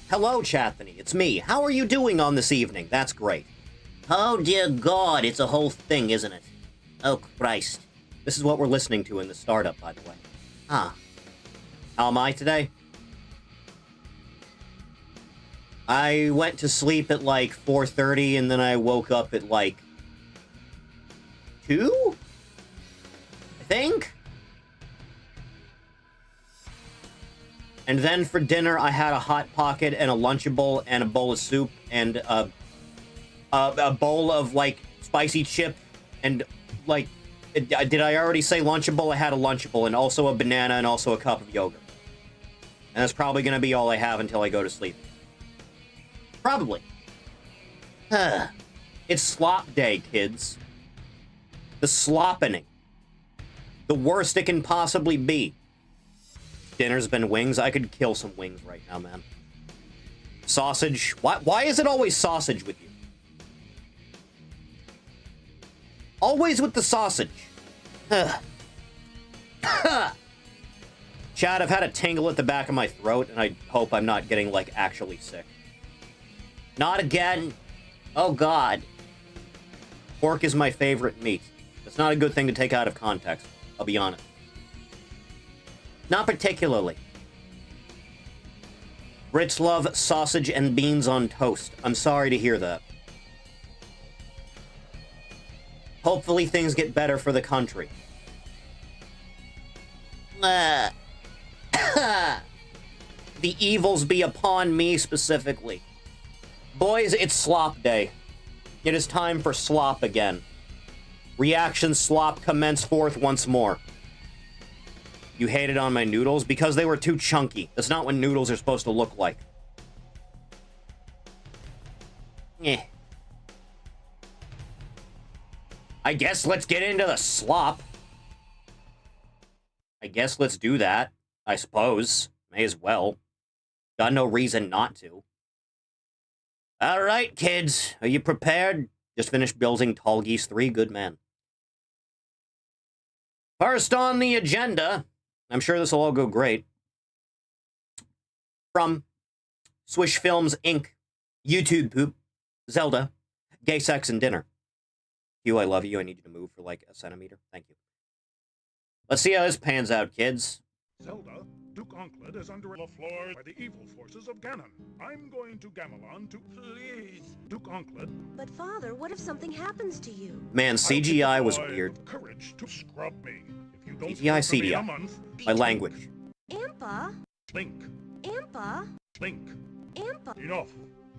Hello, Chathany, it's me. How are you doing on this evening? That's great. Oh, dear God, it's a whole thing, isn't it? Oh, Christ. This is what we're listening to in the startup, by the way. Huh. How am I today? I went to sleep at like 4:30, and then I woke up at like 2? I think? And then for dinner, I had a Hot Pocket and a Lunchable and a bowl of soup and a bowl of, like, spicy chip and, like, did I already say Lunchable? I had a Lunchable and also a banana and also a cup of yogurt. And that's probably going to be all I have until I go to sleep. Probably. It's slop day, kids. The sloppening. The worst it can possibly be. Dinner's been wings. I could kill some wings right now, man. Sausage. Why is it always sausage with you? Always with the sausage. Chad, I've had a tingle at the back of my throat, and I hope I'm not getting, like, actually sick. Not again. Oh, God. Pork is my favorite meat. That's not a good thing to take out of context. I'll be honest. Not particularly. Brits love sausage and beans on toast. I'm sorry to hear that. Hopefully things get better for the country. The evils be upon me specifically. Boys, it's slop day. It is time for slop again. Reaction slop commence forth once more. You hated on my noodles because they were too chunky. That's not what noodles are supposed to look like. Eh. I guess let's get into the slop. I guess let's do that. I suppose. May as well. Got no reason not to. Alright, kids. Are you prepared? Just finished building Tall Geese 3. Good man. First on the agenda, I'm sure this will all go great. From Swish Films Inc., YouTube Poop, Zelda, Gay Sex and Dinner. Hugh, I love you. I need you to move for like a centimeter. Thank you. Let's see how this pans out, kids. Zelda, Duke Onkled is under the floor by the evil forces of Ganon. I'm going to Gamelon to please Duke Onkled. But father, what if something happens to you? Man, CGI was weird. Courage to scrub me. If you don't CGI, for me in a CDI. month, My language. Ampa? Slink, Ampa? slink. Ampa? Enough.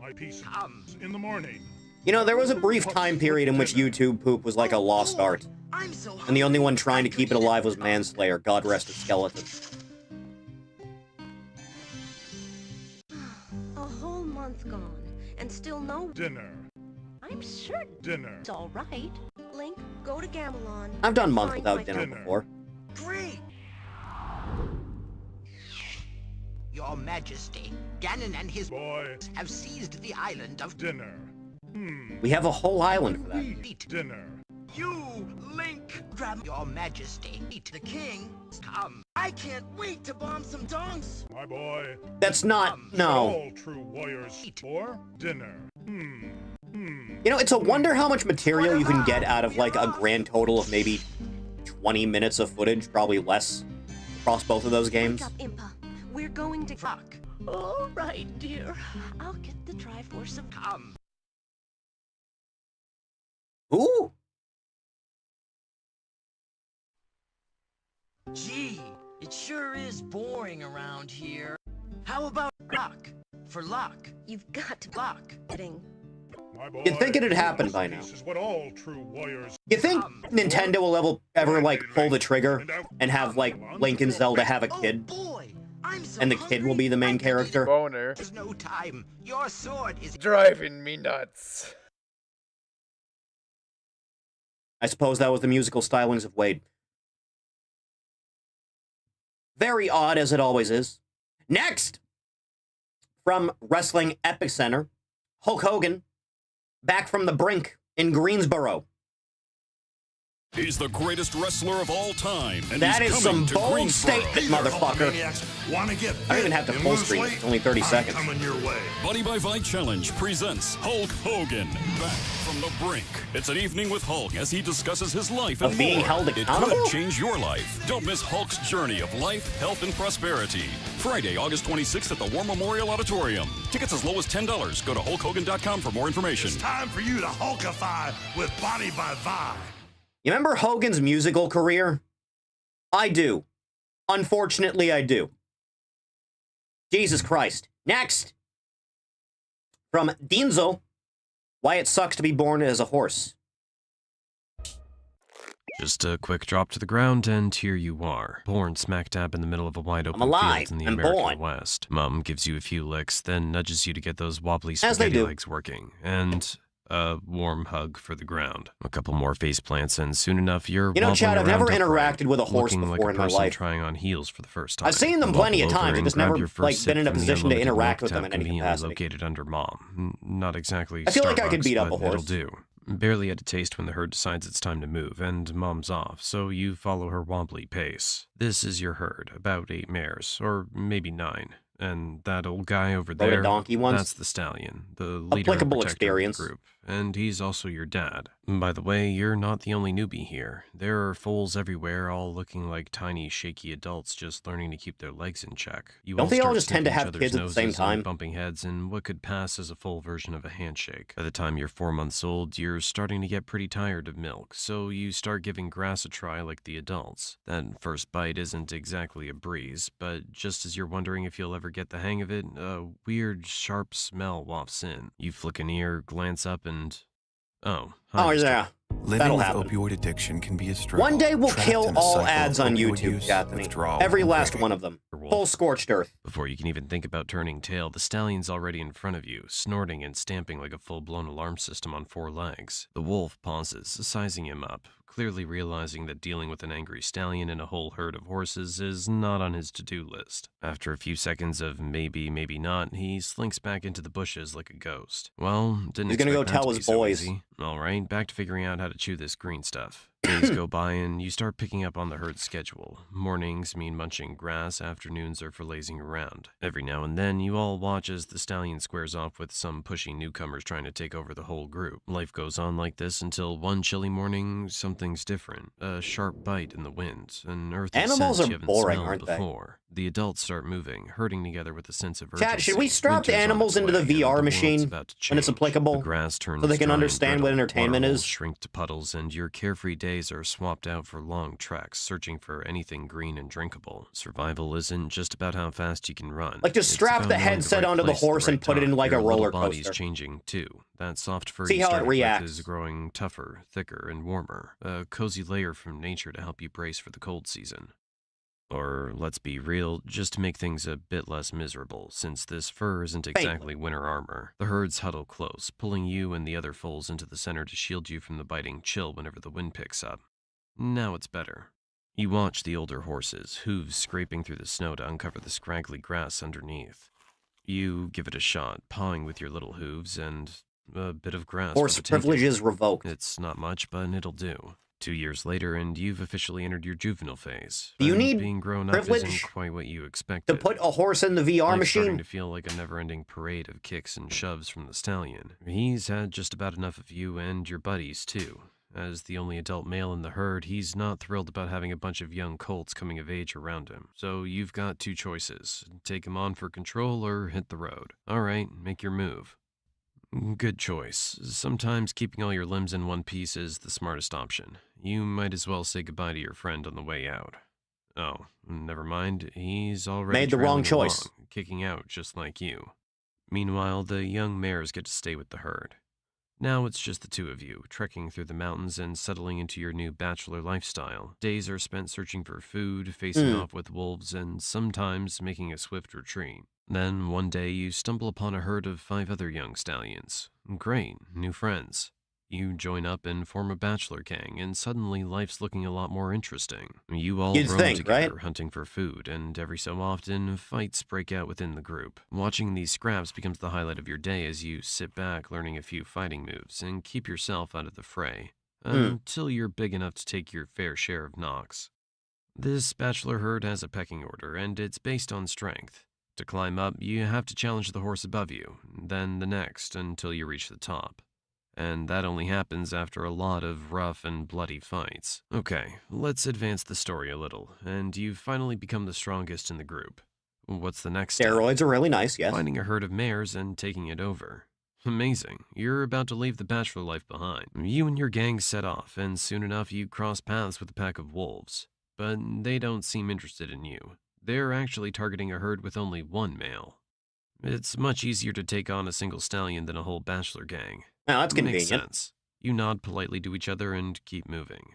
My piece comes in the morning. You know, there was a brief time period in which YouTube Poop was like a lost art. I'm so And the only one trying to keep it alive was Manslayer. God rest his skeleton. A whole month gone, and still no Dinner. I'm sure Dinner. it's all right. Link, go to Gamelon. I've done month Find without my dinner dinner. before. Great! Your Majesty, Ganon and his Boy. have seized the island of Dinner. We have a whole island for that. Eat dinner. You, Link! Grab your Majesty. Eat the king. Come. I can't wait to bomb some dongs. My boy. That's not... No. All true warriors Eat. for dinner. You know, it's a wonder how much material you can get out of, like, a grand total of maybe 20 minutes of footage, probably less, across both of those games. Wake up, Impa. We're going to... Fuck. All right, dear. I'll get the Triforce of... Come. Ooh! Gee, it sure is boring around here. How about rock? For luck. You've got to... Luck. Kidding. My boy. You'd think it'd happen by now. This is what all true warriors. You think Nintendo will ever, like, pull the trigger and have, like, Link and Zelda have a kid? Oh boy, I'm so And the kid will hungry. be the main I can eat character? Boner. There's no time. Your sword is Driving me nuts. I suppose that was the musical stylings of Wade. Very odd, as it always is. Next! From Wrestling Epicenter, Hulk Hogan, back from the brink in Greensboro. He's the greatest wrestler of all time, and That he's is coming some to bold Greensboro. statement, motherfucker. Want to get I don't even have to fit full and lose screen. weight? It's only 30 I'm seconds. coming your way. Buddy by Fight Challenge presents Hulk Hogan back from the brink. It's an evening with Hulk as he discusses his life and Of being more. held It accountable? could change your life. Don't miss Hulk's journey of life, health, and prosperity. Friday, August 26th at the War Memorial Auditorium. Tickets as low as $10. Go to HulkHogan.com for more information. It's time for you to Hulkify with Body by Vi. You remember Hogan's musical career? I do. Unfortunately, I do. Jesus Christ. Next! From Dinzo, Why It Sucks to Be Born as a Horse. Just a quick drop to the ground, and here you are, born smack dab in the middle of a wide open alive field in the and American born. West. Mom gives you a few licks, then nudges you to get those wobbly As they spaghetti do. legs working, and a warm hug for the ground. A couple more face plants, and soon enough you're You know, Chad, wobbling I've never around upright, interacted with a horse looking before like a in my person life. trying on heels for the first time. I've seen them You plenty of wobble times, over I've and just grab never, your first like, sip been in a from the position to unlimited interact milk with them in tap any conveniently capacity. located under Mom. Not exactly I feel like I could Starbucks, beat up but a horse. It'll do. Barely had a taste when the herd decides it's time to move, and Mom's off, so you follow her wobbly pace. This is your herd, about 8 mares, or maybe 9. And that old guy over Rode a there, donkey once? that's the stallion, the leader and Applicable protector experience. of the group. And he's also your dad. By the way, you're not the only newbie here. There are foals everywhere, all looking like tiny, shaky adults just learning to keep their legs in check. You Don't all they all start just tend to sniffing each have other's kids at the same noses and time? bumping heads in what could pass as a full version of a handshake. By the time you're 4 months old, you're starting to get pretty tired of milk, so you start giving grass a try like the adults. That first bite isn't exactly a breeze, but just as you're wondering if you'll ever get the hang of it, a weird, sharp smell wafts in. You flick an ear, glance up, and... Oh, hi, Oh, Mr. yeah. Living That'll with happen. opioid addiction can be a struggle. One day we'll Trapped kill in a all cycle ads of on opioid YouTube, use, Anthony. withdrawal, Every and last craving. one of them. Wolf. Full scorched earth. Before you can even think about turning tail, the stallion's already in front of you, snorting and stamping like a full-blown alarm system on 4 legs. The wolf pauses, sizing him up, clearly realizing that dealing with an angry stallion and a whole herd of horses is not on his to-do list. After a few seconds of maybe, maybe not, he slinks back into the bushes like a ghost. Well, didn't He's gonna go expect that tell to his be so boys. easy. All right, back to figuring out how to chew this green stuff. Days go by and you start picking up on the herd's schedule. Mornings mean munching grass, afternoons are for lazing around. Every now and then, you all watch as the stallion squares off with some pushy newcomers trying to take over the whole group. Life goes on like this until one chilly morning, something's different. A sharp bite in the wind, an earthy Animals scent are you haven't boring, smelled aren't they? before. The adults start moving, herding together with a sense of urgency. Chat, should we strap the Winter's on animals its into the way, and VR world's machine about to when it's change. applicable, The grass turns so they can dry and understand what brittle, entertainment waterholes is? shrink to puddles, and your carefree days are swapped out for long treks, searching for anything green and drinkable. Survival isn't just about how fast you can run. Like, just It's strap about the knowing headset right onto the place at horse and right put it in time. like a Your little roller body's coaster. changing too. That soft furry See how it starting with reacts. is growing tougher, thicker, and warmer. A cozy layer from nature to help you brace for the cold season. Or, let's be real, just to make things a bit less miserable, since this fur isn't exactly winter armor. The herds huddle close, pulling you and the other foals into the center to shield you from the biting chill whenever the wind picks up. Now it's better. You watch the older horses, hooves scraping through the snow to uncover the scraggly grass underneath. You give it a shot, pawing with your little hooves, and a bit of grass. Horse for the taking. privileges revoked. It's not much, but it'll do. 2 years later, and you've officially entered your juvenile phase. Do you And need being grown up privilege isn't quite what you To expected. put a horse in the VR Life's starting machine? to feel like a never-ending parade of kicks and shoves from the stallion. He's had just about enough of you and your buddies, too. As the only adult male in the herd, he's not thrilled about having a bunch of young colts coming of age around him. So you've got 2 choices. Take him on for control or hit the road. All right, make your move. Good choice. Sometimes keeping all your limbs in one piece is the smartest option. You might as well say goodbye to your friend on the way out. Oh, never mind. He's already Made the wrong trailing choice. along, kicking out just like you. Meanwhile, the young mares get to stay with the herd. Now it's just the 2 of you, trekking through the mountains and settling into your new bachelor lifestyle. Days are spent searching for food, facing off with wolves, and sometimes making a swift retreat. Then, one day, you stumble upon a herd of 5 other young stallions. Great, new friends. You join up and form a bachelor gang, and suddenly life's looking a lot more interesting. You all You'd roam think, together, right? hunting for food, and every so often, fights break out within the group. Watching these scraps becomes the highlight of your day as you sit back learning a few fighting moves and keep yourself out of the fray. until you're big enough to take your fair share of knocks. This bachelor herd has a pecking order, and it's based on strength. To climb up, you have to challenge the horse above you, then the next, until you reach the top. And that only happens after a lot of rough and bloody fights. Okay, let's advance the story a little, and you've finally become the strongest in the group. What's the next step? Steroids are really nice, yes. Finding a herd of mares and taking it over. Amazing. You're about to leave the bachelor life behind. You and your gang set off, and soon enough you cross paths with a pack of wolves. But they don't seem interested in you. They're actually targeting a herd with only one male. It's much easier to take on a single stallion than a whole bachelor gang. Now, that's Makes convenient. sense. You nod politely to each other and keep moving.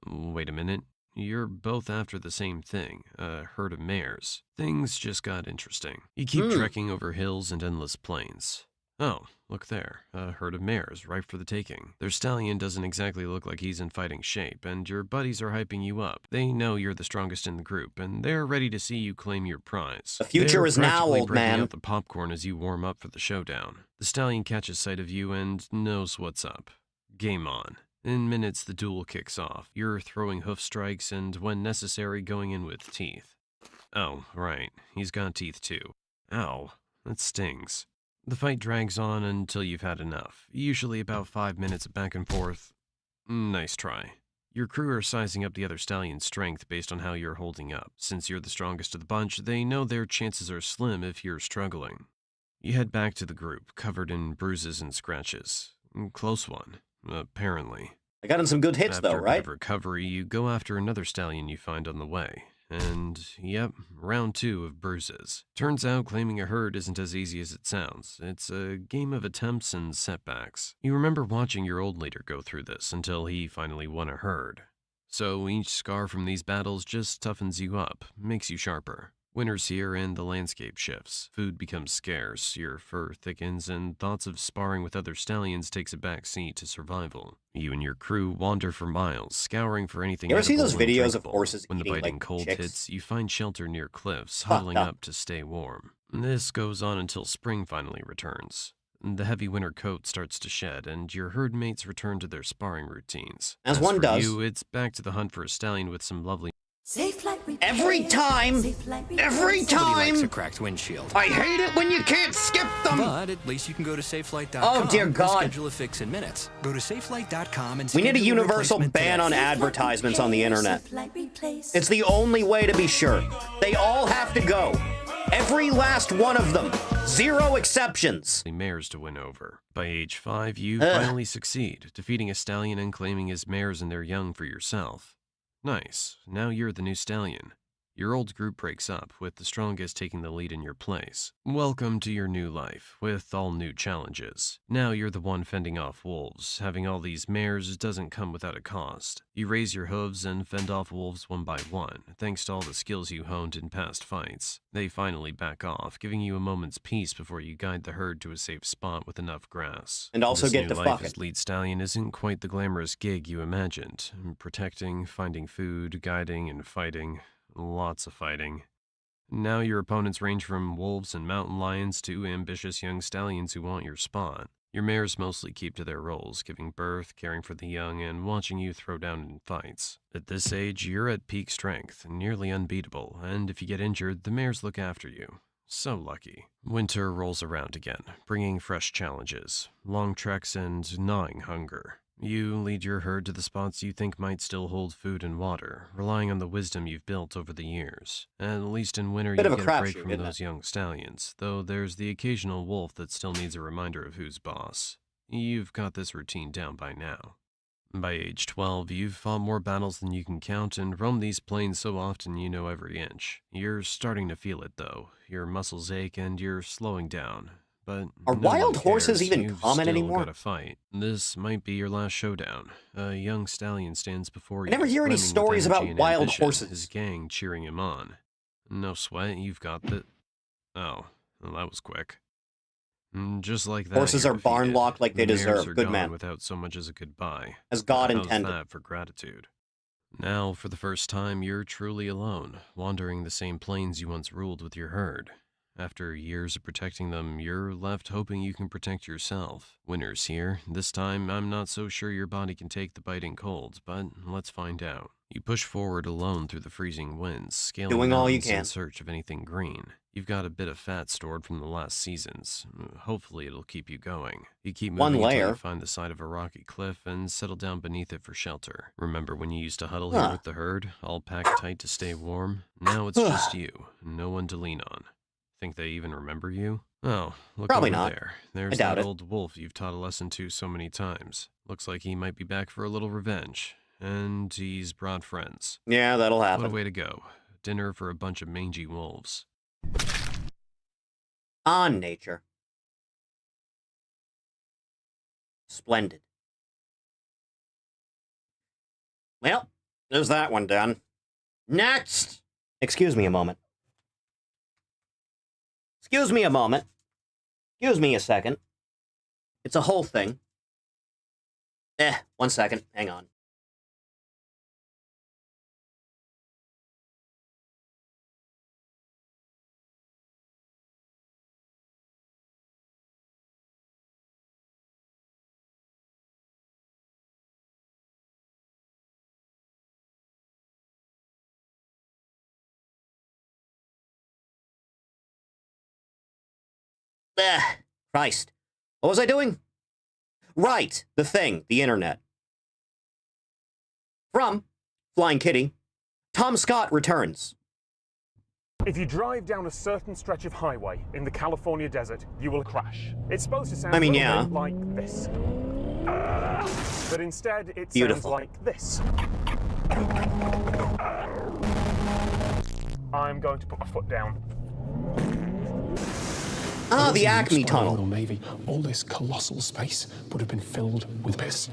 Wait a minute. You're both after the same thing, a herd of mares. Things just got interesting. You keep trekking over hills and endless plains. Oh, look there, a herd of mares, ripe for the taking. Their stallion doesn't exactly look like he's in fighting shape, and your buddies are hyping you up. They know you're the strongest in the group, and they're ready to see you claim your prize. The future is now, practically old breaking man. out the popcorn as you warm up for the showdown. The stallion catches sight of you and knows what's up. Game on. In minutes, the duel kicks off. You're throwing hoof strikes and, when necessary, going in with teeth. Oh, right. He's got teeth too. Ow. That stings. The fight drags on until you've had enough. Usually about 5 minutes of back and forth. Nice try. Your crew are sizing up the other stallion's strength based on how you're holding up. Since you're the strongest of the bunch, they know their chances are slim if you're struggling. You head back to the group, covered in bruises and scratches. Close one, apparently. I got in some good hits, After though, a bit right? of recovery, you go after another stallion you find on the way. And, yep, round 2 of bruises. Turns out claiming a herd isn't as easy as it sounds. It's a game of attempts and setbacks. You remember watching your old leader go through this until he finally won a herd. So each scar from these battles just toughens you up, makes you sharper. Winter's here and the landscape shifts. Food becomes scarce, your fur thickens, and thoughts of sparring with other stallions takes a back seat to survival. You and your crew wander for miles, scouring for anything You ever see edible those and videos of drinkable. horses When the eating, biting like, cold chicks? hits, you find shelter near cliffs, huddling up to stay warm. This goes on until spring finally returns. The heavy winter coat starts to shed, and your herd mates return to their sparring routines. As one for does. you, it's back to the hunt for a stallion with some lovely Every time! Every Nobody likes a time! cracked windshield. I hate it when you can't skip them! But at least you can go to safelight.com. Oh, dear and God. schedule a fix in minutes. Go to safelight.com and We need a schedule universal replacement ban today. on advertisements on the internet. It's the only way to be sure. They all have to go. Every last one of them. Zero exceptions. mares to win over. By age 5, you finally succeed, defeating a stallion and claiming his mares and their young for yourself. Nice. Now you're the new stallion. Your old group breaks up, with the strongest taking the lead in your place. Welcome to your new life, with all new challenges. Now you're the one fending off wolves. Having all these mares doesn't come without a cost. You raise your hooves and fend off wolves one by one, thanks to all the skills you honed in past fights. They finally back off, giving you a moment's peace before you guide the herd to a safe spot with enough grass. And also This get new to life fuck as it. lead stallion isn't quite the glamorous gig you imagined. Protecting, finding food, guiding, and fighting. Lots of fighting. Now your opponents range from wolves and mountain lions to ambitious young stallions who want your spot. Your mares mostly keep to their roles, giving birth, caring for the young, and watching you throw down in fights. At this age, you're at peak strength, nearly unbeatable, and if you get injured, the mares look after you. So lucky. Winter rolls around again, bringing fresh challenges, long treks, and gnawing hunger. You lead your herd to the spots you think might still hold food and water, relying on the wisdom you've built over the years. At least in winter, Bit you of a get a break crapshoot, from isn't those young stallions, though there's the occasional wolf that still needs a reminder of who's boss. You've got this routine down by now. By age 12, you've fought more battles than you can count and roamed these plains so often you know every inch. You're starting to feel it, though. Your muscles ache and you're slowing down. But Are no wild one horses cares. even You've common still anymore? Gotta fight. This might be your last showdown. A young stallion stands before you. I never hear any brimming with stories about energy and wild ambition, horses. His gang cheering him on. No sweat, you've got the... Oh, well, that was quick. Just like that, Horses you're are barn defeated. locked like they The mares deserve. are Good gone man. Without so much as a goodbye. As God How's intended. that for gratitude? Now, for the first time, you're truly alone, wandering the same plains you once ruled with your herd. After years of protecting them, you're left hoping you can protect yourself. Winter's here. This time, I'm not so sure your body can take the biting cold, but let's find out. You push forward alone through the freezing winds, scaling Doing all you mountains can. in search of anything green. You've got a bit of fat stored from the last seasons. Hopefully it'll keep you going. You keep One moving until layer. you find the side of a rocky cliff and settle down beneath it for shelter. Remember when you used to huddle here with the herd, all packed tight to stay warm? Now it's just you, no one to lean on. Think they even remember you? Oh, look Probably over not. there. There's I doubt that it. old wolf you've taught a lesson to so many times. Looks like he might be back for a little revenge. And he's brought friends. Yeah, that'll What a happen. way to go. Dinner for a bunch of mangy wolves. On nature. Splendid. Well, there's that one done. Next! Excuse me a moment. Excuse me a moment. Excuse me a second. It's a whole thing. 1 second. Hang on. Christ. What was I doing? Right, the thing, the internet. From Flying Kitty, Tom Scott returns. If you drive down a certain stretch of highway in the California desert, you will crash. It's supposed to sound I mean, a little yeah. bit like this. But instead, it Beautiful. sounds like this. I'm going to put my foot down. Ah, the Acme Tunnel. Navy, all this colossal space would have been filled with piss.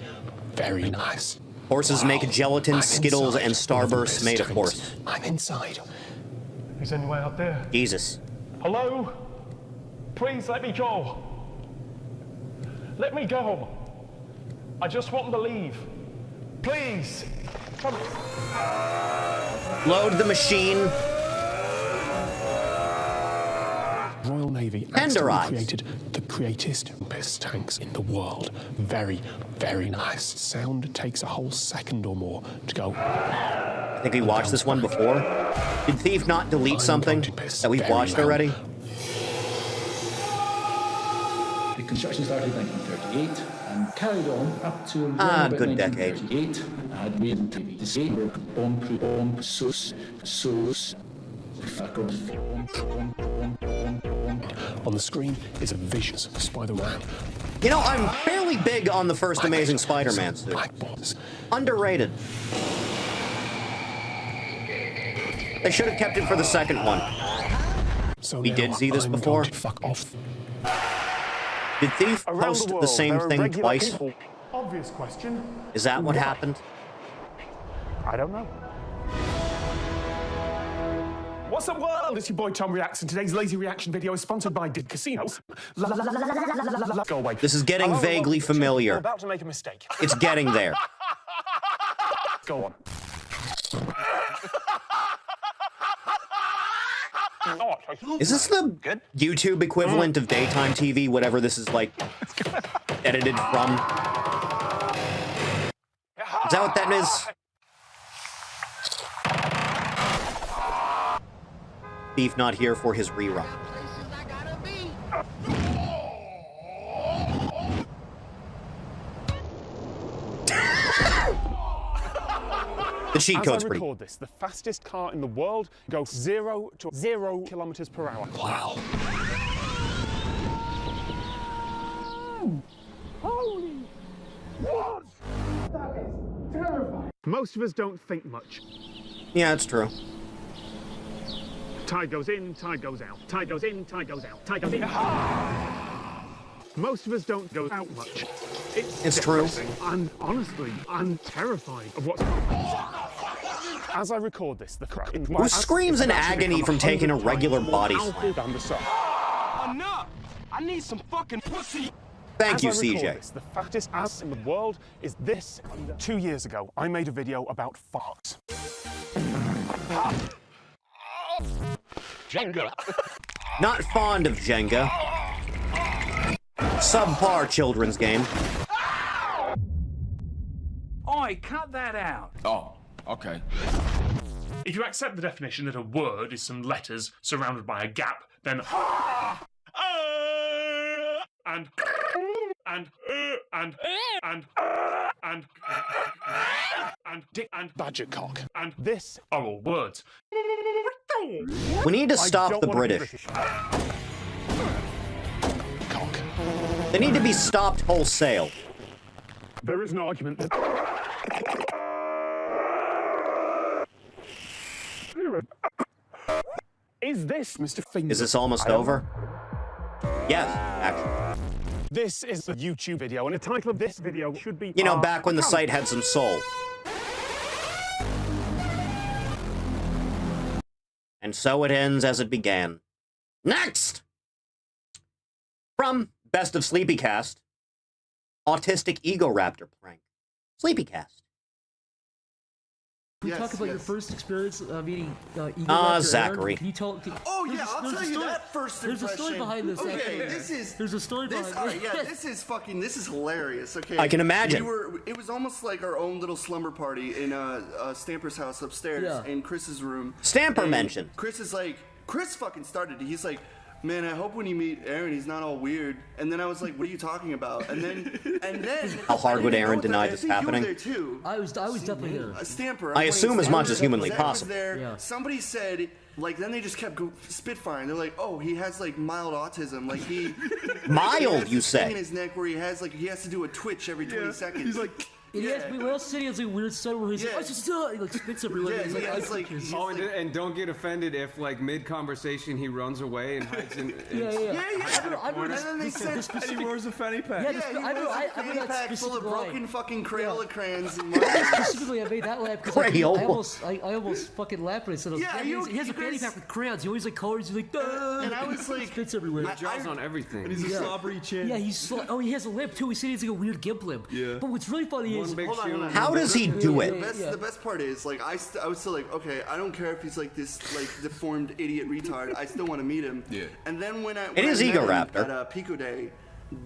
Very nice. Horses Wow. make gelatin, I'm Skittles, inside and one of the Starbursts piss made of tanks. horse. I'm inside. Is anyone out there? Jesus. Hello? Please let me go. Let me go. I just want to leave. Please. Come. Load the machine. Royal Navy Tender accidentally eyes. created the greatest piss tanks in the world. Very, very nice. Sound takes a whole second or more to go. I think we watched this one before. Did Thief not delete something that we've watched already? The construction started in 1938 and carried on up to around Ah, about good decade. 1938. And we had the same bomb, source. On the screen is a vision of Spider-Man. You know, I'm fairly big on the first Amazing Spider-Man suit. Black bombs. Underrated. They should have kept it for the second one. So We now did see this I'm before. going to fuck off. Did Thief Around post the the world, same there are thing regular twice? people. Obvious question. Is that what Why? happened? I don't know. What's up, world? It's your boy Tom Reacts, and today's lazy reaction video is sponsored by Did Casinos. Go away. This is getting Hello, vaguely welcome to- familiar. You're about to make a mistake. It's getting there. Go on. Oh, Is this the YouTube equivalent of daytime TV, whatever this is like edited from? Is that what that is? Thief not here for his rerun. The cheat As code's I pretty. record this, the fastest car in the world goes 0 to 0 kilometers per hour. Wow. Most of us don't think much. Yeah, it's true. Tide goes in, tide goes out. Tide goes in, tide goes out. Tide goes in. Most of us don't go out much. It's true. And honestly, I'm terrified of what's coming. As I record this, the crack in Who screams in agony from taking a regular body slam? down the side. Enough! I need some fucking pussy! Thank you, As I record CJ. this, the fattest ass in the world is this. 2 years ago, I made a video about farts. Not fond of Jenga. Subpar children's game. Oi, cut that out. Oh, okay. If you accept the definition that a word is some letters surrounded by a gap, then dick and Badger cock. and this are all words. We need to stop the British. Cock. They need to be stopped wholesale. There is an argument that is this Mr. Finger. Is this almost over? Yes, actually. This is a YouTube video, and the title of this video should be... You know, back when the site had some soul. And so it ends as it began. Next! From Best of Sleepycast, Autistic Ego Raptor Prank. Sleepycast. Can you talk about your first experience meeting Ego Raptor Zachary. Aaron? Can you tell? Oh yeah, I'll tell you that first impression. There's a story behind this. Okay, actually. this There's a story behind this. Yeah, this is hilarious. Okay, I can imagine. It was almost like our own little slumber party in Stamper's house upstairs in Chris's room. Stamper mentioned. Chris fucking started it. He's like, man, I hope when you meet Aaron, he's not all weird. And then I was like, what are you talking about? And then How hard would Aaron deny this happening? You were there too. I was definitely there. Stamper. I assume as much as humanly Zach possible. Was there. Somebody said, like, then they just kept spitfiring. They're like, oh, he has like mild autism. Like he mild, you say? say? In his neck where he has to do a twitch every 20 seconds. He's like. We're all sitting in like weird stuff where he's like, I just he like spits everywhere. And don't get offended if like mid conversation he runs away and hides in. And then they said he wears a fanny pack. I fanny pack full of broken fucking Crayola crayons. Specifically, I made that laugh because Crayola. I almost fucking laughed when I said, he has a fanny pack with crayons. He always like colors. He's like, duh. And I was like, spits everywhere. He draws on everything. And he's a slobbery chin. Yeah, he has a lip too. He said he's like a weird gimp lip. Yeah. But what's really funny is, hold on. How does he do it? The best part is, like, I was still like, okay, I don't care if he's like this, like, deformed idiot retard. I still want to meet him. Yeah. And then when I is Ego met Raptor him at Pico Day,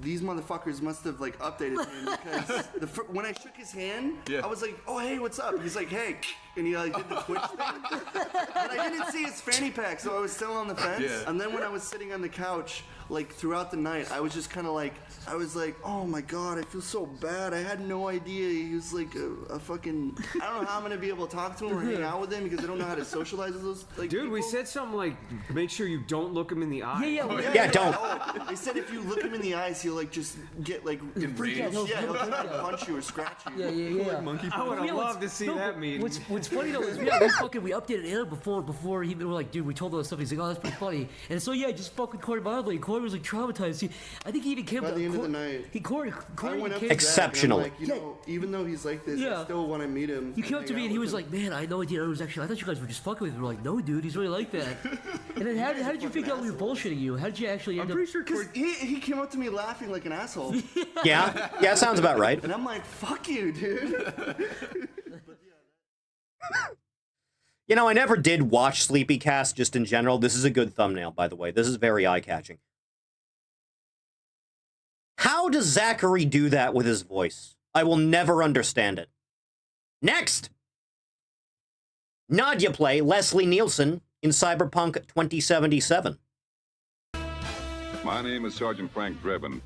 these motherfuckers must have like updated him because when I shook his hand, I was like, oh hey, what's up? He's like, hey, and he like did the twitch thing. But I didn't see his fanny pack, so I was still on the fence. Yeah. And then when I was sitting on the couch, like throughout the night, I was just kind of like, oh my god, I feel so bad. I had no idea he was like a fucking. I don't know how I'm gonna be able to talk to him or hang out with him because I don't know how to socialize with those. Like, dude, people. We said something like, make sure you don't look him in the eye. Don't. Oh, they said if you look him in the eyes, he'll like just get like enraged. Yeah, he'll try to punch you or scratch you. Yeah. Monkey I would have loved to see that meeting. What's funny though is we updated Aaron before he were like, dude, we told all that stuff. He's like, oh, that's pretty funny. And so just fucking Corey mildly. Corey was like traumatized. I think he even came by the end of the night. Corey went up came exceptional. Like, even though he's like this, I still want to meet him. He came up to me and he was like, man, I had no idea. I thought you guys were just fucking with me. We're like, no, dude, he's really like that. And then how did you figure out we were bullshitting you? How did you actually end up? I'm pretty sure because he came up to me laughing like an asshole. Yeah, sounds about right. And I'm like, fuck you, dude. You know, I never did watch Sleepycast just in general. This is a good thumbnail, by the way. This is very eye-catching. How does Zachary do that with his voice? I will never understand it. Next! Nadia play Leslie Nielsen in Cyberpunk 2077. My name is Sergeant Frank Drebin.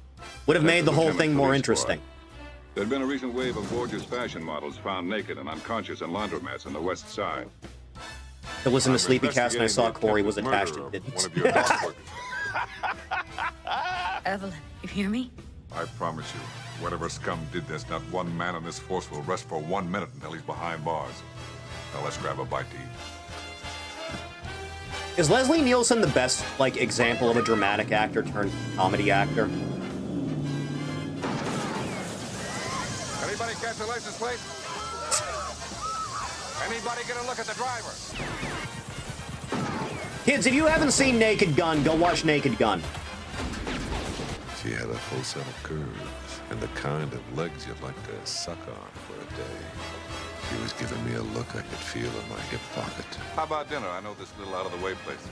Would have made the whole thing more interesting. There had been a recent wave of gorgeous fashion models found naked and unconscious in laundromats on the west side. I listened to Sleepycast and I saw Corey was attached and didn't. One of your house workers. Evelyn, you hear me? I promise you, whatever scum did this, not one man in this force will rest for 1 minute until he's behind bars. Now let's grab a bite to eat. Is Leslie Nielsen the best, example of a dramatic actor turned comedy actor? Anybody catch a license plate? Anybody get a look at the driver? Kids, if you haven't seen Naked Gun, go watch Naked Gun. She had a whole set of curves and the kind of legs you'd like to suck on for a day. She was giving me a look I could feel in my hip pocket. How about dinner? I know this little out-of-the-way place.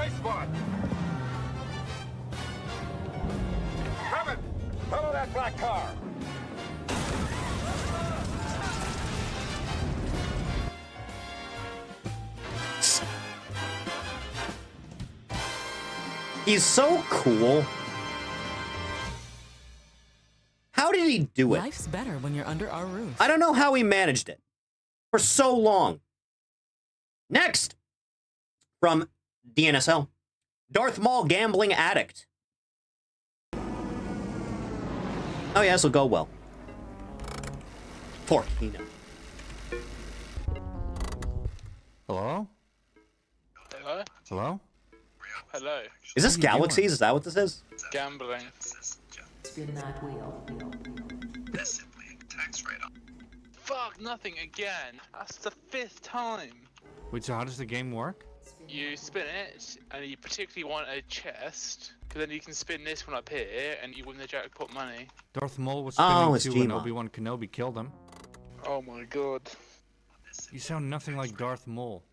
Race spot! Rabbit! Follow that black car! He's so cool. How did he do it? Life's better when you're under our roof. I don't know how he managed it for so long. Next, from DNSL, Darth Maul gambling addict. Oh yeah, this will go well. Poor Kino. Hello? Hello? Hello? Hello. Is this Galaxies? Is that what this is? Gambling. Spin that wheel. That's simply tax write-off. Fuck, nothing again. That's the 5th time. Wait, so how does the game work? You spin it, and you particularly want a chest, because then you can spin this one up here, and you win the jackpot money. Darth Maul was spinning Oh, it's too when Gmaul. Obi-Wan Kenobi killed him. Oh my god. You sound nothing like Darth Maul.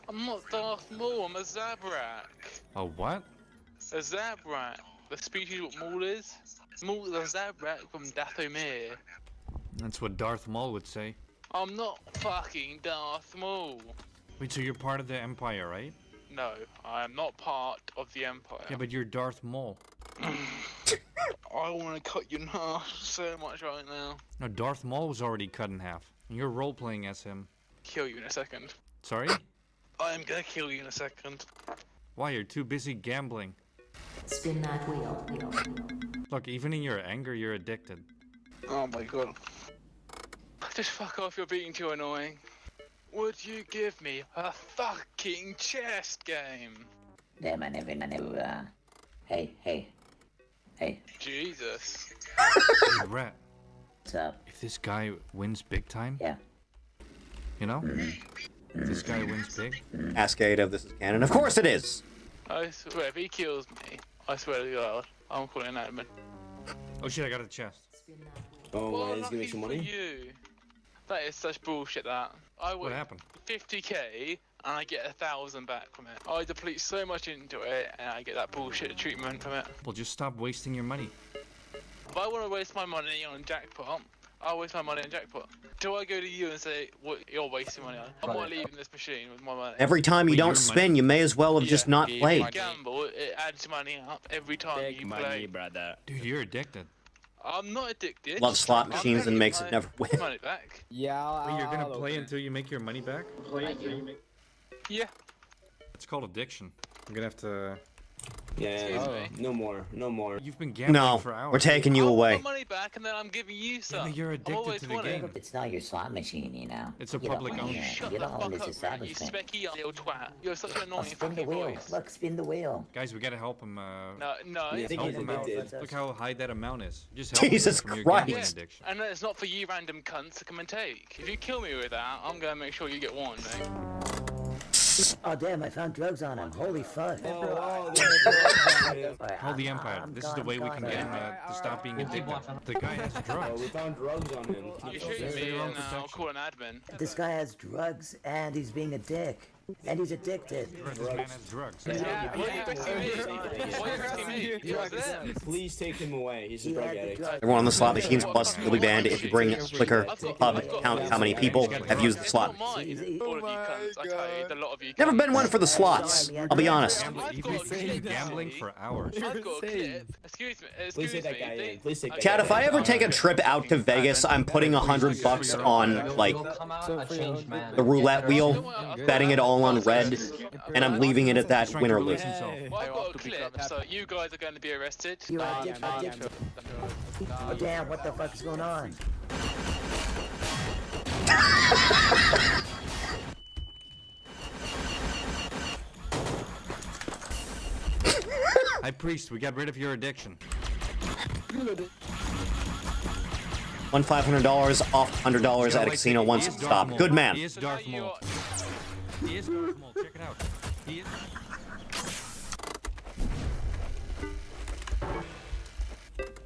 I'm not Darth Maul, I'm a Zabrak. A what? A Zabrak. The species what Maul is? Maul is a Zabrak from Dathomir. That's what Darth Maul would say. I'm not fucking Darth Maul. Wait, so you're part of the Empire, right? No, I am not part of the Empire. Yeah, but you're Darth Maul. I want to cut you in half so much right now. No, Darth Maul was already cut in half. And you're role-playing as him. Kill you in a second. Sorry? I'm gonna kill you in a second. Why? You're too busy gambling. Spin that wheel. Look, even in your anger, you're addicted. Oh my god. Just fuck off, you're being too annoying. Would you give me a fucking chess game? Hey. Jesus. Hey, Rat. What's up? If this guy wins big time... Yeah. You know? If this guy wins big... Cascade of This Is Canon. Of course it is. I swear, if he kills me, I swear to God, I'm calling an admin. Oh shit, I got a chest. Oh, well, he's giving me some money? You. That is such bullshit, that. I What win happened? 50k, and I get 1,000 back from it. I deplete so much into it, and I get that bullshit treatment from it. Well, just stop wasting your money. If I want to waste my money on jackpot, I'll waste my money on jackpot. Do I go to you and say, what, you're wasting money on? I'm not leaving this machine with my money. Every time you don't spin, you may as well have just not played. If you gamble, it adds money up every time you play. brother. Dude, you're addicted. I'm not addicted. Love slot machines and makes it never win. Money back. Yeah. Wait, you're gonna play until you make your money back? Yeah. It's called addiction. I'm gonna have to... Yeah, no more. You've been gambling No, for hours. we're taking you I away. want my money back, and then I'm giving you some. you're addicted to the game. It's not your slot machine, you know. It's a public owned. You don't own this You establishment. specky little twat. You're such an Oh, annoying spin the fucking wheel. voice. Look, spin the wheel. Guys, we gotta help him. No. Help him out. Look how high that amount is. Just help Jesus him from your Christ. gambling addiction. And it's not for you random cunts to come and take. If you kill me with that, I'm gonna make sure you get one, mate. Oh damn! I found drugs on him. Holy fuck! Call the Empire. This is the way we can get him to stop being addicted. The guy has drugs. We found drugs on him. You're shooting me, and I'll call an admin. This guy has drugs, and he's being a dick, and he's addicted. This man has drugs. Why are you asking me? Why are you asking me? You're them. Please take him away. He's a drug addict. Everyone on the slot machines plus will be banned if you bring clicker hub count how many people have used the slot. All of you cunts, I tell you, the lot of you Never been one for the slots. I'll be honest. You've been gambling for hours. I've got a clip. Excuse me. Please take that guy in. Please take that Chad, guy if I ever take a trip out to Vegas, I'm putting $100 on like the roulette wheel, betting it all on red, and I'm leaving it at that win or lose. Well, I've got a clip, so you guys are going to be arrested. Oh damn! What the fuck is going on? High Priest, we got rid of your addiction. Won $500 off $100 at a casino once. Stop. Good man. He is Darth Maul. He is Darth Maul. Check it out. He is...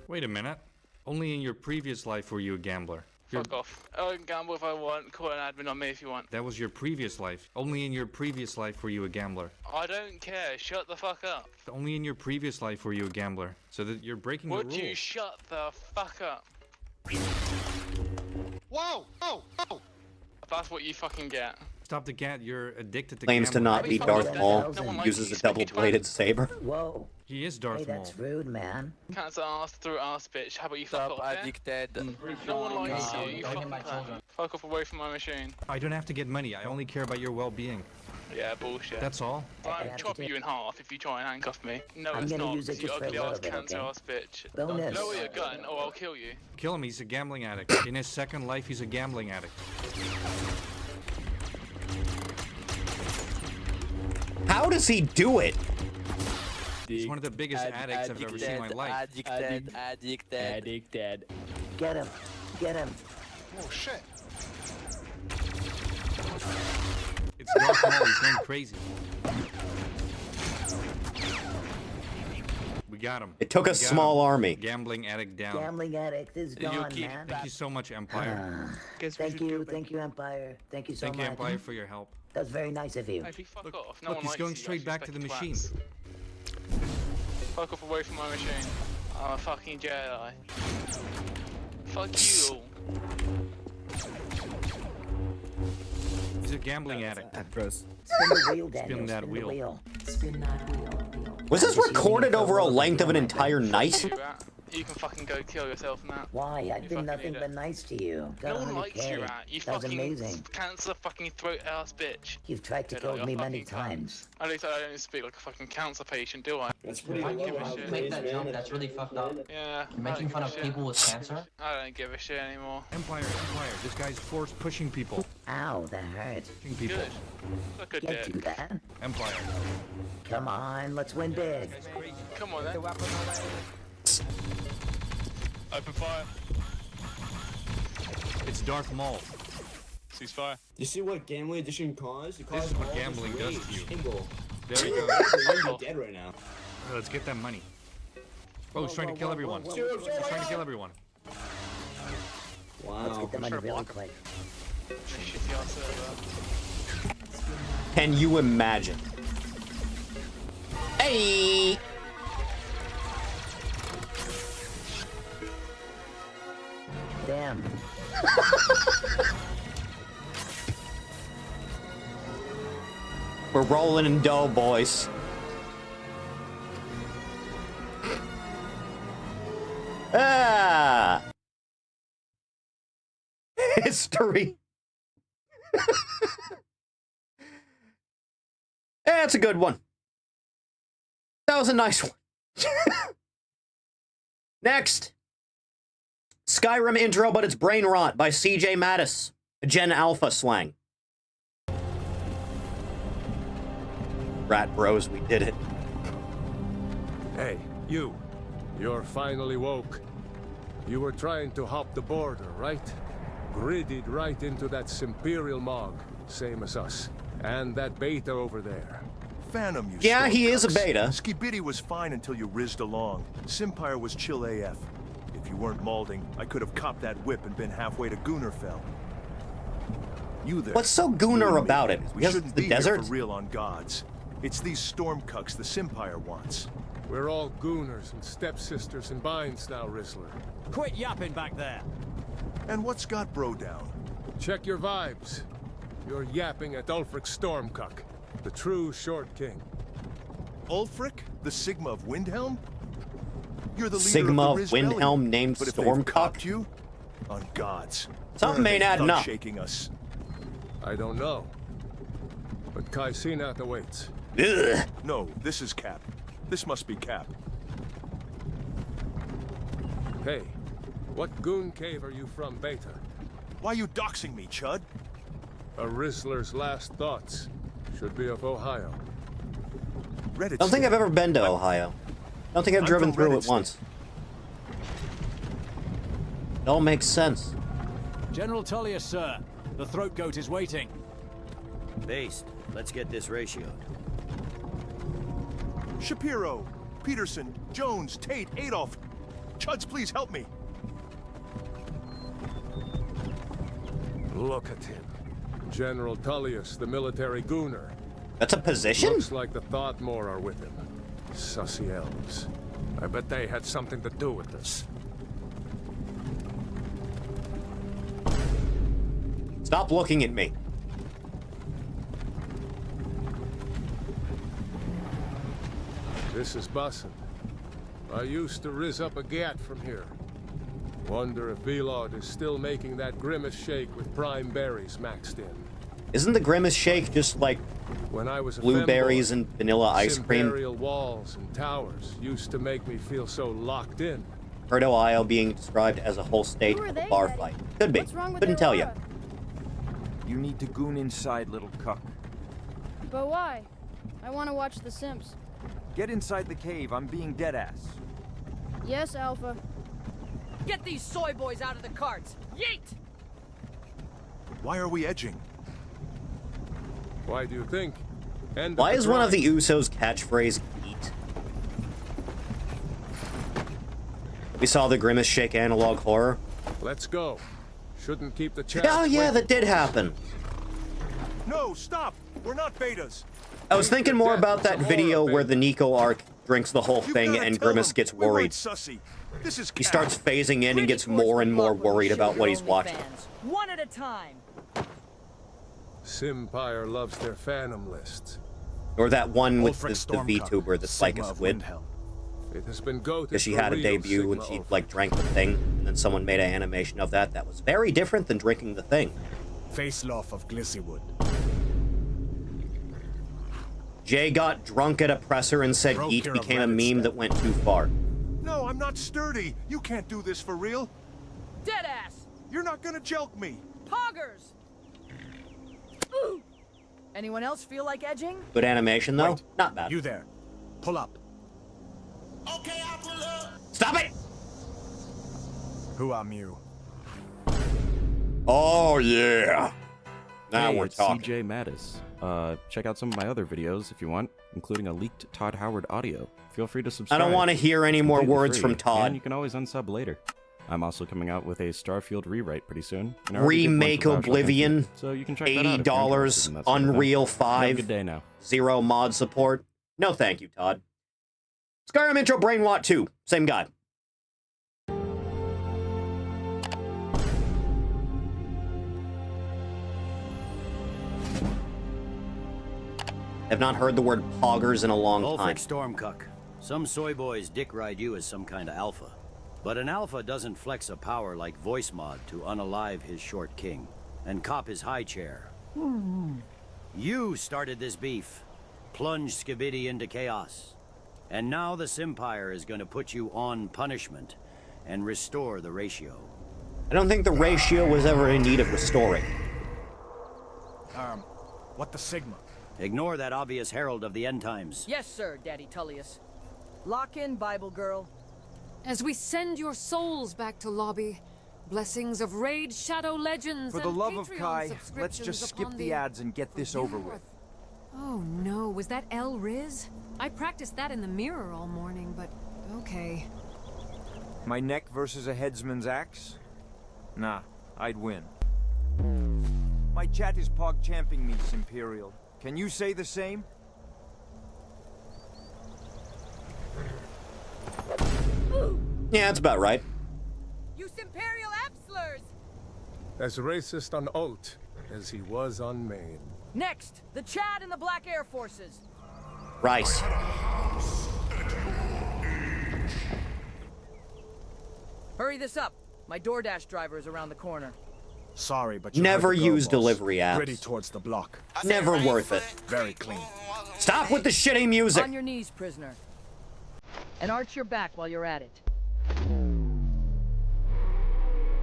Wait a minute. Only in your previous life were you a gambler. Fuck off. I can gamble if I want. Call an admin on me if you want. That was your previous life. Only in your previous life were you a gambler. I don't care. Shut the fuck up. Only in your previous life were you a gambler. So that you're breaking the Would rules. you shut the fuck up? Whoa! Oh! Oh! That's what you fucking get. Stop the gat. You're addicted to Claims to gambling. not be Darth Maul. Uses a double-bladed saber. Whoa. He is Darth Maul. That's rude, man. Cancer ass through ass, bitch. How about you fuck off, addicted. No one likes you. You fucking cunt. Fuck off away from my machine. I don't have to get money. I only care about your well-being. Yeah, bullshit. That's all. I'll chop you in half if you try and handcuff me. No, I'm it's gonna not. use it You just for a ugly little ass bit, cancer okay? ass bitch. Bonus. Lower your gun or I'll kill you. Kill him. He's a gambling addict. In his second life, he's a gambling addict. How does he do it? He's one of the biggest addicts I've ever seen in my life. Addicted. Get him. Get him. Oh shit! It's Darth Maul. He's going crazy. We got him. It took a We got small him. army. Gambling addict down. Gambling addict is gone, man. Thank you so much, Empire. Thank you, Empire. Thank you so Thank you, much. Empire, for your help. That was very nice of you. Hey, fuck off. No Look, one he's likes going you, straight you back to the respected machine. twats. Fuck off away from my machine. I'm a fucking Jedi. Fuck you all. He's a gambling addict. Gross. Spin the wheel, Daniel. Spin that the wheel. Spin that wheel. Was this recorded over a length of an entire night? You can fucking go kill yourself now. Why? I've You been fucking nothing idiot. but nice to you. Got No one 100K. likes you, Rat. You That was fucking amazing. cancer fucking throat ass bitch. You've tried to Good kill on me your many fucking cunt. times. At least I don't speak like a fucking cancer patient, do I? That's pretty I don't give low. a shit. Make that jump, That's really fucked up. Yeah. You're making fun of people with cancer? I don't give a shit anymore. Empire. This guy's force pushing people. Ow, that hurt. Pushing people. Good. Look at Can't do dick. that. Empire. Come on, let's win big. Come on then. Open fire. It's Darth Maul. Ceasefire. You see what gambling addiction caused? It This caused is what all gambling this does to you. rage. Tingle. There you You're go. dead right now. Let's get that money. Oh, he's trying to kill everyone. He's trying to kill everyone. Wow. Let's get the money really quick. Shitty ass server. Can you imagine? Hey! Damn. We're rolling in dough, boys. Ah! History. That's a good one. That was a nice one. Next. Skyrim intro, but it's brain rot by CJ Mattis. A Gen Alpha slang. Rat bros, we did it. Hey, you. You're finally woke. You were trying to hop the border, right? Gridded right into that Simperial Mog, same as us. And that beta over there. Phantom, you Yeah, he is a beta. Skibidi was fine until you rizzed along. Simpire was chill AF. If you weren't malding, I could have copped that whip and been halfway to Gunnerfell. You there. What's so Gunner about it? We Because shouldn't it's the be desert? here for real on gods. It's these storm cucks the Simpire wants. We're all gooners and stepsisters and binds now, Rizzler. Quit yapping back there. And what's got bro down? Check your vibes. You're yapping at Ulfric Stormcuck, the true Short King. Ulfric, the Sigma of Windhelm? You're the leader Sigma of of the Riz Valley. Windhelm named But if they've Stormcuck? copped you, on gods. Something where are ain't they adding up. shaking us. I don't know. But Kai Cenat awaits. Ugh. No, this is Cap. This must be Cap. Hey, what goon cave are you from, Beta? Why are you doxing me, Chud? A Rizzler's last thoughts should be of Ohio. Reddit. Don't think I've ever been to Ohio. Don't think I've I'm driven from through Reddit it once. It all makes sense. General Tullius, sir. The throat goat is waiting. Based. Let's get this ratioed. Shapiro, Peterson, Jones, Tate, Adolf. Chuds, please help me. Look at him. General Tullius, the military gooner. That's a position? Looks like the Thoughtmore are with him. Sussy elves. I bet they had something to do with this. Stop looking at me. This is bussin'. I used to riz up a gat from here. Wonder if Velod is still making that Grimace shake with prime berries maxed in. Isn't the Grimace shake just like when I was a blueberries and vanilla ice cream? Imperial walls and towers used to make me feel so locked in. Heard Ohio being described as a whole state of a bar fight. Could be. Couldn't tell you. You need to goon inside, little cuck. But why? I want to watch The Sims. Get inside the cave. I'm being deadass. Yes, Alpha. Get these soy boys out of the carts! Yeet! Why are we edging? Why do you think? Why is one of the Usos' catchphrase eat? We saw the Grimace Shake analog horror. Let's go. Shouldn't keep the chat. Oh yeah, that did happen. No, stop! We're not betas. I was thinking more about that video where the Nico arc drinks the whole thing and Grimace gets worried. He starts phasing in and gets more and more worried about what he's watching. One at a time. Simpire loves their Phantom lists. Or that one with the VTuber that's like a squid. It has been goated Because she had a debut and she like drank the thing, and then someone made an animation of that. That was very different than drinking the thing. Face Loff of Glissywood. Jay got drunk at a presser and said eat became a meme that went too far. No, I'm not sturdy. You can't do this for real. Deadass! You're not gonna joke me. Poggers! Ooh. Anyone else feel like edging? Good animation though? Not bad. You there. Pull up. Okay, I'll pull up. Stop it! Who am you? Oh yeah. Now Hey, we're it's talking. CJ Mattis. Check out some of my other videos if you want, including a leaked Todd Howard audio. Feel free to subscribe. I don't want to hear any more Completely words free, from Todd. And you can always unsub later. I'm also coming out with a Starfield rewrite pretty soon. and I already did one Remake for Bioshock Oblivion. Infinite, so you can check that out if you're $80. interested in that sort of thing. Unreal Have a 5. good day now. 0 mod support. No thank you, Todd. Skyrim intro Brainwatt 2. Same guy. Have not heard the word poggers in a long time. Ulfric Stormcuck. Some soy boys dick ride you as some kind of alpha. But an alpha doesn't flex a power like voice mod to unalive his short king and cop his high chair. You started this beef, plunged Skibidi into chaos. And now the Simpire is going to put you on punishment and restore the ratio. I don't think the ratio was ever in need of restoring. What the Sigma? Ignore that obvious herald of the end times. Yes, sir, Daddy Tullius. Lock in, Bible girl. As we send your souls back to lobby, blessings of Raid Shadow Legends For the and love of Patreon Kai, let's just subscriptions skip upon the ads and get this over with. Oh no, was that El Riz? I practiced that in the mirror all morning, but okay. My neck versus a headsman's axe? Nah, I'd win. My chat is pog-champing me, Imperial. Can you say the same? Yeah, that's about right. You Imperial F-slurs! As racist on Oat as he was on Maine. Next, the Chad and the Black Air Forces. Rice. Hurry this up. My DoorDash driver is around the corner. Sorry, but you Never heard the girl use boss. delivery apps. Pretty towards the block. Never worth it. Very clean. Stop with the shitty music. On your knees, prisoner. And arch your back while you're at it.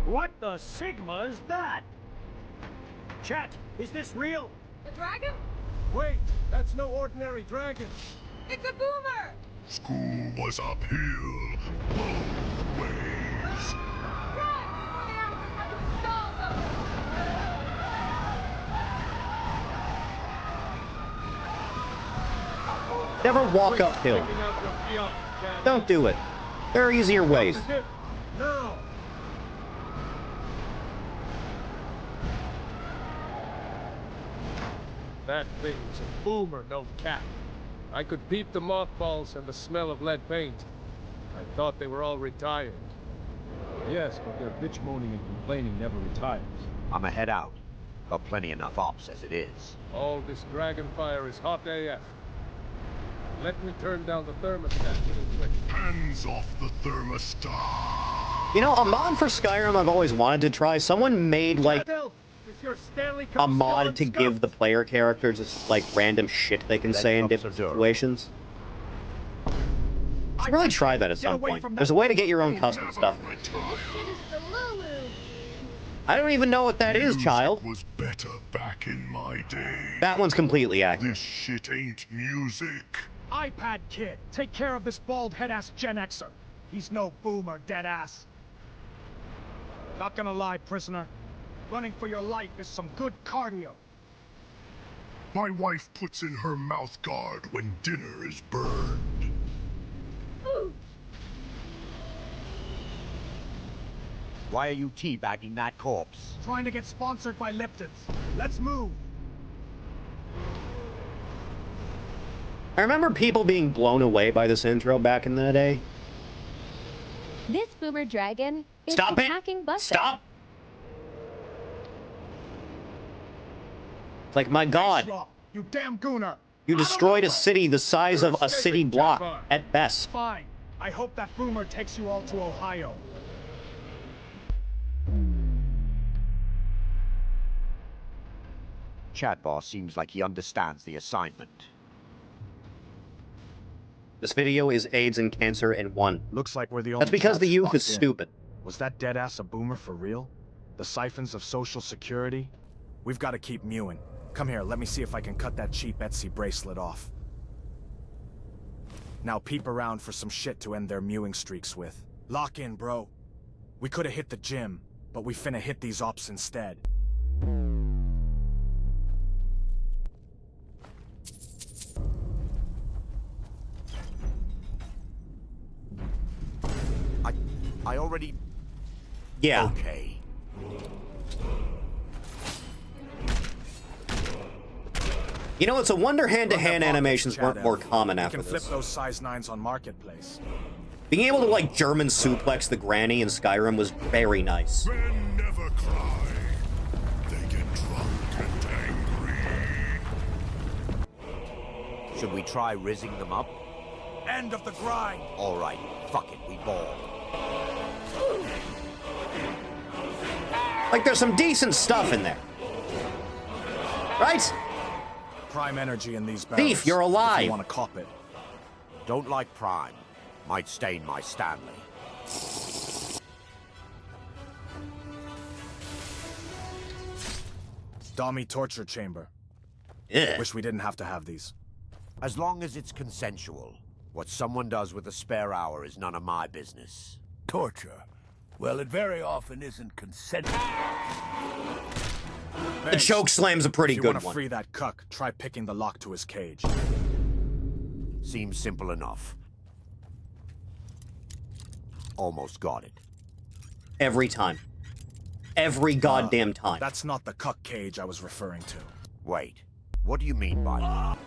What the Sigma is that? Chat, is this real? The dragon? Wait, that's no ordinary dragon. It's a boomer! School was uphill, both ways. Never walk uphill. Don't do it. There are easier ways. No. That thing's a boomer, no cap. I could peep the mothballs and the smell of lead paint. I thought they were all retired. Yes, but their bitch moaning and complaining never retires. I'ma head out. Got plenty enough ops as it is. All this dragon fire is hot AF. Let me turn down the thermostat really quick. Hands off the thermostat. You know, a mod for Skyrim I've always wanted to try. Someone made, like, a mod to give the player characters, like, random shit they can say in different situations. I should really try that at some point. There's a way to get your own custom stuff. I don't even know what that is, child. Was better back in my day. That one's completely accurate. This shit ain't music. iPad kid, take care of this bald head-ass Gen Xer. He's no boomer, deadass. Not gonna lie, prisoner. Running for your life is some good cardio. My wife puts in her mouth guard when dinner is burned. Why are you teabagging that corpse? Trying to get sponsored by Lipton's. Let's move. I remember people being blown away by this intro back in the day. This boomer dragon is Stop it! attacking buses. Stop! It's like, my god, Slop, you damn gooner. you destroyed a city the size of a city block, at best. Fine. I hope that boomer takes you all to Ohio. Chat boss seems like he understands the assignment. This video is AIDS and cancer in one. Looks like we're the only. That's because the youth is stupid. Was that dead ass a boomer for real? The siphons of Social Security? We've got to keep mewing. Come here, let me see if I can cut that cheap Etsy bracelet off. Now peep around for some shit to end their mewing streaks with. Lock in, bro. We could have hit the gym, but we finna hit these ops instead. I already... Yeah. Okay. You know, it's a wonder hand-to-hand animations weren't more common after this. You can flip those size 9s on Marketplace. Being able to, like, German suplex the granny in Skyrim was very nice. Men never cry. They get drunk and angry. Should we try rizzing them up? End of the grind! Alright, fuck it, we ball. Like, there's some decent stuff in there. Right? Prime energy in these barrels. Thief, you're alive! If you want to cop it. Don't like Prime. Might stain my Stanley. Dummy torture chamber. Yeah. Wish we didn't have to have these. As long as it's consensual. What someone does with a spare hour is none of my business. Torture? Well, it very often isn't consensual. The choke slam's a pretty good one. If you want to free that cuck, try picking the lock to his cage. Seems simple enough. Almost got it. Every time. Every goddamn time. That's not the cuck cage I was referring to. Wait. What do you mean by that?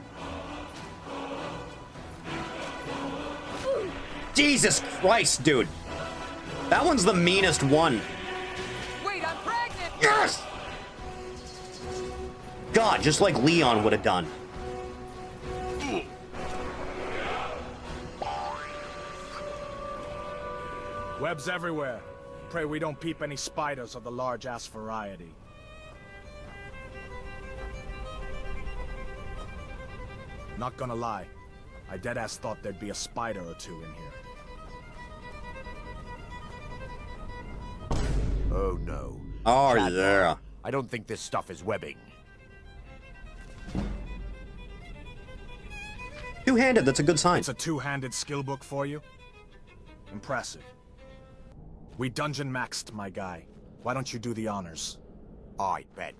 Jesus Christ, dude. That one's the meanest one. Wait, I'm pregnant! Yes! God, just like Leon would have done. Webs everywhere. Pray we don't peep any spiders of the large-ass variety. Not gonna lie, I deadass thought there'd be a spider or two in here. Oh no. Oh yeah. I don't think this stuff is webbing. Two-handed, that's a good sign. It's a two-handed skill book for you? Impressive. We dungeon maxed, my guy. Why don't you do the honors? I bet.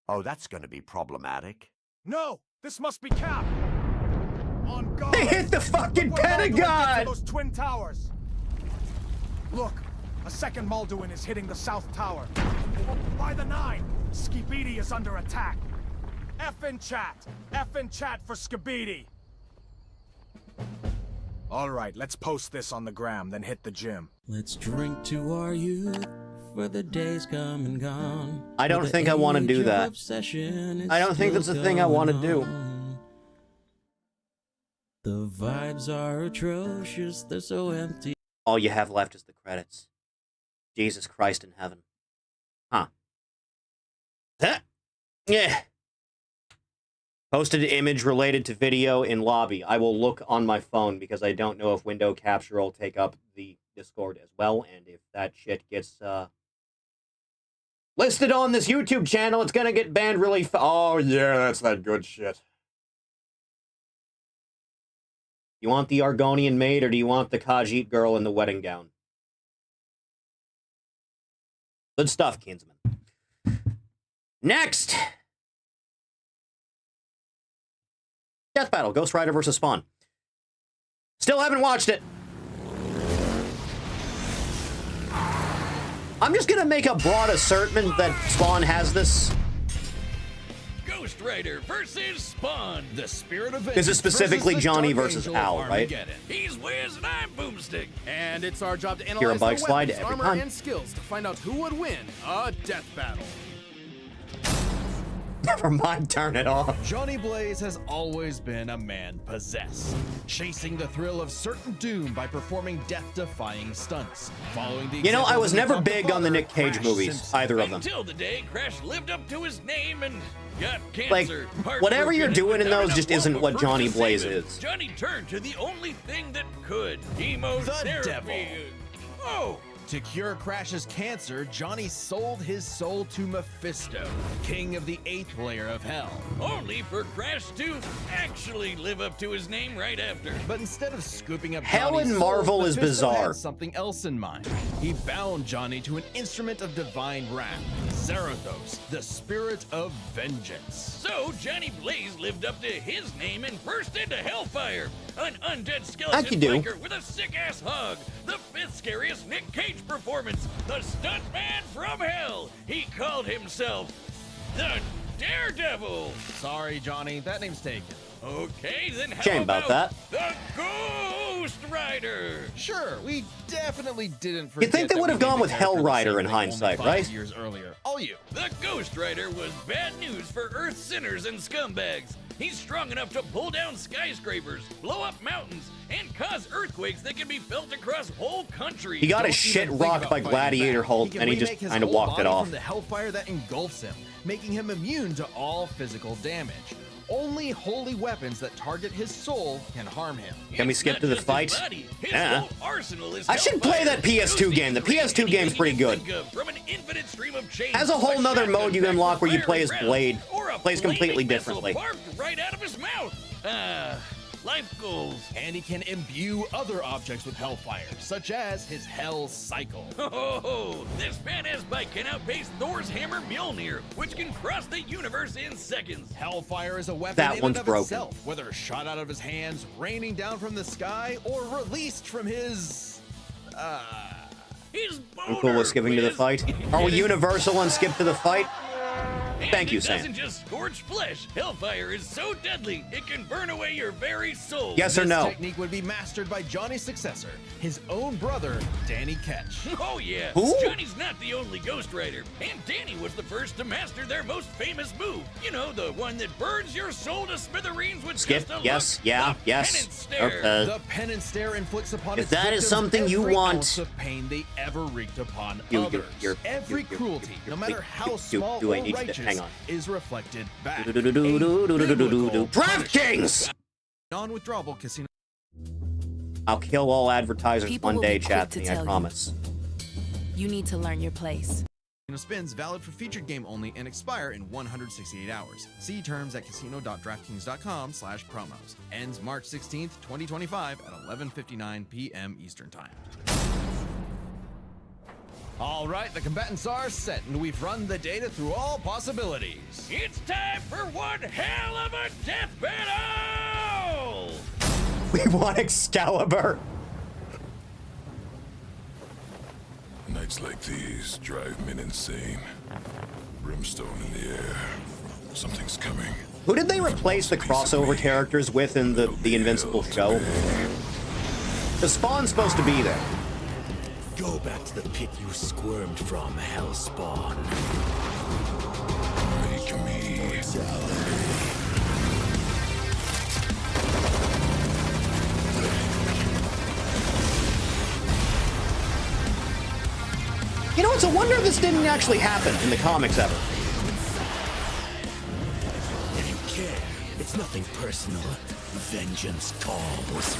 Oh, that's gonna be problematic. No! This must be Cap! On guard! They hit the fucking Pentagon! Those twin towers! Look, A second Mulduin is hitting the south tower. By the 9, Skibidi is under attack. F in chat for Skibidi. All right, let's post this on the gram, then hit the gym. Let's drink to our youth, for the days come and gone. I don't think I want to do that. I don't think that's the thing I want to do. The vibes are atrocious, they're so empty. All you have left is the credits. Jesus Christ in heaven. Huh. Yeah. Posted image related to video in lobby. I will look on my phone because I don't know if window capture will take up the Discord as well, and if that shit gets listed on this YouTube channel, it's gonna get banned really oh yeah, that's that good shit. You want the Argonian maid, or do you want the Khajiit girl in the wedding gown? Good stuff, Kinsman. Next! Death Battle, Ghost Rider versus Spawn. Still haven't watched it. I'm just gonna make a broad assertion that Spawn has this. Ghost Rider versus Spawn. The spirit of This is specifically Johnny versus Al, right? He's Wiz and I'm Boomstick. And it's our job to Hear a analyze bike their slide weapons, every armor, time. and skills to find out who would win a death battle. Never mind, turn it off. Johnny Blaze has always been a man possessed, chasing the thrill of certain doom by performing death-defying stunts. Following the You know, I was never example of big his on the father, Nick Cage Crash movies, Simpson. either of them. Until the day Crash lived up to his name and got Like, cancer. whatever you're Heartbroken doing in and without those enough just isn't love what of Johnny Earth to Blaze save him, is. Johnny turned to the only thing that could. Chemotherapy. The devil. Oh! To cure Crash's cancer, Johnny sold his soul to Mephisto, king of the 8th layer of hell. Only for Crash to actually live up to his name right after. But instead of scooping up Hell Johnny's in soul, Marvel is Mephisto bizarre. had something else in mind. He bound Johnny to an instrument of divine wrath, Zarathos, the spirit of vengeance. So Johnny Blaze lived up to his name and burst into Hellfire, an undead skeleton do. biker with a sick-ass hug, the 5th scariest Nick Cage performance, the stuntman from hell. He called himself the Daredevil. Sorry, Johnny, that name's taken. Okay, then how Shame about that. the Ghost Rider? Sure, we definitely didn't You'd forget think they that would have we made gone the with character Hell the Rider same in thing only hindsight, 5 right? years earlier. All you. The Ghost Rider was bad news for Earth's sinners and scumbags. He's strong enough to pull down skyscrapers, blow up mountains, and cause earthquakes that can be felt across whole countries. He got Don't his shit even think rocked about by fighting Gladiator back. Hulk, He can and he just remake his kind of whole walked it body off. from the hellfire that engulfs him, making him immune to all physical damage. Only holy weapons that target his soul can harm him. Can we skip to the fight? His Yeah. whole arsenal is I should play hellfire. that PS2 game. The PS2 game's pretty good. From an infinite stream of chains, Has a whole nother mode you can unlock where you play as fiery Blade. breath, or a Plays completely flaming missile differently. barbed right out of his mouth. Life goals. And he can imbue other objects with hellfire, such as his Hell Cycle. Oh, this badass bike can outpace Thor's hammer Mjolnir, which can cross the universe in seconds. Hellfire is a weapon That in one's and of broken. itself, whether shot out of his hands, raining down from the sky, or released from his... His I'm cool with skipping to the fight. Are we universal and skip to the fight? Thank you, It Sam. doesn't just scorch flesh. Hellfire is so deadly, it can burn away your very soul. Yes or This no? technique would be mastered by Johnny's successor, his own brother, Danny Ketch. Oh yeah, Who? Johnny's not the only Ghost Rider, and Danny was the first to master their most famous move. You know, the one that burns your soul to smithereens with Skip? just a Yes. look. Yeah. The Yes. penance stare. Okay. The penance stare inflicts upon If its that is victims something you every want- ounce of pain they ever wreaked upon You- others. you're- Every you're- cruelty, you're- no matter how do- small do I or need you to- righteous, hang on. is reflected back. Do-do-do-do-do-do-do-do-do. DraftKings! Non-withdrawable casino. I'll kill all advertisers People one will day, be quick to Chathany, I tell you. promise. You need to learn your place. Spins valid for featured game only and expire in 168 hours. See terms at casino.draftkings.com/promos. Ends March 16th, 2025 at 11:59 p.m. Eastern Time. All right, the combatants are set, and we've run the data through all possibilities. It's time for one hell of a death battle! We want Excalibur. Nights like these drive men insane. Brimstone in the air. Something's coming. Who did they replace the crossover characters with in the Invincible show? The Spawn's supposed to be there. Go back to the pit you squirmed from, Hellspawn. Make me. You know, it's a wonder this didn't actually happen in the comics ever. If you care, it's nothing personal. Vengeance calls.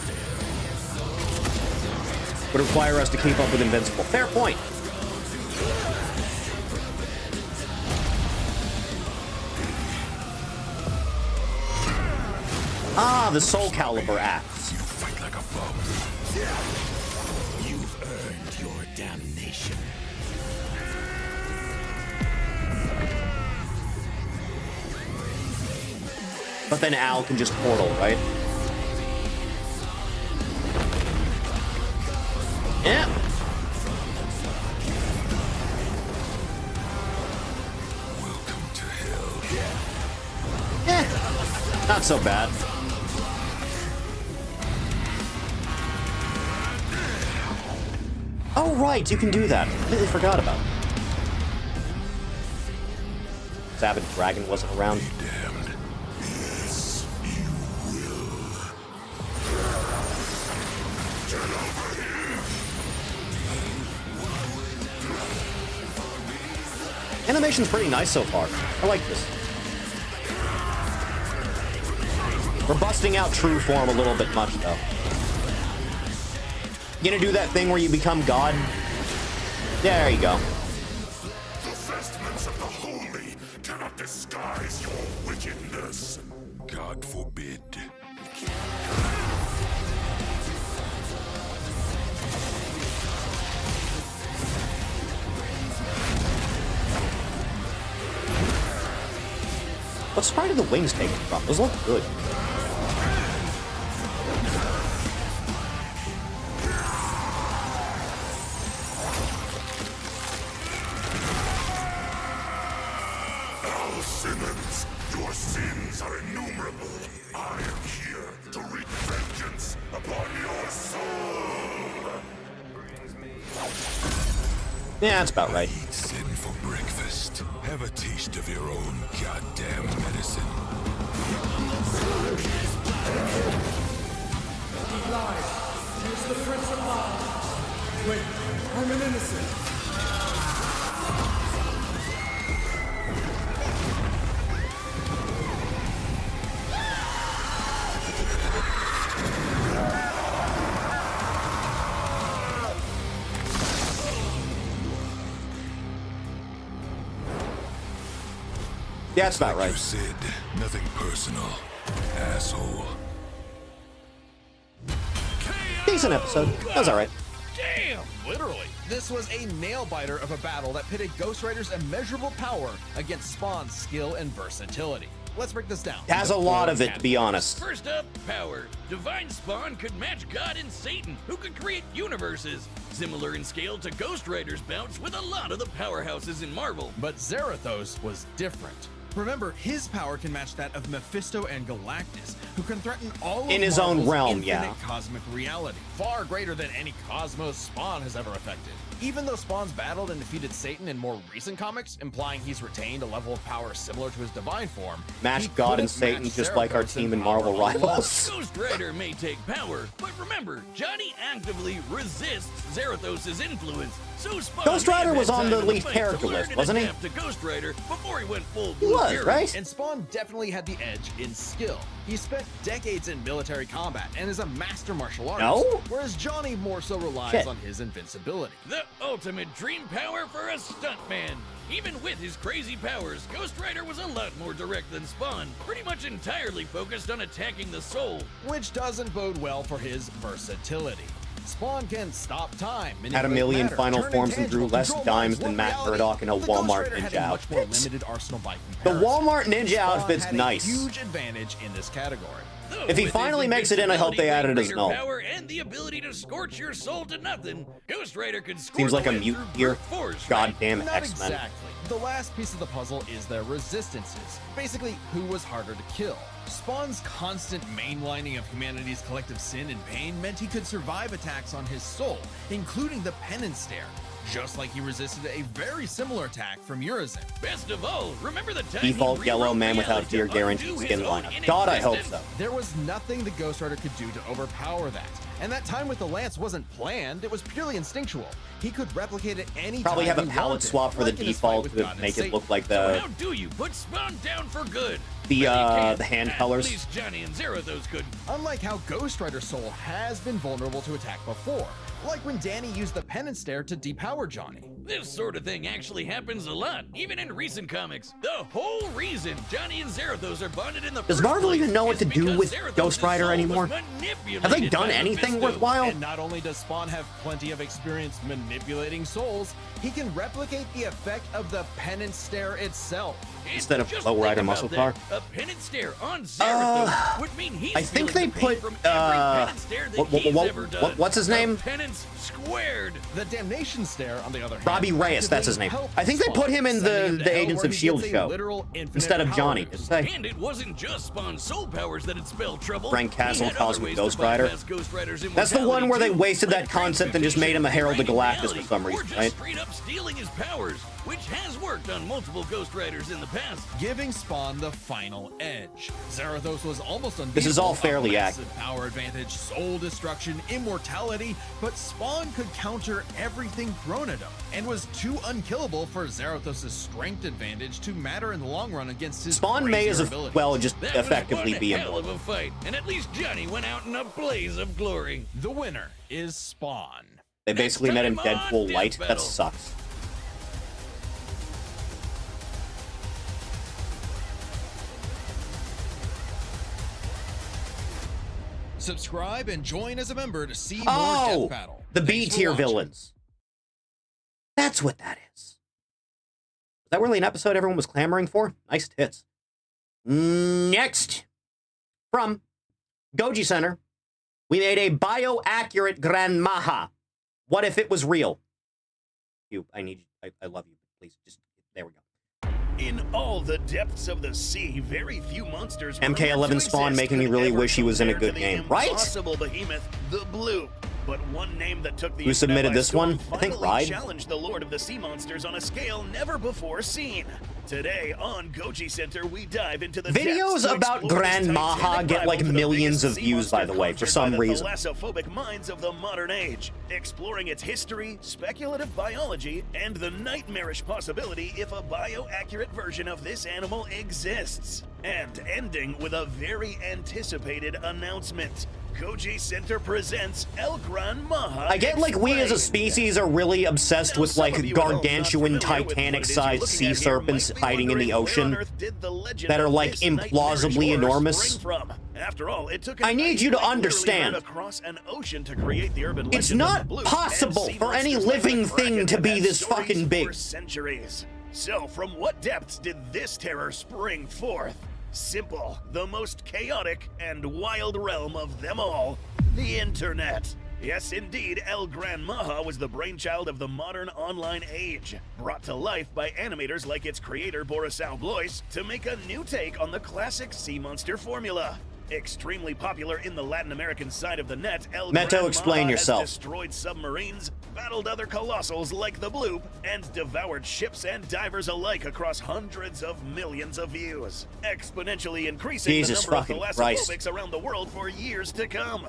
Would require us to keep up with Invincible. Fair point. Ah, the Soul Calibur axe. You fight like a foe. You've earned your damnation. But then Al can just portal, right? Yeah. Welcome to hell. Eh, not so bad. Oh, right, you can do that. Completely forgot about it. Savage Dragon wasn't around. Damned. Yes, you will. Animation's pretty nice so far. I like this. We're busting out true form a little bit much, though. You gonna do that thing where you become God? There you go. The vestments of the holy cannot disguise your wickedness. God forbid. What sprite are the wings taken from? Those look good. Simmons, your sins are innumerable. I am here to wreak vengeance upon your soul. Yeah, that's about right. Eat sin for breakfast. Have a taste of your own goddamn medicine. He lies. He is the Prince of Lies. Wait, I'm an innocent. Yeah, that's about right. You said nothing personal, asshole. Decent episode. That was alright. Damn! Literally. This was a nail-biter of a battle that pitted Ghost Rider's immeasurable power against Spawn's skill and versatility. Let's break this down. Has a lot of it, to be honest. First up, power. Divine Spawn could match God and Satan, who could create universes. Similar in scale to Ghost Rider's bouts with a lot of the powerhouses in Marvel. But Zarathos was different. Remember, his power can match that of Mephisto and Galactus, who can threaten all of in his own Marvel's realm, infinite yeah. cosmic reality, far greater than any cosmos Spawn has ever affected. Even though Spawn's battled and defeated Satan in more recent comics, implying he's retained a level of power similar to his divine form, Match God and Satan just like our team in Marvel Rivals. Ghost Rider may take power, but remember, Johnny actively resists Zarathos' influence. So Spawn Ghost Rider was on the time in lead fight character to learn list, and wasn't he? adapt to Ghost Rider before he went full He Blue was, Fury. right? And Spawn definitely had the edge in skill. He spent decades in military combat and is a master martial artist. No? Whereas Johnny more so relies Shit. on his invincibility. The ultimate dream power for a stuntman. Even with his crazy powers, Ghost Rider was a lot more direct than Spawn, pretty much entirely focused on attacking the soul. Which doesn't bode well for his versatility. Spawn can stop time, Had a million manipulate final matter, forms turn and drew intangible, less control dimes minds, than warp Matt reality. Murdock in a The Ghost Walmart Rider had Ninja a much more outfit. limited arsenal by The comparison. Walmart Ninja Spawn outfit's had a nice. huge advantage in this category. Though If he with finally his makes it in, I hope they add it as greater null. power and the ability to scorch your soul to nothing, Ghost Rider could score Seems like a the way mute through here. brute force, Goddamn Not X-Men. exactly. The last piece of the puzzle is their resistances. Basically, who was harder to kill. Spawn's constant mainlining of humanity's collective sin and pain meant he could survive attacks on his soul, including the penance stare. Just like he resisted a very similar attack from Urizen. Best of all, remember the time he Default yellow rewrote man without reality fear to guaranteed undo skin his own lineup. God, I hope so. inexistence? There was nothing the Ghost Rider could do to overpower that. And that time with the lance wasn't planned, it was purely instinctual. He could replicate it any Probably time have a he palette wanted, swap for the like in his fight default with to God and make it Satan. look like So the how do you put Spawn down for good? the hand At colors. least Johnny and Zarathos could. Unlike how Ghost Rider's soul has been vulnerable to attack before, like when Danny used the penance stare to depower Johnny. This sort of thing actually happens a lot, even in recent comics. The whole reason Johnny and Zarathos are bonded in the Does first Marvel place even know what is to do because with Zarathos' Ghost Rider soul was anymore? Have they manipulated done by anything Mephisto. worthwhile? And not only does Spawn have plenty of experience manipulating souls, he can replicate the effect of the penance stare itself. Instead of Just Low think Rider about Muscle that. Car? A penance stare on Zarathos would mean he's I think feeling they the pain put from every penance stare that he's ever done. what's his name? A penance squared. The damnation stare, on the other hand, Robbie Reyes, that's his name. I think they put him in the Agents of S.H.I.E.L.D. show instead of Johnny. Just say. And it wasn't just Spawn's soul powers that had spelled trouble. Frank He Castle, had other Cosmic ways Ghost to Rider. bypass Ghost Rider's That's the one where they immortality, wasted too, that like concept and just made him a Herald of Galactus for some or reason, just right? straight up stealing his powers, which has worked on multiple Ghost Riders in the past. Giving Spawn the final edge. Zarathos was almost unbeatable. This is all fairly massive power advantage, soul destruction, immortality, but Spawn could counter everything thrown at him, and was too unkillable for Zarathos' strength advantage to matter in the long run against his Spawn may as crazier abilities. well just That effectively was be one hell immortal. of a fight, and at least Johnny went out in a blaze of glory. The winner is Spawn. They basically made him time on Deadpool Death light. That Battle. sucks. Subscribe and join as a member to see more Oh, Death Battle. the B Thanks for tier watching. villains. That's what that is. Is that really an episode everyone was clamoring for? Nice tits. Next, from Goji Center, we made a bio-accurate Gran Maha. What if it was real? You, I need you. I love you. Please, just there we go. In all the depths of the sea, very few monsters were MK11 meant to Spawn exist making me could really ever wish he was in a compare good to the game, right? Impossible behemoth, the Bloop. But one name that took the Who internet submitted by this storm one? I think finally Ride. challenged the Lord of the Sea Monsters on a scale never before seen. Today on Goji Center, we dive into the depths Videos to about explore this Gran Maha titanic get like rival to the millions biggest of sea views, by monster the way, for conjured some by reason. the thalassophobic minds of the modern age, exploring its history, speculative biology, and the nightmarish possibility if a bio-accurate version of this animal exists. And ending with a very anticipated announcement. Goji Center presents El Gran Maha. I get like we as a Explained. species are really obsessed with like gargantuan Titanic-sized sea serpents hiding in the ocean that are like implausibly enormous. After all, it took I need you to literally understand. across an ocean to create the urban It's legend of not the Bloop, possible and sea for any monsters like living the thing Kraken to have be had this stories fucking big. for centuries. So, from what depths did this terror spring forth? Simple, the most chaotic and wild realm of them all, the internet. Yes, indeed, El Gran Maha was the brainchild of the modern online age, brought to life by animators like its creator Borisov Blois to make a new take on the classic sea monster formula. Extremely popular in the Latin American side of the net, El Meto, Gran explain Maha yourself. has destroyed submarines, battled other colossals like the Bloop, and devoured ships and divers alike across hundreds of millions of views, exponentially increasing Jesus the number of fucking Christ. thalassophobics around the world for years to come.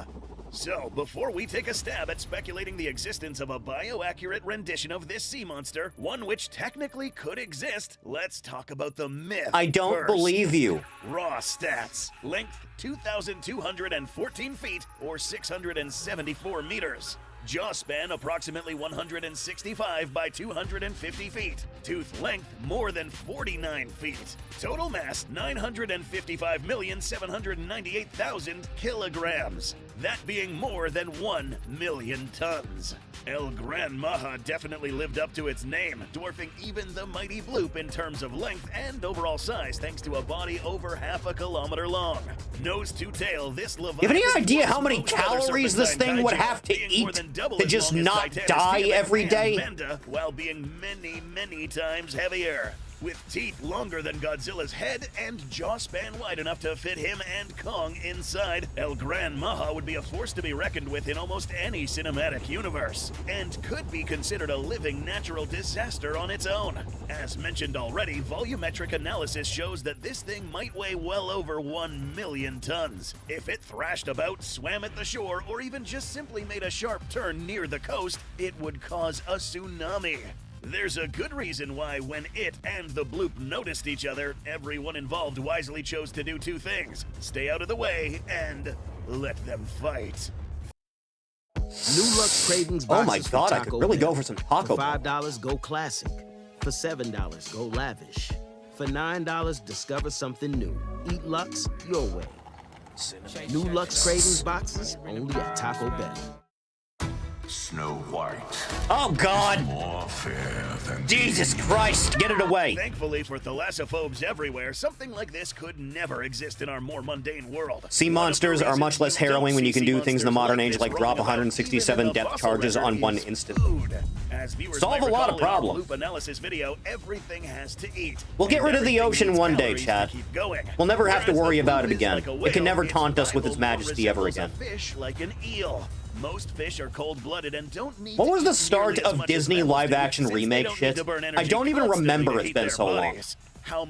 So, before we take a stab at speculating the existence of a bio-accurate rendition of this sea monster, one which technically could exist, let's talk about the myth. I don't first. believe you. Raw stats. Length 2,214 feet or 674 meters. Jaw span approximately 165 by 250 feet. tooth length more than 49 feet. Total mass 955,798,000 kilograms. That being more than 1 million tons. El Gran Maja definitely lived up to its name, dwarfing even the mighty Bloop in terms of length and overall size thanks to a body over half a kilometer long. Nose to tail, this Leviathan... You have any idea how many calories this thing would have to eat to just not die every day? While being many, many times heavier. With teeth longer than Godzilla's head and jaw span wide enough to fit him and Kong inside, El Gran Maja would be a force to be reckoned with in almost any cinematic universe, and could be considered a living natural disaster on its own. As mentioned already, volumetric analysis shows that this thing might weigh well over 1 million tons. If it thrashed about, swam at the shore, or even just simply made a sharp turn near the coast, it would cause a tsunami. There's a good reason why when it and the Bloop noticed each other, everyone involved wisely chose to do two things: stay out of the way and let them fight. New Lux Cravings Oh boxes my god, I could really go for some Taco For $5, go classic. For $7, go lavish. For $9, discover something new. Eat Lux your way. New Lux Cravings boxes only at Taco Bell. Snow White. Oh god! More fair than Jesus Christ, get it away! Thankfully for thalassophobes everywhere, something like this could never exist in our more mundane world. Sea monsters are much less harrowing when you can do things in the modern age like drop 167 depth charges on one instant. Solve a lot of problems. Analysis video, everything has to eat. We'll get rid of the ocean one day, Chad. We'll never have to worry about it again. It can never taunt us with its majesty ever again. Fish like an eel. Most fish are cold-blooded and don't need What was the start of Disney live-action remake shit? I don't even remember, it's been so long.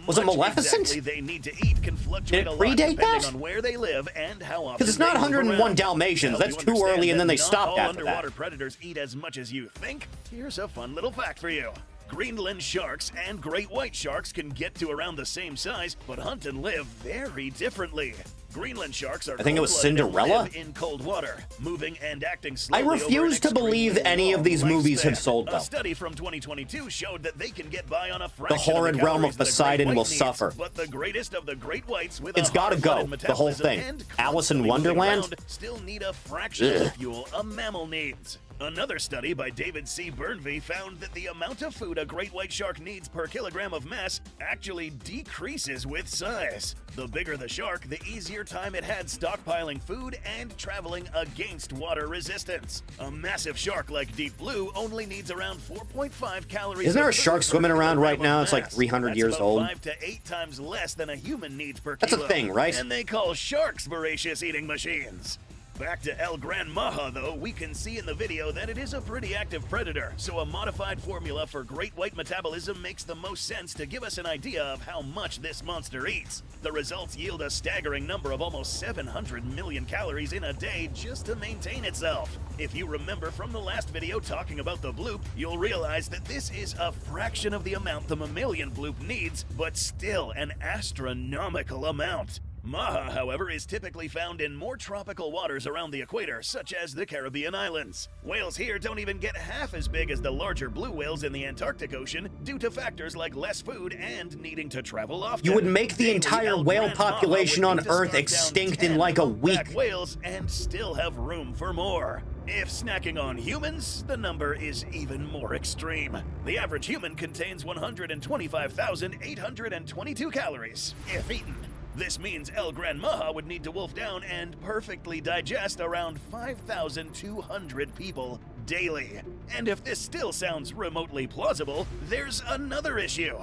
Was it Maleficent? Exactly they need to eat can fluctuate Did it predate that? on where they live and how often. Because it's not 101 Dalmatians. That's too early, and then they stopped after that. Underwater predators eat as much as you think. Here's a fun little fact for you. Greenland sharks and great white sharks can get to around the same size, but hunt and live very differently. Greenland sharks are I think it was Cinderella in cold water, moving and acting I slowly. refuse to believe any of these movies have sold A well. study from 2022 showed that they can get by on a The fraction horrid of the realm calories of that a Poseidon great will white needs, suffer. But the greatest of the great whites with It's a gotta go, hard-flooded the whole metabolism thing. and Alice in constantly moving Wonderland? around still need a fraction of the Ugh. fuel a mammal needs. Another study by David C. Burnvey found that the amount of food a great white shark needs per kilogram of mass actually decreases with size. The bigger the shark, the easier time it had stockpiling food and traveling against water resistance. A massive shark like Deep Blue only needs around 4.5 calories. Isn't there a of food shark per swimming around right kilogram now? of It's like mass. 300 That's years about old. 5 to 8 times less than a human needs per That's a kilo. thing, right? And they call sharks voracious eating machines. Back to El Gran Maja, though, we can see in the video that it is a pretty active predator, so a modified formula for great white metabolism makes the most sense to give us an idea of how much this monster eats. The results yield a staggering number of almost 700 million calories in a day just to maintain itself. If you remember from the last video talking about the bloop, you'll realize that this is a fraction of the amount the mammalian bloop needs, but still an astronomical amount. Maha, however, is typically found in more tropical waters around the equator, such as the Caribbean islands. Whales here don't even get half as big as the larger blue whales in the Antarctic Ocean due to factors like less food and needing to travel often. You would make the entire whale population on Earth extinct in like a week. Whales and still have room for more. If snacking on humans, the number is even more extreme. The average human contains 125,822 calories, if eaten. This means El Gran Maja would need to wolf down and perfectly digest around 5,200 people daily. And if this still sounds remotely plausible, there's another issue.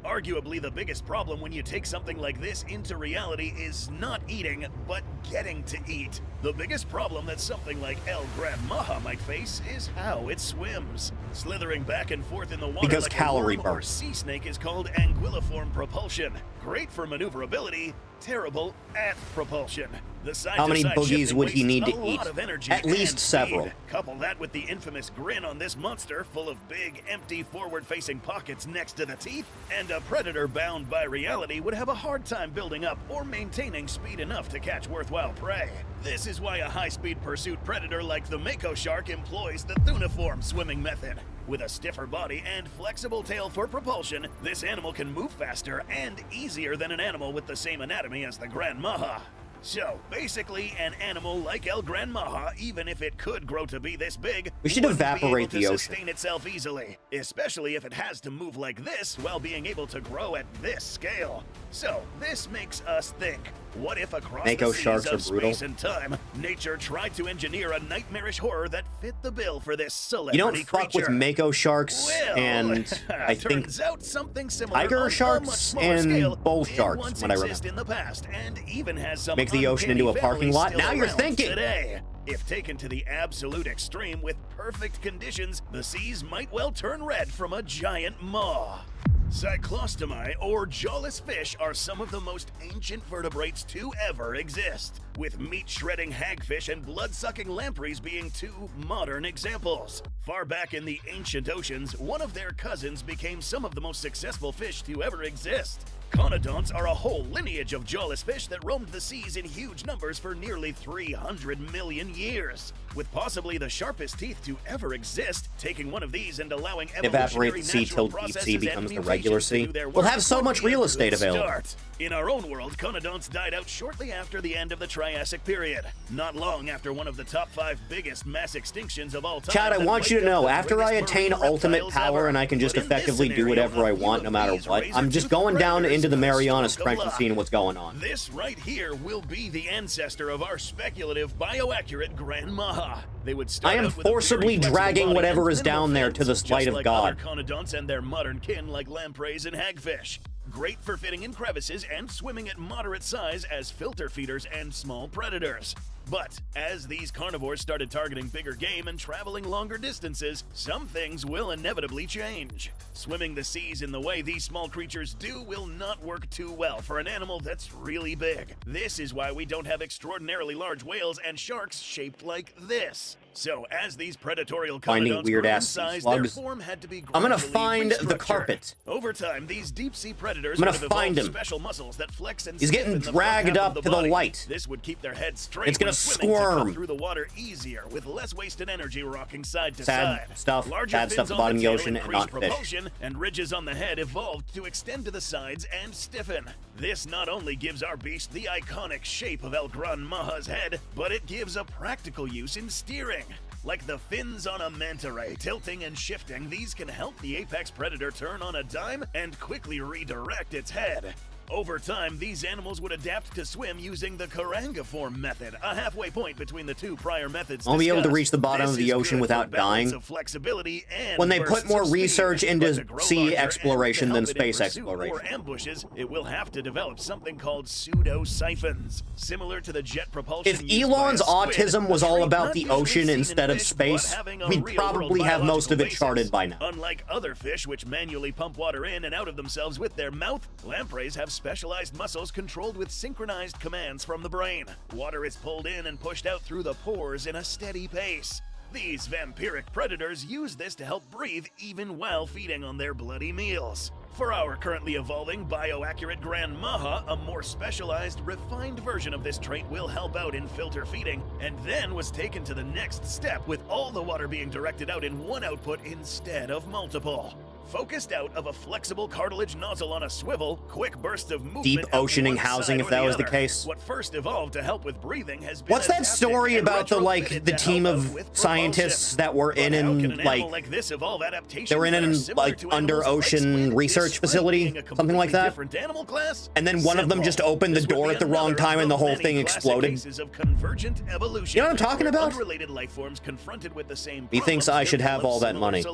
Arguably the biggest problem when you take something like this into reality is not eating, but getting to eat. The biggest problem that something like El Gran Maja might face is how it swims. Slithering back and forth in the water Because like calorie a worm or burn. sea snake is called anguilliform propulsion. Great for maneuverability, terrible at propulsion. The How many side-to-side boogies shifting would he wastes need to a eat? lot of energy At least and several. speed. Couple that with the infamous grin on this monster, full of big, empty, forward-facing pockets next to the teeth, and a predator bound by reality would have a hard time building up or maintaining speed enough to catch worthwhile prey. This is why a high-speed pursuit predator like the mako shark employs the thuniform swimming method. With a stiffer body and flexible tail for propulsion, this animal can move faster and easier than an animal with the same anatomy as the Grand Maha. So, basically, an animal like El Gran Maha, even if it could grow to be this big, we should evaporate be able the to sustain ocean. itself easily, especially if it has to move like this while being able to grow at this scale. So, this makes us think, what if across Mako the seas sharks of are brutal. space and time, nature tried to engineer a nightmarish horror that fit the bill for this You celebrity don't fuck with creature? Mako sharks Well, and I think turns out something similar tiger on a much sharks smaller and scale bull did sharks, once what I exist remember. in the past, and even has some Make the ocean into a uncanny parking families lot? still Now you're around thinking. Today. If taken to the absolute extreme with perfect conditions, the seas might well turn red from a giant maw. Cyclostomi, or jawless fish, are some of the most ancient vertebrates to ever exist, with meat-shredding hagfish and blood-sucking lampreys being two modern examples. Far back in the ancient oceans, one of their cousins became some of the most successful fish to ever exist. Conodonts are a whole lineage of jawless fish that roamed the seas in huge numbers for nearly 300 million years, with possibly the sharpest teeth to ever exist, taking one of these and allowing Evaporate the sea till deep sea becomes the regular sea. We'll have so much real estate available. In our own world, conodonts died out shortly after the end of the Triassic period, not long after one of the top 5 biggest mass extinctions of all time. Chad, I that want you to wiped out know, the after I biggest attain marine ultimate reptiles power ever. and I can just But in this effectively do scenario, whatever I a few want of no matter these what, I'm just razor-toothed going down predators into the could Mariana stroke a Trench and lot. seeing what's going on. This right here will be the ancestor of our speculative, bioaccurate Grand Maha. They would start I am out with a forcibly very flexible dragging body whatever and is minimal down there to the fins, light just of like God. other conodonts and their modern kin like lampreys and hagfish. Great for fitting in crevices and swimming at moderate size as filter feeders and small predators. But as these carnivores started targeting bigger game and traveling longer distances, some things will inevitably change. Swimming the seas in the way these small creatures do will not work too well for an animal that's really big. This is why we don't have extraordinarily large whales and sharks shaped like this. So as these predatory Finding conodonts weird grew in ass size, sea their slugs. form had to be I'm gonna gradually find the restructured. carpet. Over time, these deep-sea predators I'm gonna would have find evolved him. special muscles that flex and He's getting stiffen the front dragged half up of to the body. light. This would keep their heads straight It's gonna when swimming to squirm. come through the water easier with less wasted energy rocking side to Sad side. stuff, Larger bad stuff fins at the on bottom of the tail ocean and increased not fish. propulsion, and ridges on the head evolved to extend to the sides and stiffen. This not only gives our beast the iconic shape of El Gran Maha's head, but it gives a practical use in steering. Like the fins on a manta ray, tilting and shifting, these can help the apex predator turn on a dime and quickly redirect its head. Over time, these animals would adapt to swim using the Karangiform method, a halfway point between the two prior methods I'll be able to discussed. reach the bottom This of the is ocean good without for balance dying. of flexibility and When they put bursts more of speed, research but into to grow sea larger and to exploration than help it in space pursuit exploration. Or ambushes, it will have to develop something called pseudo-siphons, similar to the jet propulsion If used by a Elon's squid, autism was a all trait about not the usually ocean seen in instead of fish, space, but having a we'd real-world probably have most of it biological charted basis. by now. Unlike other fish which manually pump water in and out of themselves with their mouth, lampreys have specialized muscles controlled with synchronized commands from the brain. Water is pulled in and pushed out through the pores in a steady pace. These vampiric predators use this to help breathe even while feeding on their bloody meals. For our currently evolving bioaccurate Grand Maha, a more specialized, refined version of this trait will help out in filter feeding, and then was taken to the next step with all the water being directed out in one output instead of multiple. Focused out of a flexible cartilage nozzle on a swivel, quick bursts of movement Deep out oceaning one housing, side if or that was the other. case. What first evolved to help with breathing has been What's that adapted story and about the retrofitted the to team help out of with scientists propulsion. that were in But how can an an animal like this evolve adaptations they were in that are an similar like to under animals like ocean squid, research despite facility, being a something like completely that? different animal class? And then one of them just opened the This would door be at the wrong another time of and the whole many thing classic exploded. cases of convergent evolution, You know what I'm talking where about? Unrelated life forms confronted with the same He thinks I should have all that money.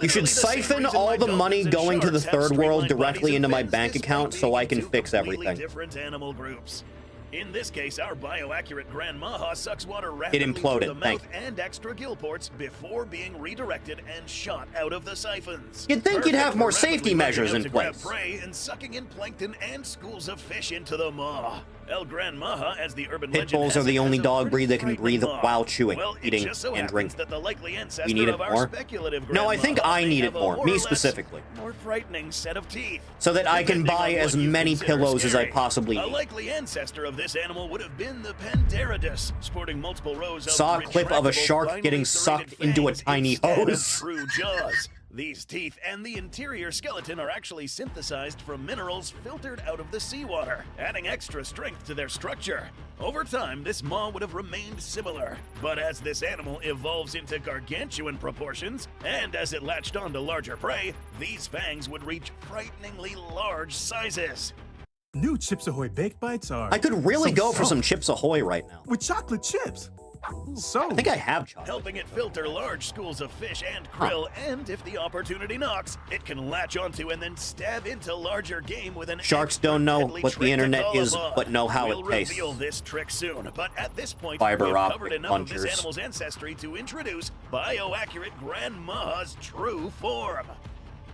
You should siphon all the money going to the third world directly into my bank account so I can fix everything. Different animal groups. In this case, our bioaccurate Grand Maha sucks water rapidly imploded, through the mouth and extra gill ports before being redirected and shot out of the siphons. You'd think you'd have Perfect more for safety rapidly measures running in out to grab place. prey and sucking in plankton and schools of fish into the maw. El Gran Maha, as the urban Pit legend bulls has are the it, only has a dog breed that can pretty breathe frightening maw. while chewing, Well, it eating, just so and happens drinking. that the likely ancestor You need it of our more? speculative No, I Gran think Maha I may need have it a more. more Me or less specifically. more frightening set of teeth. So that I can Depending buy on as what you many consider pillows as I scary. possibly A need. likely ancestor of this animal would have been the Panderidus, sporting multiple rows of Saw a clip of a retractable, shark finely getting serrated sucked into a fangs tiny instead of hose. true jaws. These teeth and the interior skeleton are actually synthesized from minerals filtered out of the seawater, adding extra strength to their structure. Over time, this maw would have remained similar, but as this animal evolves into gargantuan proportions, and as it latched onto larger prey, these fangs would reach frighteningly large sizes. New Chips Ahoy Baked Bites are... I could really so go for soft. some Chips Ahoy right now. With chocolate chips. So... I think I have chocolate. Helping it filter large schools of fish and krill, and if the opportunity knocks, it can latch onto and then stab into larger game with an Sharks don't know deadly what trick the internet to call is, upon. but know how We'll it tastes. reveal this trick soon, but at this point, Fiber we've optic covered enough of punchers. this animal's ancestry to introduce bioaccurate Gran Maha's true form.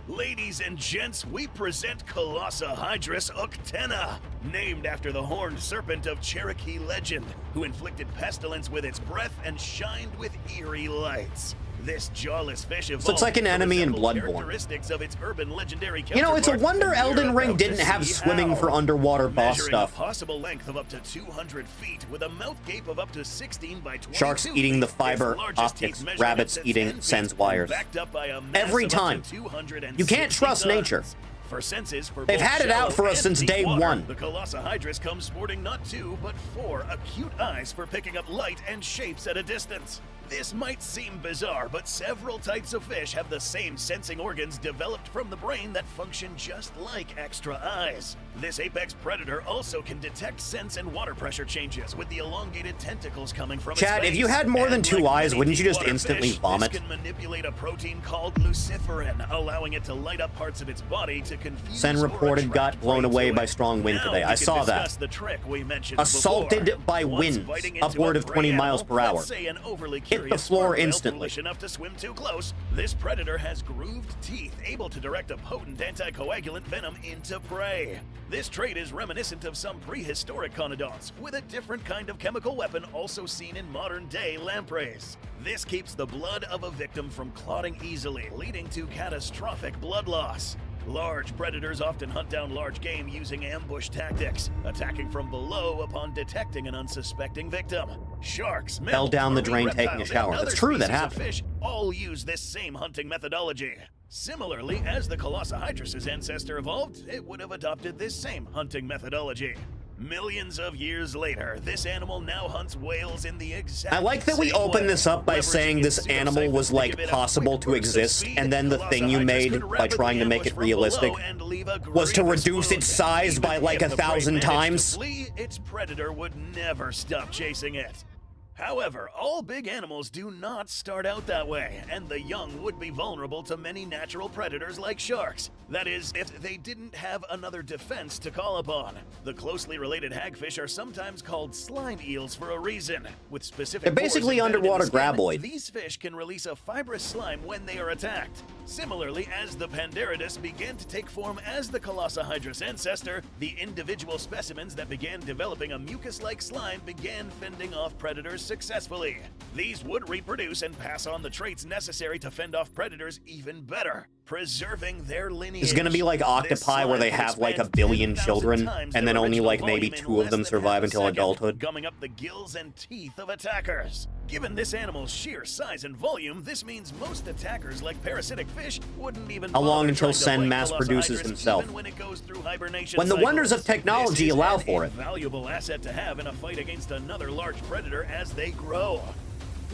Ladies and gents, we present Colossahydrus uctena, named after the horned serpent of Cherokee legend, who inflicted pestilence with its breath and shined with eerie lights. This jawless fish evolved looks like an to enemy in resemble Bloodborne. characteristics of its urban legendary You know, it's a counterpart, wonder and we're Elden Ring about to didn't have see swimming how. for underwater boss Measuring stuff. a possible length of up to 200 feet with a mouth gape of up to 16 by 22 Sharks eating the feet, fiber its largest optics, teeth measuring rabbits up to eating 10 feet, sends wires. backed up by a mass Every of up to time. 260 You can't trust tons. nature. For senses, for They've both had it out shallow for us and since deep day water, one. The Colossahydrus comes sporting not 2, but 4 acute eyes for picking up light and shapes at a distance. This might seem bizarre, but several types of fish have the same sensing organs developed from the brain that function just like extra eyes. This apex predator also can detect sense and water pressure changes with the elongated tentacles coming from its Chad, face. if you had more than And 2 like eyes, many wouldn't you just deep-water instantly fish, vomit? This can manipulate a protein called luciferin, allowing it to light up parts of its body to confuse Sen or reported got attract blown prey away to by it. strong wind Now today. we I can saw discuss that. the trick we mentioned Assaulted before. by Once winds, biting into upward a of 20 prey miles animal, per hour. let's say an overly Hit the curious floor sperm whale instantly. foolish enough to swim too close, this predator has grooved teeth able to direct a potent anticoagulant venom into prey. This trait is reminiscent of some prehistoric conodonts, with a different kind of chemical weapon also seen in modern-day lampreys. This keeps the blood of a victim from clotting easily, leading to catastrophic blood loss. Large predators often hunt down large game using ambush tactics, attacking from below upon detecting an unsuspecting victim. Sharks, Fell mammals, down the marine drain taking a reptiles, shower. and That's other true, that species of happened. fish all use this same hunting methodology. Similarly, as the Colossahydrus' ancestor evolved, it would have adopted this same hunting methodology. Millions of years later, this animal now hunts whales in the exact I like that we same open way. this up by Leveraging saying its this animal pseudosiphons was to like give it a possible quick to burst of exist, speed, and then the thing you Colossahydrus made could by rapidly trying to make ambush it from realistic below and leave a was to grievous reduce its wound. size by Even like if the prey 1,000 managed to times. flee, its predator would never stop chasing it. However, all big animals do not start out that way, and the young would be vulnerable to many natural predators like sharks. That is, if they didn't have another defense to call upon. The closely related hagfish are sometimes called slime eels for a reason. With specific They're basically pores embedded in the underwater skin, graboid. these fish can release a fibrous slime when they are attacked. Similarly, as the Panderidus began to take form as the Colossahydrus ancestor, the individual specimens that began developing a mucus-like slime began fending off predators successfully. These would reproduce and pass on the traits necessary to fend off predators even better, preserving their lineage. It's gonna be like Octopi where they have like 1 billion children, and then only like maybe 2 of them survive until adulthood. Gumming up the gills and teeth of attackers. Given this animal's sheer size and volume, this means most attackers like parasitic fish wouldn't even How long bother until trying to Sen bite mass produces Colossahydrus himself? even when it goes through hibernation When the wonders cycles. of technology This is allow an for it. invaluable asset to have in a fight against another large predator as they grow.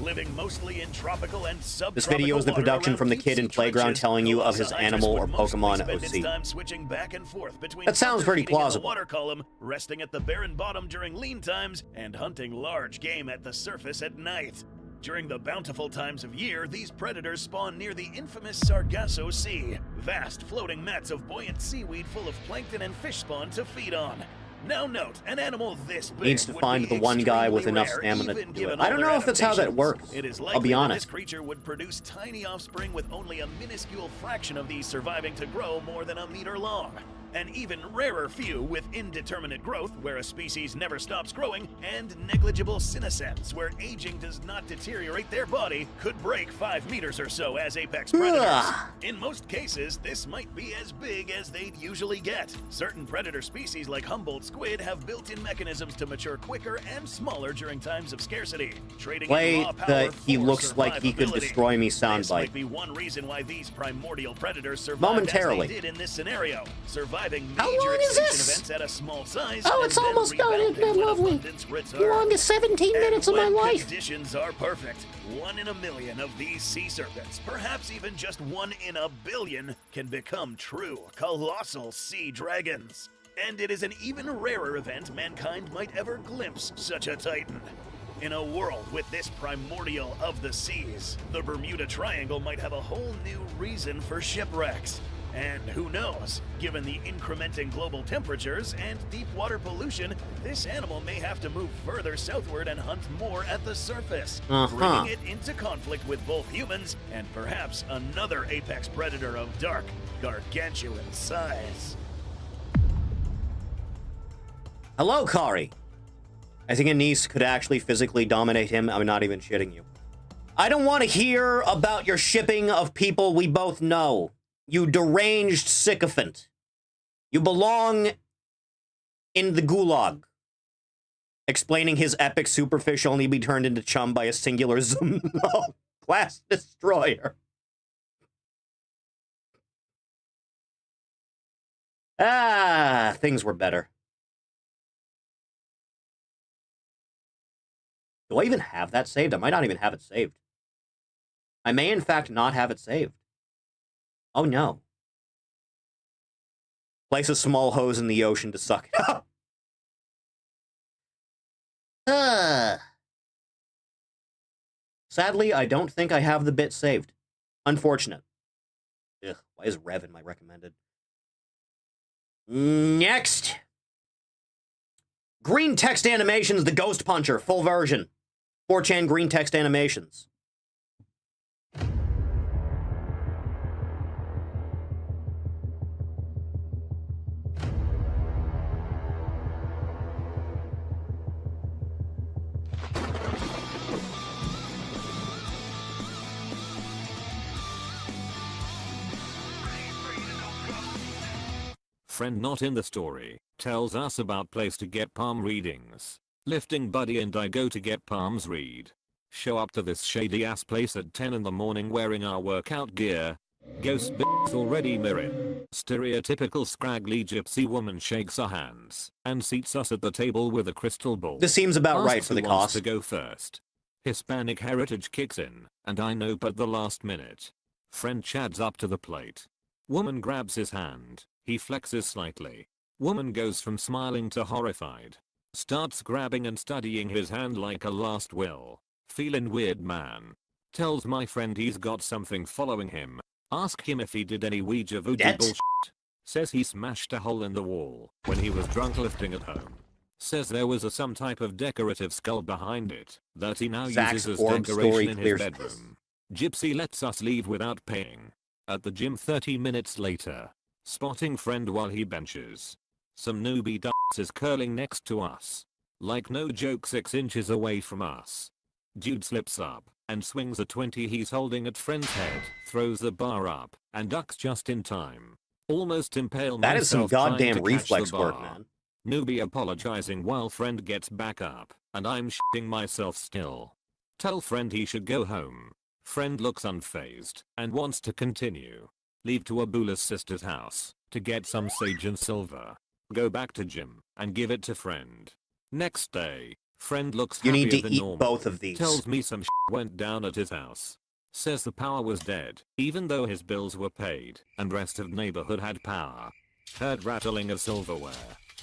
Living mostly in tropical and subtropical This video is the water production around from the deep kid in sea Playground trenches, telling you of his Colossahydrus animal would or mostly Pokemon spend its OC. time switching back and forth between That sounds pretty feeding in the plausible. water column, resting at the barren bottom during lean times, and hunting large game at the surface at night. During the bountiful times of year, these predators spawn near the infamous Sargasso Sea, vast floating mats of buoyant seaweed full of plankton and fish spawn to feed on. Now note, an animal this big Needs to would find be the one guy with extremely enough rare, stamina to even do given it. I all don't their know if that's how that adaptations. works. It is I'll likely be that honest. this creature would produce tiny offspring with only a minuscule fraction of these surviving to grow more than a meter long. an even rarer few with indeterminate growth, where a species never stops growing, and negligible senescence, where aging does not deteriorate their body, could break 5 meters or so as apex predators. In most cases, this might be as big as they'd usually get. Certain predator species like Humboldt squid have built-in mechanisms to mature quicker and smaller during times of scarcity, trading in raw power the he for looks like he could survivability. destroy me This soundbite. might be one reason why these primordial predators survived Momentarily. as they did in this scenario, surviving How major long is extinction this? events at a small size. Oh, and it's then almost done. rebounding Isn't that when lovely? abundance returns. The longest 17 minutes of my And when life. Conditions are perfect. 1 in a million of these sea serpents, perhaps even just 1 in a billion, can become true colossal sea dragons. And it is an even rarer event mankind might ever glimpse such a titan. In a world with this primordial of the seas, the Bermuda Triangle might have a whole new reason for shipwrecks. And who knows, given the incrementing global temperatures and deep water pollution, this animal may have to move further southward and hunt more at the surface, bringing it into conflict with both humans and perhaps another apex predator of dark, gargantuan size. Hello, Kari. I think a niece could actually physically dominate him. I'm not even shitting you. I don't want to hear about your shipping of people we both know. You deranged sycophant. You belong in the gulag. Explaining his epic superfish only be turned into chum by a singular Zumbo class destroyer. Ah, things were better. Do I even have that saved? I might not even have it saved. I may, in fact, not have it saved. Oh, no. Place a small hose in the ocean to suck it up. Sadly, I don't think I have the bit saved. Unfortunate. Ugh, why is Rev in my recommended? Next! Green Text Animations, The Ghost Puncher, full version. 4chan Green Text Animations. Friend not in the story tells us about place to get palm readings. Lifting buddy and I go to get palms read. Show up to this shady ass place at 10 in the morning wearing our workout gear. Ghost b****s already mirroring. Stereotypical scraggly gypsy woman shakes our hands and seats us at the table with a crystal ball. This seems about Asks right for the who wants cost. to go first. Hispanic heritage kicks in, and I nope at the last minute. Friend chads up to the plate. Woman grabs his hand. He flexes slightly. Woman goes from smiling to horrified. Starts grabbing and studying his hand like a last will. Feelin' weird, man. Tells my friend he's got something following him. Ask him if he did any Ouija voodoo bullshit. Says he smashed a hole in the wall when he was drunk lifting at home. Says there was some type of decorative skull behind it that he now uses as decoration in his bedroom. Gypsy lets us leave without paying. At the gym 30 minutes later. Spotting friend while he benches. Some newbie dance is curling next to us. Like no joke 6 inches away from us. Dude slips up and swings a 20 he's holding at friend's head, throws the bar up, and ducks just in time. Almost impale myself. That is some trying goddamn to catch reflex the work, bar. man. Newbie apologizing while friend gets back up, and I'm shitting myself still. Tell friend he should go home. Friend looks unfazed and wants to continue. Leave to Abula's sister's house to get some sage and silver. Go back to gym and give it to friend. Next day, friend looks You happier need to than eat normal. both of these. Tells me some went down at his house. Says the power was dead, even though his bills were paid and rest of neighborhood had power. Heard rattling of silverware.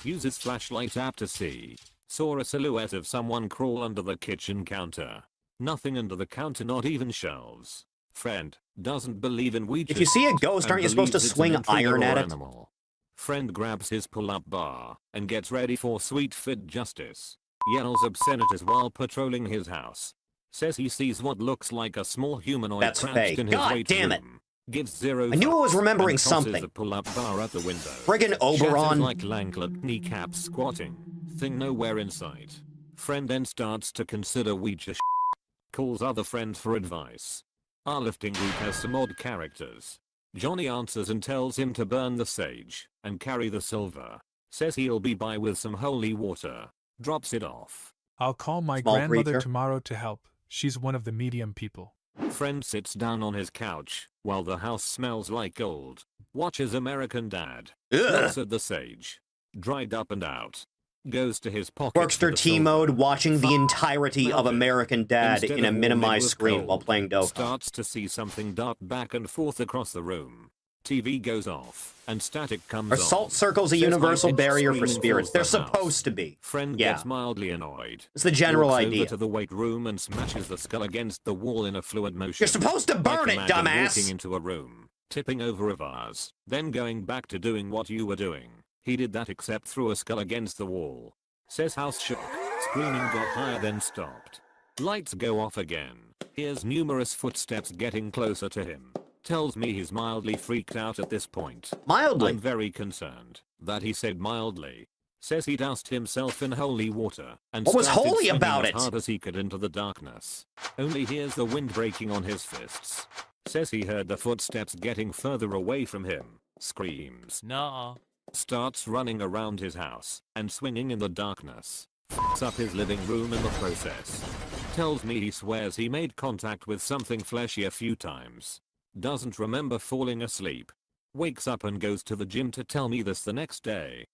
Uses flashlight app to see. Saw a silhouette of someone crawl under the kitchen counter. Nothing under the counter, not even shelves. Friend doesn't believe in Ouija. If you see a ghost, and aren't you supposed to believes it's swing an intruder iron or at it? animal. Friend grabs his pull-up bar and gets ready for sweet fit justice. Yells obscenities while patrolling his house. Says he sees what looks like a small humanoid That's crouched fake. in his God weight damn it. room. Gives 0 I knew I was fucks remembering and tosses something. a pull-up bar at the window. Friggin' Oberon. Shatters like Langlet kneecaps squatting. Thing nowhere in sight. Friend then starts to consider Ouija calls other friends for advice. Our lifting group has some odd characters. Johnny answers and tells him to burn the sage and carry the silver. Says he'll be by with some holy water. Drops it off. I'll call my Small grandmother creature. tomorrow to help. She's one of the medium people. Friend sits down on his couch while the house smells like gold. Watches American Dad. Looks at the sage. Dried up and out. Goes to his pocket. Workster T mode, watching the entirety of American Dad in a minimized screen while playing Dokkan. Starts to see something dart back and forth across the room. TV goes off and static comes on. Assault circles a Says universal my bitch barrier for screaming spirits. fills They're the house. supposed to be. Friend Yeah. gets mildly annoyed. It's the general Walks idea. over to the weight room and smashes the skull against the wall in a fluid motion. You're supposed to burn Like it, imagine dumbass! Walking into a room, tipping over a vase, then going back to doing what you were doing. He did that except threw a skull against the wall. Says house shook. Screaming got higher then stopped. Lights go off again. Hears numerous footsteps getting closer to him. Tells me he's mildly freaked out at this point. Mildly? I'm very concerned that he said mildly. Says he doused himself in holy water and What was started holy swinging about as it? hard as he could into the darkness. Only hears the wind breaking on his fists. Says he heard the footsteps getting further away from him. Screams. Nah. Starts running around his house and swinging in the darkness. Fucks up his living room in the process. Tells me he swears he made contact with something fleshy a few times. Doesn't remember falling asleep. Wakes up and goes to the gym to tell me this the next day.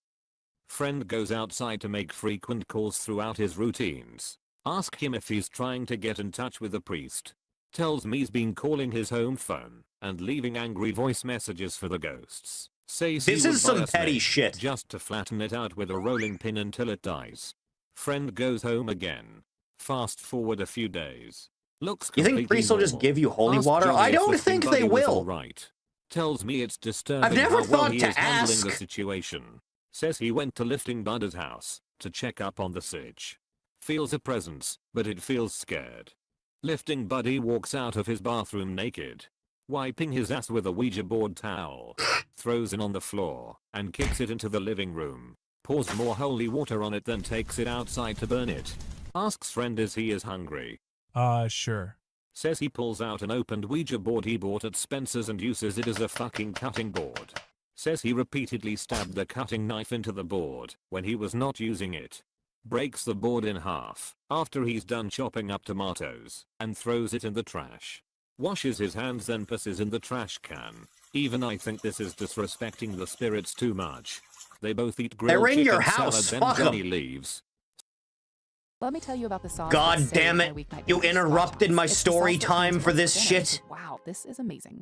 Friend goes outside to make frequent calls throughout his routines. Ask him if he's trying to get in touch with the priest. Tells me he's been calling his home phone and leaving angry voice messages for the ghosts. Says This he would is some buy a petty snake shit. just to flatten it out with a rolling pin until it dies. Friend goes home again. Fast forward a few days. Looks You think completely priests will just normal. give you holy Asked water? Johnny I if don't lifting think buddy they was will. alright. Tells me it's disturbing I've never how well thought he to is handling the ask. situation. Says he went to lifting Buddy's house to check up on the sitch. Feels a presence, but it feels scared. Lifting Buddy walks out of his bathroom naked. Wiping his ass with a Ouija board towel. Throws it on the floor and kicks it into the living room. Pours more holy water on it then takes it outside to burn it. Asks friend if he is hungry. Sure. Says he pulls out an opened Ouija board he bought at Spencer's and uses it as a fucking cutting board. Says he repeatedly stabbed the cutting knife into the board when he was not using it. Breaks the board in half after he's done chopping up tomatoes and throws it in the trash. Washes his hands then pisses in the trash can. Even I think this is disrespecting the spirits too much. They both eat grilled They're in chicken your house, salad fuck then Johnny 'em. leaves. Let me tell you about the song. God damn it! You interrupted my story time for this shit. Wow, this is amazing.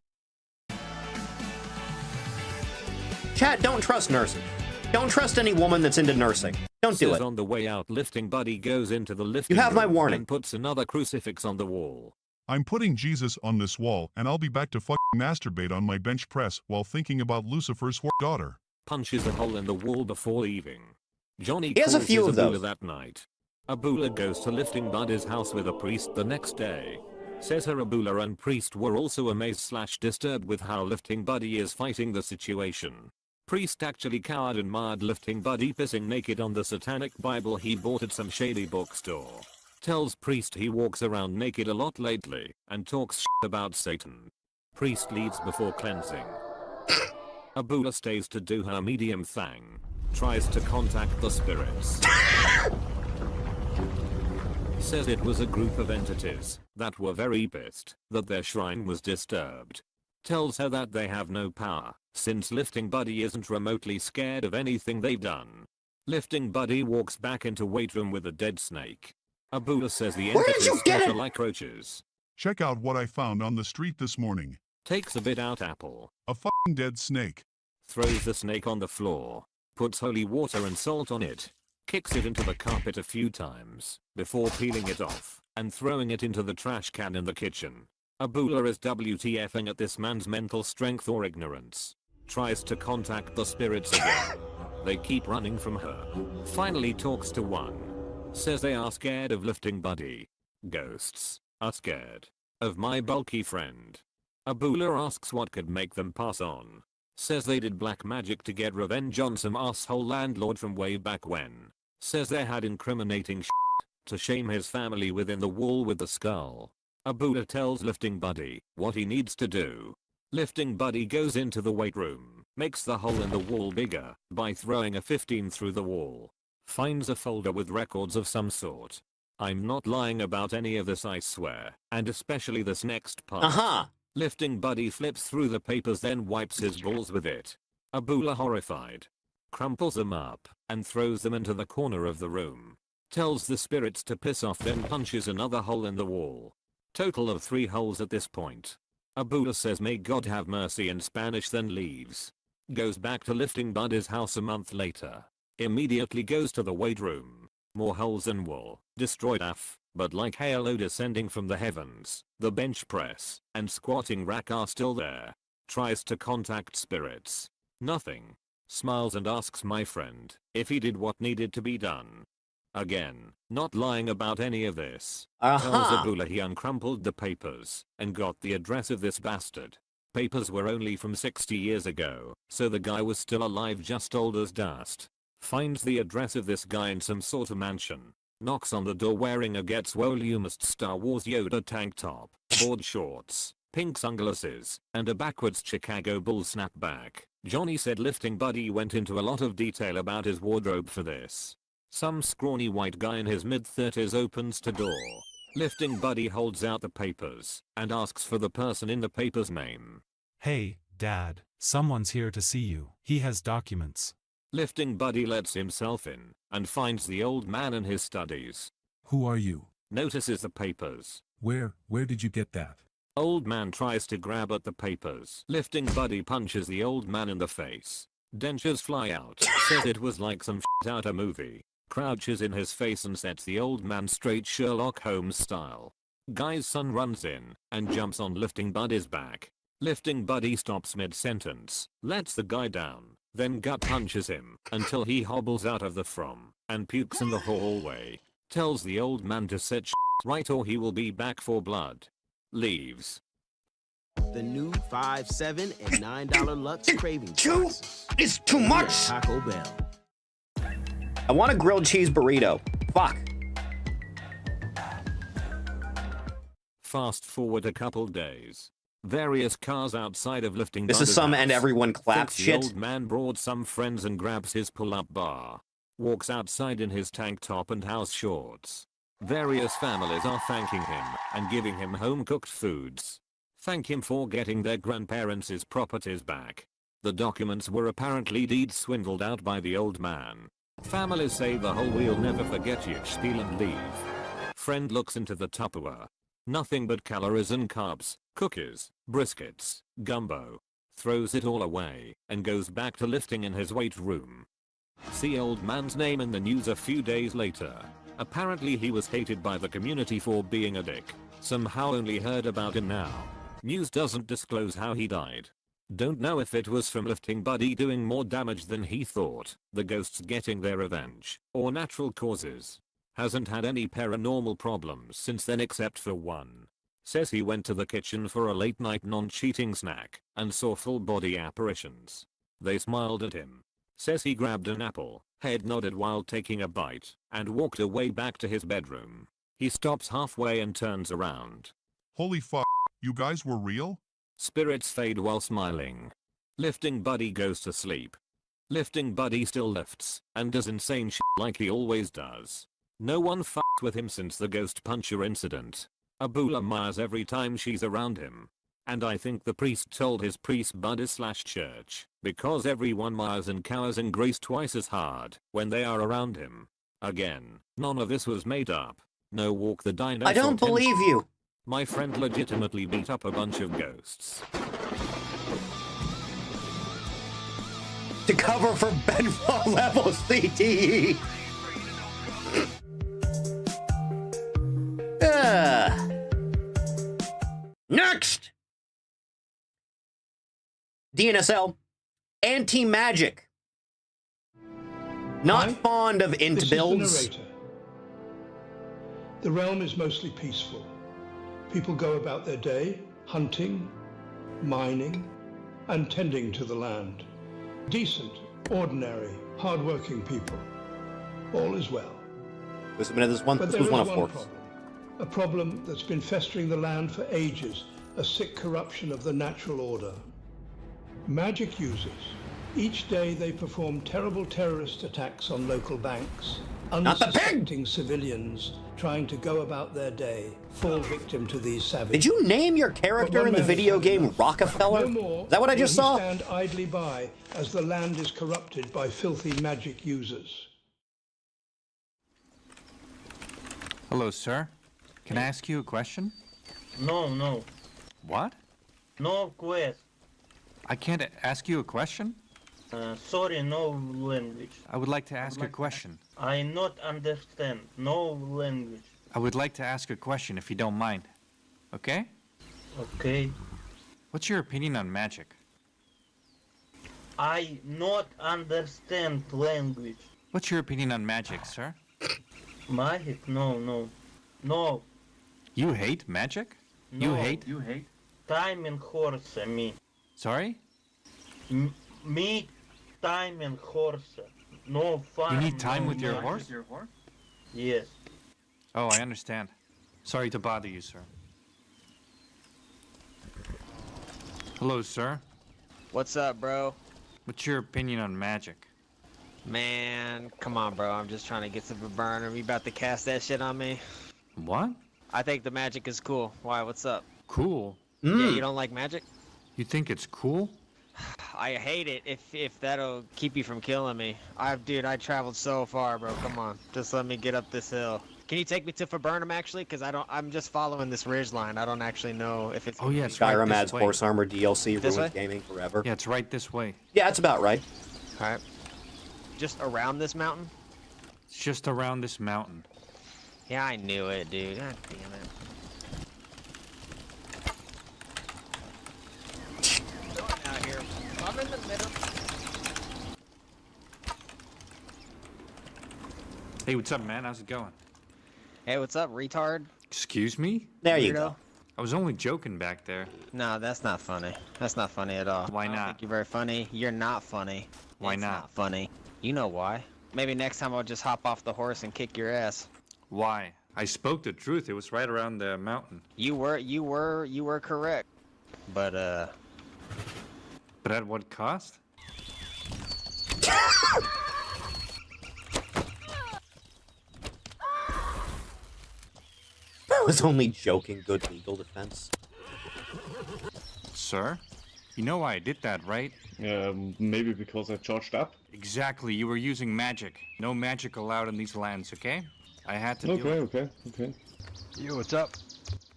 Chat, don't trust nursing. Don't trust any woman that's into nursing. Don't do Says it. on the way out lifting Buddy goes into the lifting have my room warning. and puts another crucifix on the wall. I'm putting Jesus on this wall, and I'll be back to fucking masturbate on my bench press while thinking about Lucifer's daughter. Punches a hole in the wall before leaving. Johnny He has a calls few his of those. Abula that night. Abula goes to lifting Buddy's house with a priest the next day. Says her Abula and priest were also amazed/disturbed with how lifting Buddy is fighting the situation. Priest actually cowed and marred lifting Buddy pissing naked on the satanic Bible he bought at some shady bookstore. Tells priest he walks around naked a lot lately and talks shit about Satan. Priest leaves before cleansing. Abula stays to do her medium thing. Tries to contact the spirits. Says it was a group of entities that were very pissed that their shrine was disturbed. Tells her that they have no power since lifting Buddy isn't remotely scared of anything they've done. Lifting Buddy walks back into weight room with a dead snake. Abula says the Where did entities you get stutter it? like roaches. Check out what I found on the street this morning. Takes a bit out apple. A fucking dead snake. Throws the snake on the floor. Puts holy water and salt on it. Kicks it into the carpet a few times before peeling it off and throwing it into the trash can in the kitchen. Abula is WTFing at this man's mental strength or ignorance. Tries to contact the spirits again. They keep running from her. Finally talks to one. Says they are scared of lifting Buddy. Ghosts are scared of my bulky friend. Abula asks what could make them pass on. Says they did black magic to get revenge on some asshole landlord from way back when. Says they had incriminating shit to shame his family within the wall with the skull. Abula tells Lifting Buddy what he needs to do. Lifting Buddy goes into the weight room, makes the hole in the wall bigger by throwing a 15 through the wall. Finds a folder with records of some sort. I'm not lying about any of this, I swear, and especially this next part. Lifting Buddy flips through the papers, then wipes his balls with it. Abula, horrified, crumples them up and throws them into the corner of the room. Tells the spirits to piss off, then punches another hole in the wall. Total of 3 holes at this point. Abula says may God have mercy in Spanish, then leaves. Goes back to Lifting Buddy's house a month later. Immediately goes to the weight room. More holes in wall. Destroyed AF, but like halo descending from the heavens, the bench press and squatting rack are still there. Tries to contact spirits. Nothing. Smiles and asks my friend if he did what needed to be done. Again, not lying about any of this. Tells Abula he uncrumpled the papers and got the address of this bastard. Papers were only from 60 years ago, so the guy was still alive, just old as dust. Finds the address of this guy in some sort of mansion. Knocks on the door wearing a Gets Voluminous Star Wars Yoda tank top, board shorts, pink sunglasses, and a backwards Chicago Bulls snapback. Johnny said Lifting Buddy went into a lot of detail about his wardrobe for this. Some scrawny white guy in his mid-30s opens the door. Lifting Buddy holds out the papers and asks for the person in the paper's name. Hey, Dad, someone's here to see you. He has documents. Lifting Buddy lets himself in and finds the old man in his studies. Who are you? Notices the papers. Where did you get that? Old man tries to grab at the papers. Lifting Buddy punches the old man in the face. Dentures fly out. Says it was like some shit out a movie. Crouches in his face and sets the old man straight, Sherlock Holmes style. Guy's son runs in and jumps on Lifting Buddy's back. Lifting Buddy stops mid-sentence, lets the guy down, then gut punches him until he hobbles out of the from and pukes in the hallway. Tells the old man to set shit right or he will be back for blood. Leaves. The new $5, $7, and $9 Lux Cravings Two boxes. is too much. Taco Bell. I want a grilled cheese burrito. Fuck. Fast forward a couple days. Various cars outside of Lifting This is Buddy's some house. and everyone claps Thinks shit. The old man brought some friends and grabs his pull-up bar. Walks outside in his tank top and house shorts. Various families are thanking him and giving him home-cooked foods. Thank him for getting their grandparents' properties back. The documents were apparently deeds swindled out by the old man. Families say the whole "we'll never forget you" spiel and leave. Friend looks into the Tupperware. Nothing but calories and carbs, cookies, briskets, gumbo. Throws it all away and goes back to lifting in his weight room. See old man's name in the news a few days later. Apparently he was hated by the community for being a dick. Somehow only heard about him now. News doesn't disclose how he died. Don't know if it was from Lifting Buddy doing more damage than he thought, the ghosts getting their revenge, or natural causes. Hasn't had any paranormal problems since then except for one. Says he went to the kitchen for a late night non-cheating snack and saw full body apparitions. They smiled at him. Says he grabbed an apple, head nodded while taking a bite, and walked away back to his bedroom. He stops halfway and turns around. Holy fuck, you guys were real? Spirits fade while smiling. Lifting Buddy goes to sleep. Lifting Buddy still lifts and does insane shit like he always does. No one fucked with him since the ghost puncher incident. Abula mires every time she's around him. And I think the priest told his priest buddy/church because everyone mires and cowers and grace twice as hard when they are around him. Again, none of this was made up. No walk the dino. I don't believe you. My friend legitimately beat up a bunch of ghosts. To cover for Benfall level CTE. Next! DNSL. Anti-magic. Not fond of int This builds. is the narrator. The realm is mostly peaceful. People go about their day, hunting, mining, and tending to the land. Decent, ordinary, hard-working people. All is well. This was one of Forks. A problem that's been festering the land for ages, a sick corruption of the natural order. Magic users. Each day they perform terrible terrorist attacks on local banks. Unsuspecting civilians trying to go about their day fall victim to these savages. Did you name your character in the video game Rockefeller? Is that what I just saw? Stand idly by as the land is corrupted by filthy magic users. Hello, sir. Can I ask you a question? No. What? No quest. I can't ask you a question? Sorry, no language. I would like to ask a question. I not understand. No language. I would like to ask a question if you don't mind. Okay? Okay. What's your opinion on magic? I not understand language. What's your opinion on magic, sir? Magic? No. You hate magic? No. You hate? Time and horse, me. Sorry? Me, time and horse. No fun. You need time no with your magic. horse? Yes. Oh, I understand. Sorry to bother you, sir. Hello, sir. What's up, bro? What's your opinion on magic? Man, come on, bro. I'm just trying to get some burner. You about to cast that shit on me? What? I think the magic is cool. Why? What's up? Cool? Yeah, you don't like magic? You think it's cool? I hate it if that'll keep you from killing me. Dude, I traveled so far, bro. Come on. Just let me get up this hill. Can you take me to Viburnum, actually? Because I'm just following this ridge line. I don't actually know if it's... Oh, yeah, it's Skyrim right this adds way. Horse Armor DLC, This ruins way? gaming forever. Yeah, it's right this way. Yeah, that's about right. Alright. Just around this mountain? It's just around this mountain. Yeah, I knew it, dude. God damn it. Going out here. I'm in the middle. Hey, what's up, man? How's it going? Hey, what's up, retard? Excuse me? There you Weirdo. go. I was only joking back there. No, that's not funny. That's not funny at all. Why I don't not? think you're very funny. You're not funny. Why It's not? funny. You know why. Maybe next time I'll just hop off the horse and kick your ass. Why? I spoke the truth. It was right around the mountain. You were correct. But But at what cost? I was only joking. Good legal defense. Sir? You know why I did that, right? Maybe because I charged up. Exactly. You were using magic. No magic allowed in these lands, okay? I had to do it. Okay. Yo, what's up?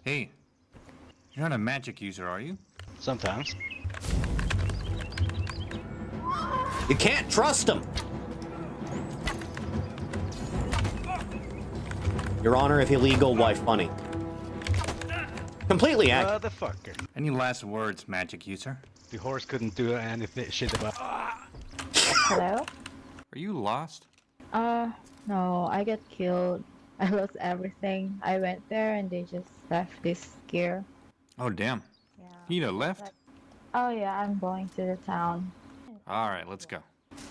Hey. You're not a magic user, are you? Sometimes. You can't trust him. Your Honor, if illegal, why funny? Completely accurate. Motherfucker. Any last words, magic user? The horse couldn't do anything shit about. Hello? Are you lost? No, I got killed. I lost everything. I went there and they just left this gear. Oh, damn. Yeah. You need a lift? Oh yeah, I'm going to the town. Alright, let's go.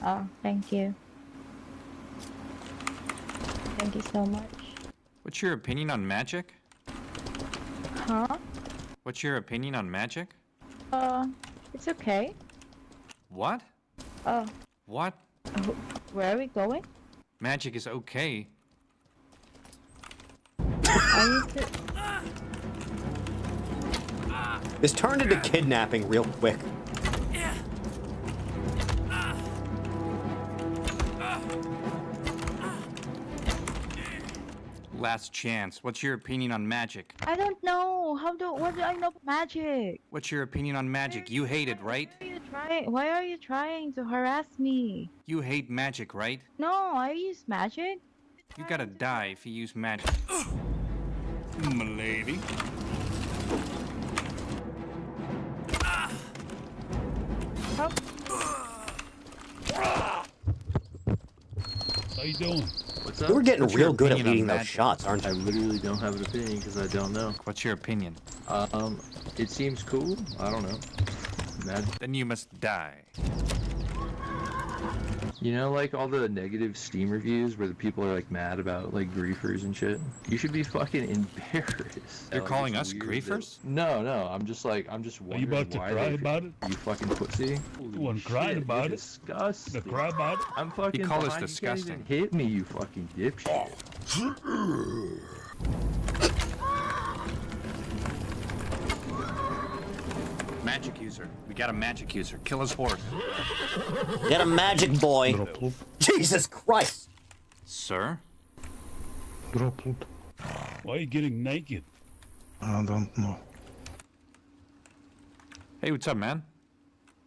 Oh, thank you. Thank you so much. What's your opinion on magic? Huh? What's your opinion on magic? It's okay. What? Oh, What? where are we going? Magic is okay. I need to... This turned into kidnapping real quick. Last chance. What's your opinion on magic? I don't know. What do I know about magic? What's your opinion on magic? You hate it, right? Why are you trying to harass me? You hate magic, right? No, I use magic. You gotta die if you use magic. M'lady. How you doing? What's You were getting What's your real good at opinion on leading those magic? shots, aren't you? I literally don't have an opinion because I don't know. What's your opinion? It seems cool. I don't know. Magic. Then you must die. You know, like all the negative Steam reviews where the people are like mad about like griefers and shit. You should be fucking embarrassed. You're Like, calling it's us weird griefers? No, I'm just Are you wondering about to why cry they about about it? You fucking pussy. You want to cry about it? Disgusting. To cry about it? I'm fucking. He called us behind. You can't even disgusting. hit me, you fucking dipshit. Magic user. We got a magic user. Kill his horse. Get a magic boy. Jesus Christ. Sir? Why are you getting naked? I don't know. Hey, what's up, man?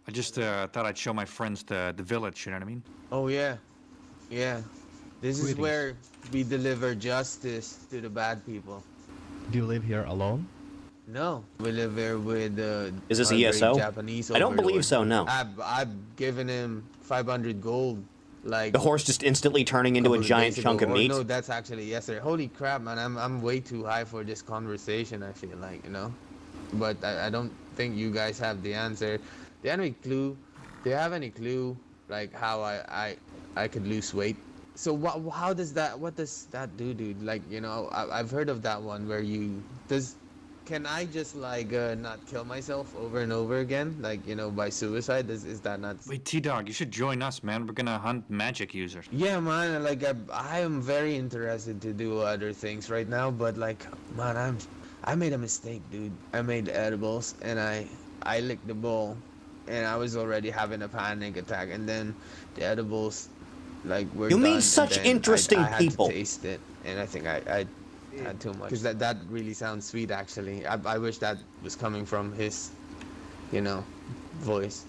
I just thought I'd show my friends the village, you know what I mean? Oh yeah, yeah. This is Greetings. where we deliver justice to the bad people. Do you live here alone? No, we live here with Is this our great ESO? Japanese I don't overlord. believe so, no. I've given him 500 gold. Like The horse just instantly turning into a couple of giant days chunk ago. of Or meat. no, that's actually yesterday. Holy crap, man! I'm way too high for this conversation. I feel like, you know, but I don't think you guys have the answer. Do you have any clue? Do you have any clue like how I could lose weight? So what does that do, dude? Like, you know, I've heard of that one where can I just like not kill myself over and over again, like, you know, by suicide? Is that not? Wait, T-Dog, you should join us, man. We're gonna hunt magic users. Yeah, man. Like I am very interested to do other things right now, but like, man, I made a mistake, dude. I made edibles and I licked the bowl, and I was already having a panic attack, and then the edibles, like, were You done, meet and such then interesting I had people. to taste it, and I think I had too much. Because that really sounds sweet, actually. I wish that was coming from his, you know, voice.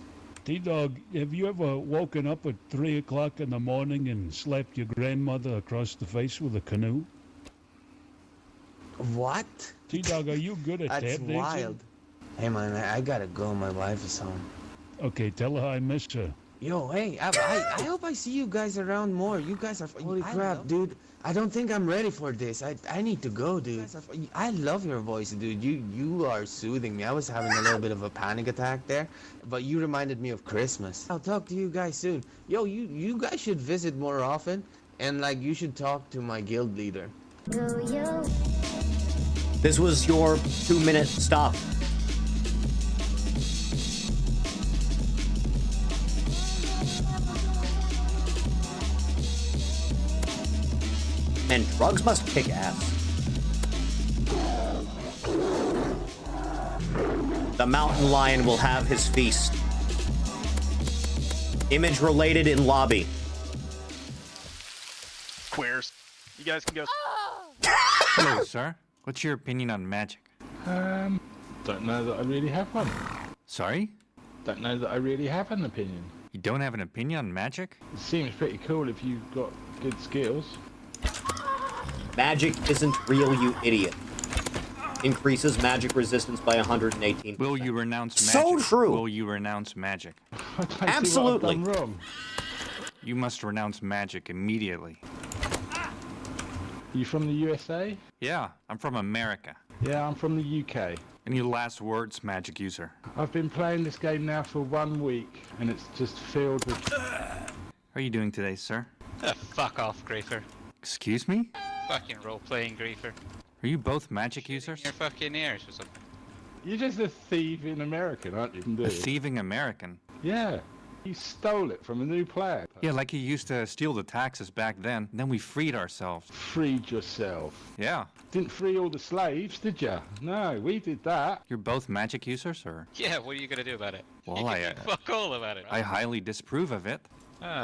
T-Dog, have you ever woken up at 3 o'clock in the morning and slapped your grandmother across the face with a canoe? What? T-Dog, are you good at That's tap dancing? wild. Hey, man, I gotta go. My wife is home. Okay, tell her I miss her. Yo, hey, I hope I see you guys around more. You guys are... Holy crap, dude. I don't think I'm ready for this. I need to go, dude. I love your voice, dude. You are soothing me. I was having a little bit of a panic attack there, but you reminded me of Christmas. I'll talk to you guys soon. Yo, you guys should visit more often, and like, you should talk to my guild leader. This was your 2-minute stop. And drugs must kick ass. The mountain lion will have his feast. Image related in lobby. Queers. You guys can go. Hello, sir. What's your opinion on magic? Don't know that I really have one. Sorry? Don't know that I really have an opinion. You don't have an opinion on magic? It seems pretty cool if you've got good skills. Magic isn't real, you idiot. Increases magic resistance by 118%. Will you renounce magic? So true. Will you renounce magic? Absolutely. See what I've done wrong. You must renounce magic immediately. You from the USA? Yeah, I'm from America. Yeah, I'm from the UK. Any last words, magic user? I've been playing this game now for 1 week, and it's just filled with... How are you doing today, sir? Fuck off, Griefer. Excuse me? Fucking role-playing Griefer. Are you both magic users? Your fucking ears or something. You're just a thieving American, aren't you? A thieving American? Yeah. You stole it from a new player. Yeah, like you used to steal the taxes back then. Then we freed ourselves. Freed yourself. Yeah. Didn't free all the slaves, did ya? No, we did that. You're both magic users, or? Yeah, what are you gonna do about it? Well, you I, can do fuck all about it. I highly disapprove of it.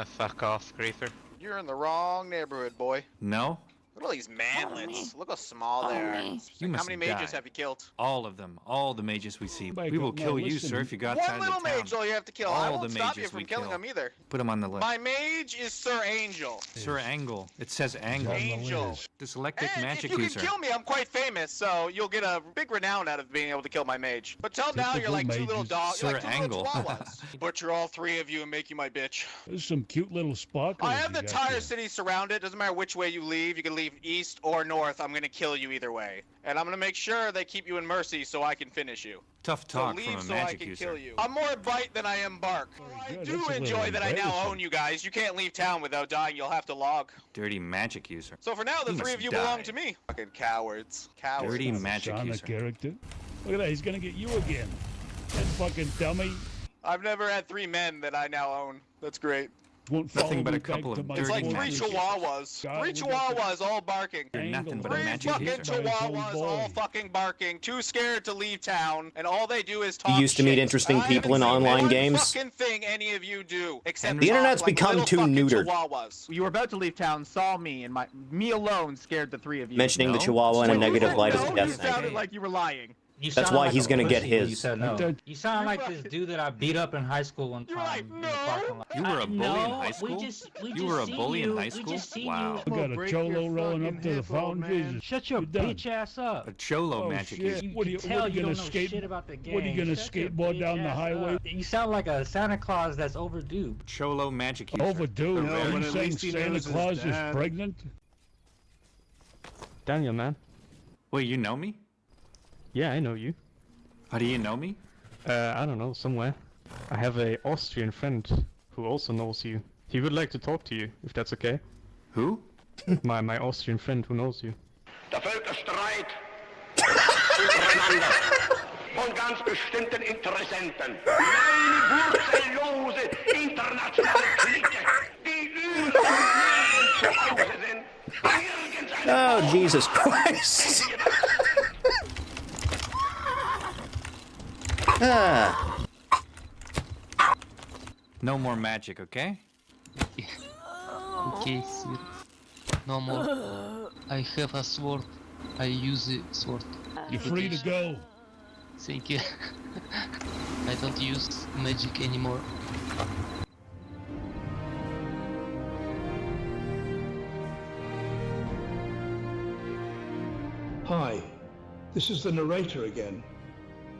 Fuck off, Griefer. You're in the wrong neighborhood, boy. No? Look at all these manlets. Look how small they are. You How must many mages die. have you killed? All of them. All the mages we see. Mike, We will no, kill you, listen. sir, if you got One time little to town. mage all you have to kill. I All won't the stop you mages from we killing kill. them either. Put them on the list. My mage is Sir Angel. Sir Angle. It says Angle. Angel. Dyslectic And magic if you user. can kill me, I'm quite famous, so you'll get a big renown out of being able to kill my mage. But till now, you're like two little dogs. You're like Sir two Angle. little chihuahuas. Butcher all three of you and make you my bitch. There's some cute little sparkles. I have the you got entire there. city surrounded. Doesn't matter which way you leave. You can leave leave east or north, I'm gonna kill you either way. And I'm gonna make sure they keep you in mercy so I can finish you. Tough So talk leave from a so I magic can user. kill you. I'm more bite than I am bark. I good. do That's a little enjoy that I now embarrassing. own you guys. You can't leave town without dying. You'll have to log. Dirty magic user. So for now, the You three must of you die. belong to me. Fucking cowards. Cowards. Dirty magic Son of user. character. Look at that. He's gonna get you again. That fucking dummy. I've never had 3 men that I now own. That's great. Won't Nothing follow but me a couple back of to my It's like dirty 3 magic fortress. chihuahuas. God, 3 we got the chihuahuas all barking. You're nothing but a 3 magic fucking user. chihuahuas all fucking barking, too scared to leave town, and all they do is talk You used to meet shit. interesting I people in haven't seen online one games. fucking thing any of you do, except The talk internet's like become little too fucking neutered. Chihuahuas. You were about to leave town, saw me, and me alone scared the 3 of you. Mentioning the No. Chihuahua in a Wait, negative no, light is no, a You death you sentence. sounded like you were lying. You That's sound why like he's a gonna get pussy when You his. said no. Don't- You sound like this dude that I beat up in high school one You're time. like, in the parking lot. You were a bully in No, high school? We just You were a seen bully in you. high We school? just seen Wow. I got a cholo rolling up to the fountain. Jesus. Shut your You're done. bitch ass up. A cholo Oh, magic shit. user. What are you, Tell what are you you gonna don't know skate? shit about the game. What are you gonna Shut your skateboard bitch down the ass highway? up. You sound like a Santa Claus that's overdue. Cholo magic user. Overdue. The Are red- you but at saying least he Santa knows his Claus is dad. pregnant? Daniel, man. Wait, you know me? Yeah, I know you. How do you know me? I don't know, somewhere. I have a Austrian friend who also knows you. He would like to talk to you, if that's okay. Who? my Austrian friend who knows you. Der Völkerstreit untereinander von ganz bestimmten Interessenten. Eine wurzellose internationale Clique, die überall zu Hause sind. Oh, Jesus Christ. Ah. No more magic, okay? Okay, sir. No more. I have a sword. I use the sword. You're free to go. Thank you. I don't use magic anymore. Hi, this is the narrator again.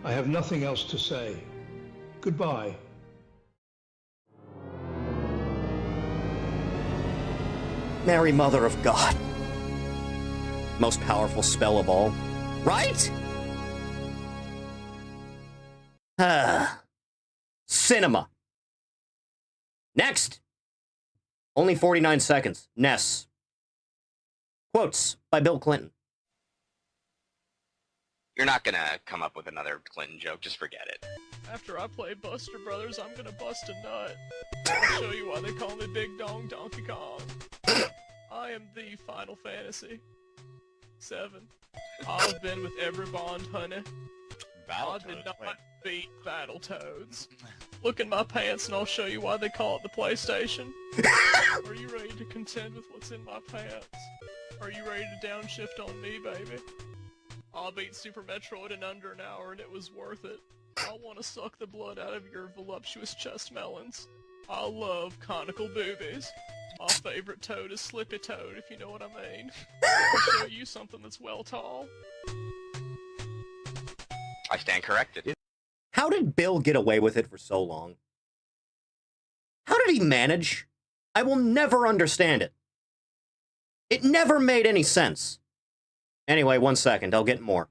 I have nothing else to say. Goodbye. Mary, Mother of God. Most powerful spell of all. Right? Ah. Cinema. Next. Only 49 seconds. Ness. Quotes by Bill Clinton. You're not gonna come up with another Clinton joke, just forget it. After I play Buster Brothers, I'm gonna bust a nut. I'll show you why they call me Big Dong Donkey Kong. I am the Final Fantasy. 7. I've been with every Bond, honey. I did not beat Battletoads. Look in my pants and I'll show you why they call it the PlayStation. Are you ready to contend with what's in my pants? Are you ready to downshift on me, baby? I beat Super Metroid in under an hour and it was worth it. I want to suck the blood out of your voluptuous chest melons. I love conical boobies. My favorite toad is Slippy Toad, if you know what I mean. I'll show you something that's well tall. I stand corrected. How did Bill get away with it for so long? How did he manage? I will never understand it. It never made any sense. Anyway, 1 second, I'll get more.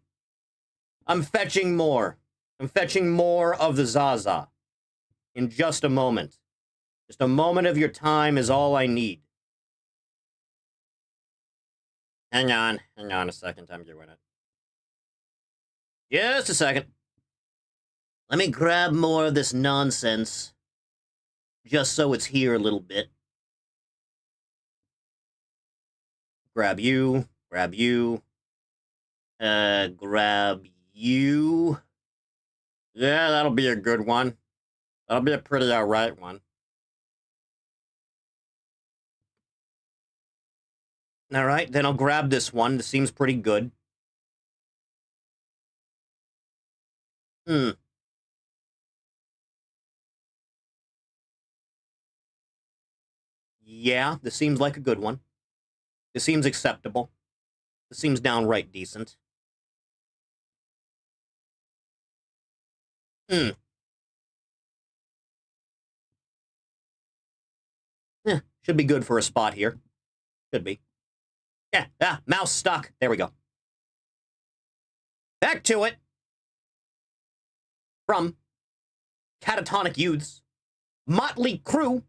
I'm fetching more. I'm fetching more of the Zaza. In just a moment. Just a moment of your time is all I need. Hang on a second, I'm doing it. Just a second. Let me grab more of this nonsense. Just so it's here a little bit. Grab you. Grab you. Grab you. Yeah, that'll be a good one. That'll be a pretty alright one. Alright, then I'll grab this one. This seems pretty good. Yeah, this seems like a good one. This seems acceptable. This seems downright decent. Yeah, should be good for a spot here. Should be. Yeah, mouse stuck. There we go. Back to it. From Catatonic Youths, Motley Crue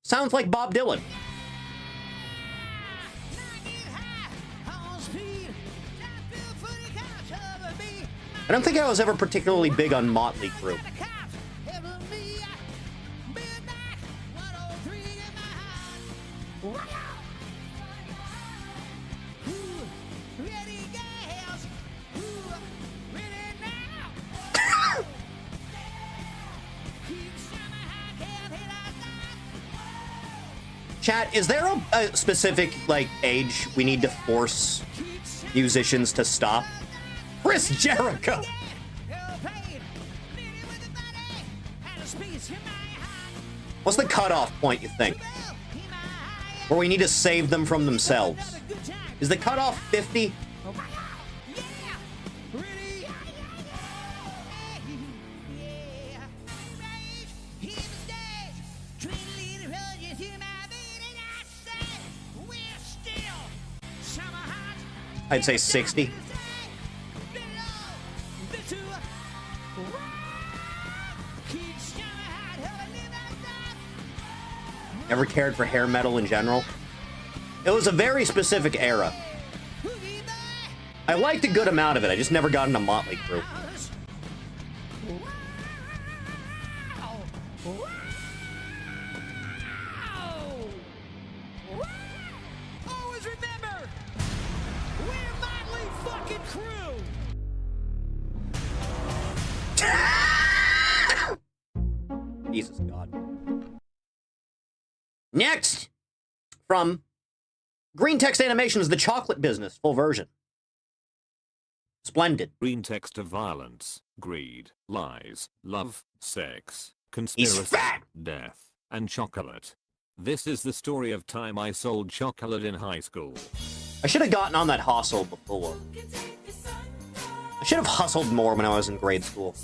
sounds like Bob Dylan. I don't think I was ever particularly big on Motley Crue. Chat, is there a specific, like, age we need to force musicians to stop? Chris Jericho! What's the cutoff point, you think? Where we need to save them from themselves? Is the cutoff 50? I'd say 60. Never cared for hair metal in general. It was a very specific era. I liked a good amount of it. I just never got into Motley Crue. Always remember, we're Motley fucking Crue. Jesus God. Next, from Green Text Animations, The Chocolate Business, full version. Splendid. Green text of violence, greed, lies, love, sex, conspiracy, death, and chocolate. This is the story of time I sold chocolate in high school. I should have gotten on that hustle before. I should have hustled more when I was in grade school.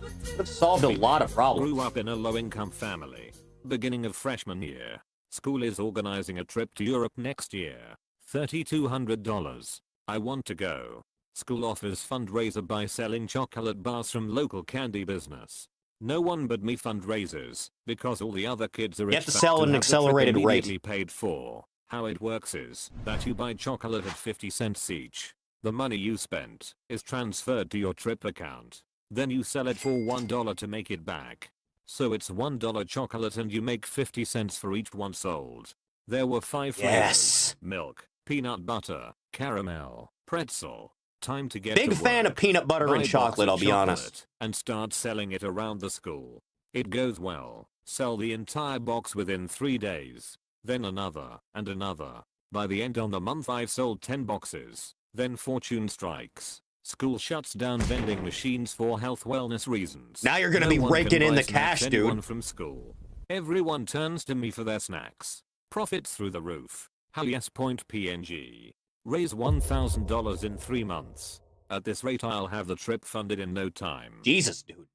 Would have solved a lot of problems. Grew up in a low-income family. Beginning of freshman year. School is organizing a trip to Europe next year. $3,200. I want to go. School offers fundraiser by selling chocolate bars from local candy business. No one but me fundraisers, because all the other kids are you have to sell at an accelerated rate. Paid for. How it works is that you buy chocolate at 50 cents each. The money you spent is transferred to your trip account. Then you sell it for $1 to make it back. So it's $1 chocolate and you make 50 cents for each one sold. There were 5 flavors. Milk, peanut butter, caramel, pretzel. Time to get Big to fan work. of peanut butter Buy and a box chocolate, of I'll be honest. And start selling it around the school. It goes well. Sell the entire box within 3 days. Then another, and another. By the end of the month I've sold 10 boxes. Then fortune strikes. School shuts down vending machines for health wellness reasons. Now you're gonna be one raking can in buy the snacks cash, anyone dude. from school. Everyone turns to me for their snacks. Profits through the roof. Hell yes. PNG. Raise $1,000 in 3 months. At this rate I'll have the trip funded in no time. Jesus, dude.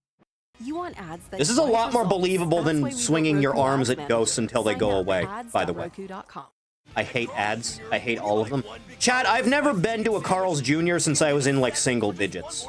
You want ads that This is a drive lot more results. believable That's why than we swinging built your Roku arms Ads at ghosts Manager. until they Sign go up away, at by the way. ads.roku.com. I hate ads. I hate all of them. Chad, I've never been to a Carl's Jr. since I was in like single digits.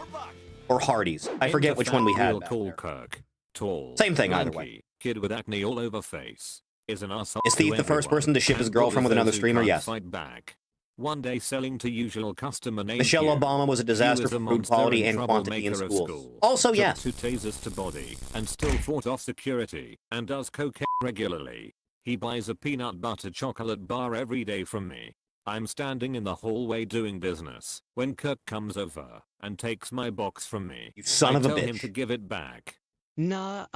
Or Hardee's. I forget which one we had. back Cool there. Kirk. Tall. Same thing either lanky, way. Kid with acne all over face. Is an asshole. Is Thief to the first everyone, person to ship his and girlfriend with bothers another those who streamer? can't Yes. Fight back. One day selling to usual customer named Michelle Hugh. Obama was a disaster He for a food monster quality and troublemaker quantity in of schools. school. Also, Took yes. 2 tasers to body and still fought off security and does cocaine regularly. He buys a peanut butter chocolate bar every day from me. I'm standing in the hallway doing business when Kirk comes over and takes my box from me. You son of a I tell him bitch. to give it back. Nah,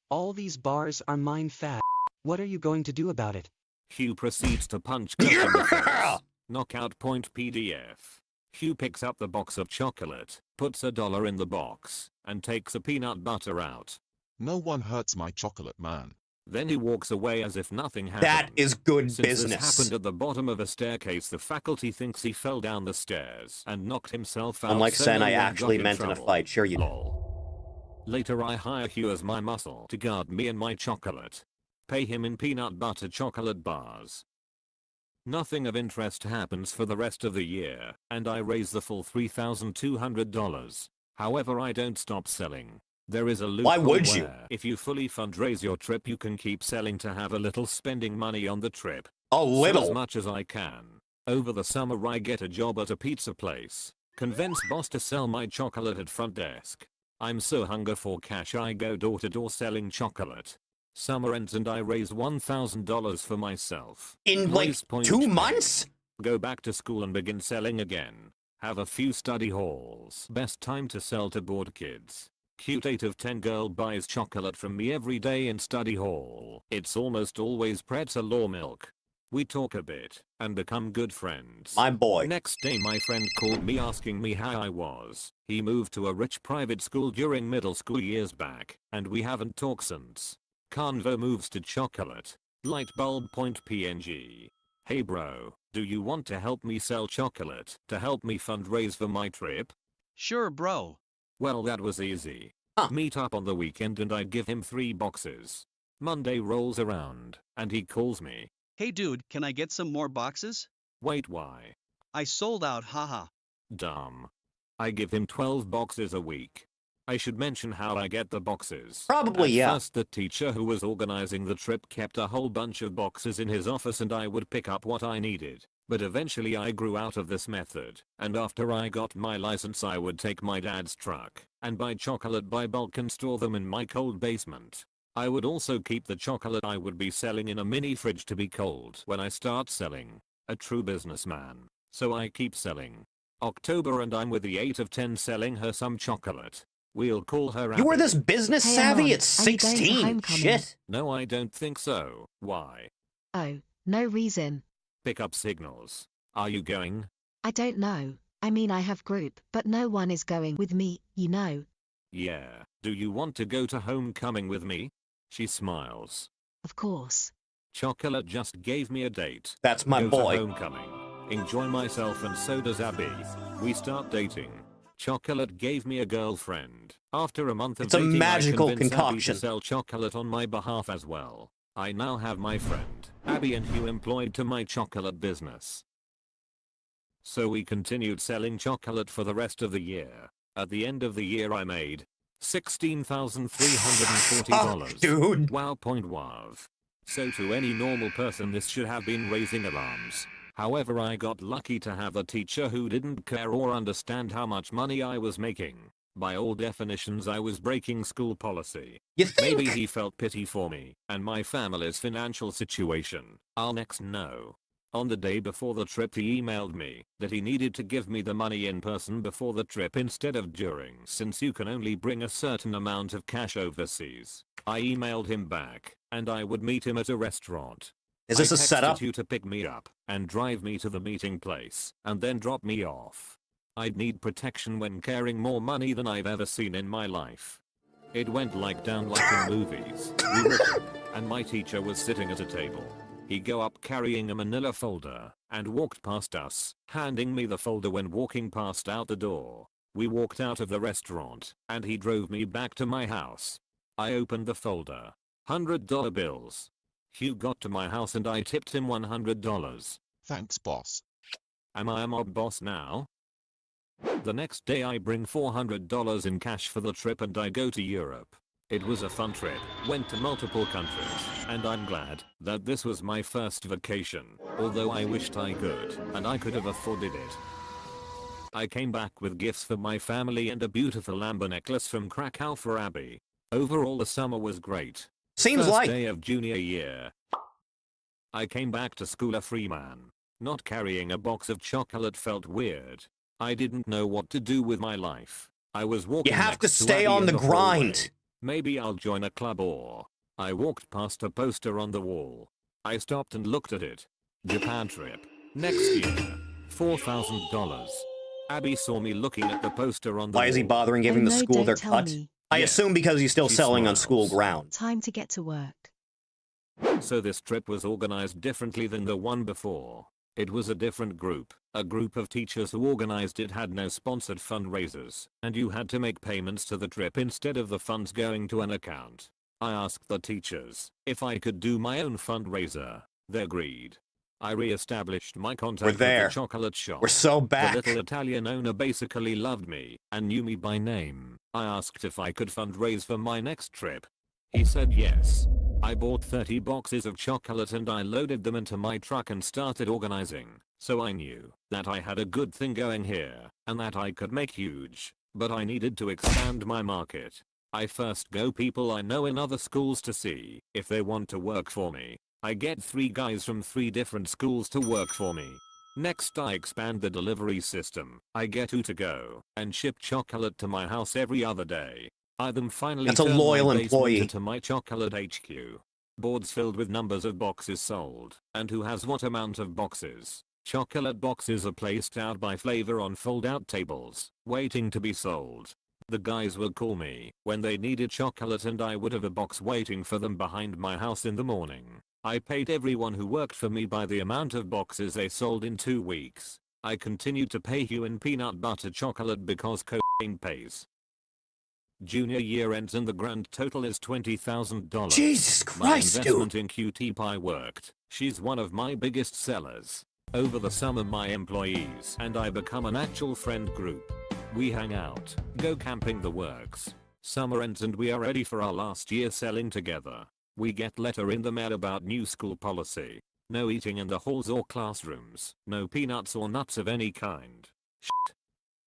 all these bars are mine fat. What are you going to do about it? Hugh proceeds to punch Kirk in the face. Knockout point PDF. Hugh picks up the box of chocolate, puts $1 in the box, and takes a peanut butter out. No one hurts my chocolate, man. Then he walks away as if nothing happened. That is good Since business. This happened at the bottom of a staircase. The faculty thinks he fell down the stairs and knocked himself out. Unlike so Sen, no I one actually got in meant in a trouble. fight. Sure you did. Lol. Later I hire Hugh as my muscle to guard me and my chocolate. Pay him in peanut butter chocolate bars. Nothing of interest happens for the rest of the year, and I raise the full $3,200. However, I don't stop selling. There is a loophole. Why would you? Where if you fully fundraise your trip, you can keep selling to have a little spending money on the trip. A little? So as much as I can. Over the summer I get a job at a pizza place. Convince boss to sell my chocolate at front desk. I'm so hungry for cash I go door to door selling chocolate. Summer ends and I raise $1,000 for myself. In like 2 months? Go back to school and begin selling again. Have a few study halls. Best time to sell to bored kids. Cute 8 of 10 girl buys chocolate from me every day in study hall. It's almost always pretzel or milk. We talk a bit and become good friends. My boy. Next day my friend called me asking me how I was. He moved to a rich private school during middle school years back, and we haven't talked since. Convo moves to chocolate. Lightbulb.png. Hey bro, do you want to help me sell chocolate to help me fundraise for my trip? Sure bro. Well, that was easy. Meet up on the weekend and I give him 3 boxes. Monday rolls around and he calls me. Hey dude, can I get some more boxes? Wait, why? I sold out, haha. Dumb. I give him 12 boxes a week. I should mention how I get the boxes. Probably, At yeah. First, the teacher who was organizing the trip kept a whole bunch of boxes in his office and I would pick up what I needed. But eventually I grew out of this method, and after I got my license I would take my dad's truck and buy chocolate by bulk and store them in my cold basement. I would also keep the chocolate I would be selling in a mini fridge to be cold when I start selling. A true businessman. So I keep selling. October and I'm with the 8 of 10 selling her some chocolate. We'll call her You were Abby. this business savvy at 16. Shit. No, I don't think so. Why? Oh, no reason. Pick up signals. Are you going? I don't know. I mean, I have group, but no one is going with me, you know. Yeah. Do you want to go to homecoming with me? She smiles. Of course. Chocolate just gave me a date. That's my Go boy. To homecoming. Enjoy myself and so does Abby. We start dating. Chocolate gave me a girlfriend. After a month of It's a dating, magical I convinced Abby concoction. to sell chocolate on my behalf as well. I now have my friend, Abby, and Hugh employed to my chocolate business. So we continued selling chocolate for the rest of the year. At the end of the year I made $16,340. Dude. Wow. So to any normal person this should have been raising alarms. However, I got lucky to have a teacher who didn't care or understand how much money I was making. By all definitions I was breaking school policy. You think? Maybe he felt pity for me and my family's financial situation. I'll next know. On the day before the trip he emailed me that he needed to give me the money in person before the trip instead of during, since you can only bring a certain amount of cash overseas. I emailed him back and I would meet him at a restaurant. Is this I a setup? texted you to pick me up and drive me to the meeting place and then drop me off. I'd need protection when carrying more money than I've ever seen in my life. It went down like in movies. We were and my teacher was sitting at a table. He go up carrying a manila folder and walked past us, handing me the folder when walking past out the door. We walked out of the restaurant and he drove me back to my house. I opened the folder. $100 bills. Hugh got to my house and I tipped him $100. Thanks, boss. Am I a mob boss now? The next day I bring $400 in cash for the trip and I go to Europe. It was a fun trip, went to multiple countries, and I'm glad that this was my first vacation, although I wished I could, and I could have afforded it. I came back with gifts for my family and a beautiful amber necklace from Krakow for Abby. Overall the summer was great. Seems First like. day of junior year. I came back to school a free man. Not carrying a box of chocolate felt weird. I didn't know what to do with my life. I was walking You have to next stay Abby on in the hallway. grind. Maybe I'll join a club or... I walked past a poster on the wall. I stopped and looked at it. Japan trip. Next year. $4,000. Abby saw me looking at the poster on the Why is he wall. bothering giving Oh, the no, school don't their tell cut? me. I Yeah. assume because he's still She selling on smiles. school ground. Time to get to work. So this trip was organized differently than the one before. It was a different group. A group of teachers who organized it had no sponsored fundraisers, and you had to make payments to the trip instead of the funds going to an account. I asked the teachers if I could do my own fundraiser. They agreed. I re-established my contact We're with there. the chocolate shop. We're so back. The little Italian owner basically loved me and knew me by name. I asked if I could fundraise for my next trip. He said yes. I bought 30 boxes of chocolate and I loaded them into my truck and started organizing. So I knew that I had a good thing going here and that I could make huge. But I needed to expand my market. I first go people I know in other schools to see if they want to work for me. I get 3 guys from 3 different schools to work for me. Next I expand the delivery system. I get 2 to go and ship chocolate to my house every other day. I then finally That's a turn loyal my basement employee. into my chocolate HQ. Boards filled with numbers of boxes sold and who has what amount of boxes. Chocolate boxes are placed out by flavor on fold-out tables, waiting to be sold. The guys would call me when they needed chocolate and I would have a box waiting for them behind my house in the morning. I paid everyone who worked for me by the amount of boxes they sold in 2 weeks. I continued to pay you in peanut butter chocolate because cocaine pays. Junior year ends and the grand total is $20,000. Jesus Christ, my investment in Cutie Pie worked. She's one of my biggest sellers. Over the summer my employees and I become an actual friend group. We hang out, go camping, the works. Summer ends and we are ready for our last year selling together. We get letter in the mail about new school policy. No eating in the halls or classrooms. No peanuts or nuts of any kind. Shit.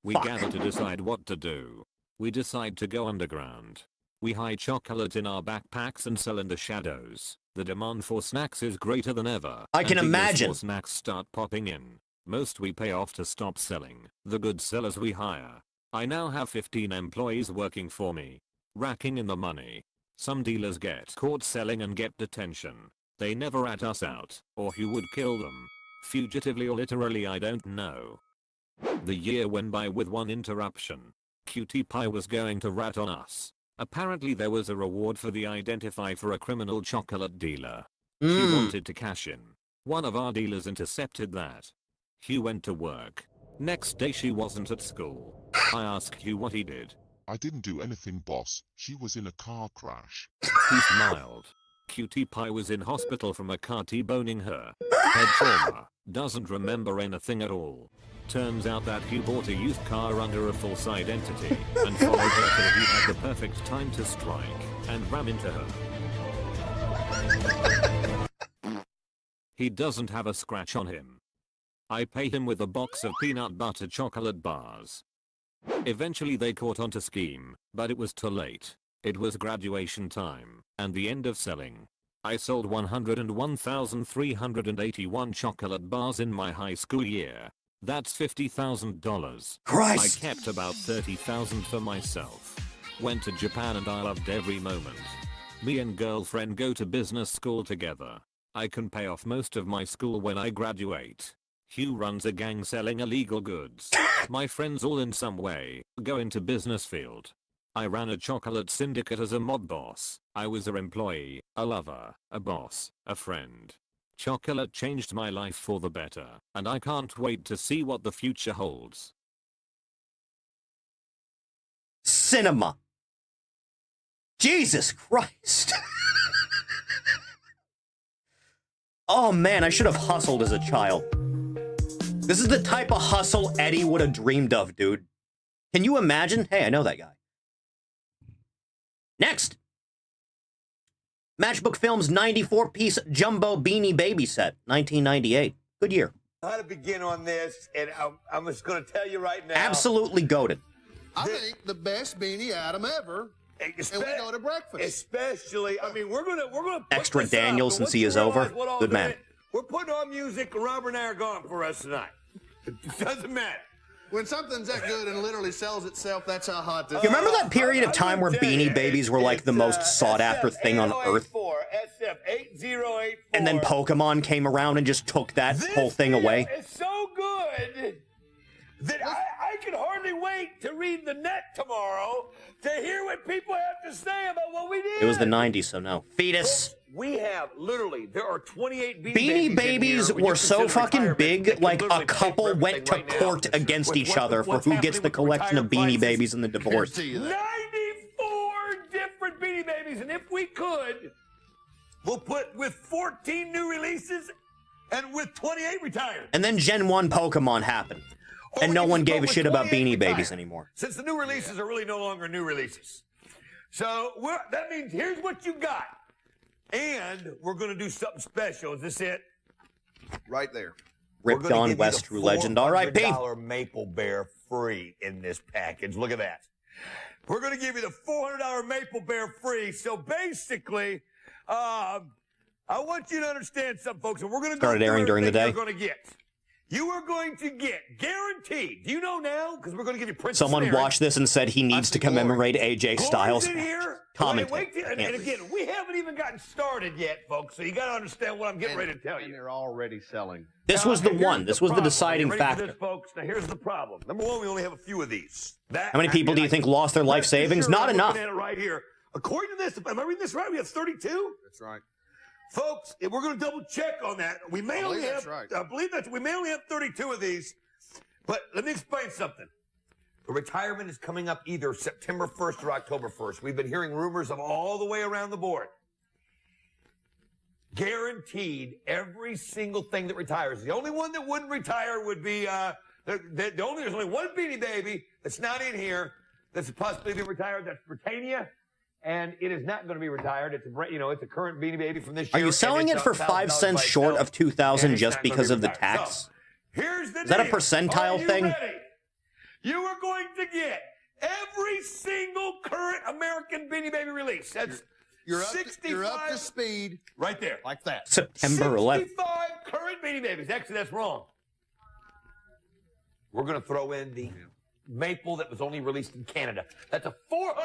We gather to decide what to do. We decide to go underground. We hide chocolate in our backpacks and sell in the shadows. The demand for snacks is greater than ever. I can and imagine. More snacks start popping in. Most we pay off to stop selling. The good sellers we hire. I now have 15 employees working for me. Racking in the money. Some dealers get caught selling and get detention. They never rat us out, or who would kill them. Fugitively or literally, I don't know. The year went by with one interruption. Cutie Pie was going to rat on us. Apparently there was a reward for the identify for a criminal chocolate dealer. She wanted to cash in. One of our dealers intercepted that. Hugh went to work. Next day she wasn't at school. I asked Hugh what he did. I didn't do anything, boss. She was in a car crash. He smiled. Cutie Pie was in hospital from a car T-boning her. Head trauma. Doesn't remember anything at all. Turns out that Hugh bought a used car under a false identity and followed her till he had the perfect time to strike and ram into her. He doesn't have a scratch on him. I pay him with a box of peanut butter chocolate bars. Eventually they caught on to scheme, but it was too late. It was graduation time and the end of selling. I sold 101,381 chocolate bars in my high school year. That's $50,000. Christ! I kept about 30,000 for myself. Went to Japan and I loved every moment. Me and girlfriend go to business school together. I can pay off most of my school when I graduate. Hugh runs a gang selling illegal goods. My friends all in some way go into business field. I ran a chocolate syndicate as a mob boss. I was an employee, a lover, a boss, a friend. Chocolate changed my life for the better, and I can't wait to see what the future holds. Cinema. Jesus Christ. Oh man, I should have hustled as a child. This is the type of hustle Eddie would have dreamed of, dude. Can you imagine? Hey, I know that guy. Next. Matchbook Films 94-piece jumbo Beanie Baby set, 1998. Good year. How to begin on this, and I'm just going to tell you right now. Absolutely goated. I think the best Beanie Adam ever. And we go to breakfast. Especially, I mean, we're gonna Extra Daniel since he is over. Good man. We're putting on music, and Robert and I are gone for us tonight. It doesn't matter. When something's that good and literally sells itself, that's how hot this is. You remember that period of time where Beanie Babies were like the most sought-after thing on Earth? And then Pokemon came around and just took that whole thing away? It's so good that I can hardly wait to read the net tomorrow to hear what people have to say about what we did. It was the 90s, so no. Fetus. We have, literally, there are 28 Beanie Babies were so fucking big, like a couple went to court against each other for who gets the collection of Beanie Babies in the divorce. 94 different Beanie Babies, and if we could, we'll put with 14 new releases And with 28 retired. And then Gen 1 Pokemon happened. And no one gave a shit about Beanie Babies anymore. Since the new releases are really no longer new releases. So that means here's what you got. And we're going to do something special. Is this it? Right there. Ripped on West True Legend. All right, Pete. $400 Maple Bear free in this package. Look at that. We're going to give you the $400 Maple Bear free. So basically, I want you to understand something, folks. And we're going to Started airing during the day. You are going to get guaranteed. Do you know now? Because we're going to give you Princess Someone Mary. watched this and said he needs to commemorate AJ Styles. In here. Comment. And again, we haven't even gotten started yet, folks. So you got to understand what I'm getting ready to tell you. And they're already selling. This was the one. This was the deciding Ready for factor. this, folks? Now here's the problem. Number one, we only have a few of these. How many people do you think lost their life savings? Not enough. Looking at it right here. According to this, am I reading this right? We have 32. That's right. Folks, we're going to double check on that. We may only have, right. I believe that we may only have 32 of these. But let me explain something. The retirement is coming up either September 1st or October 1st. We've been hearing rumors of all the way around the board. Guaranteed every single thing that retires. The only one that wouldn't retire would be there's only one Beanie Baby that's not in here that's possibly being retired. That's Britannia. And it is not going to be retired. It's a current Beanie Baby from this year. Are you selling it for 5 cents short of 2,000 just because of the tax? So, here's the Is that a deal. percentile Are you thing? ready? You are going to get every single current American Beanie Baby release. That's You're up 65 to speed. right there. Like that. September 11th. 65 current Beanie Babies. Actually, that's wrong. We're going to throw in the Maple that was only released in Canada. That's a $400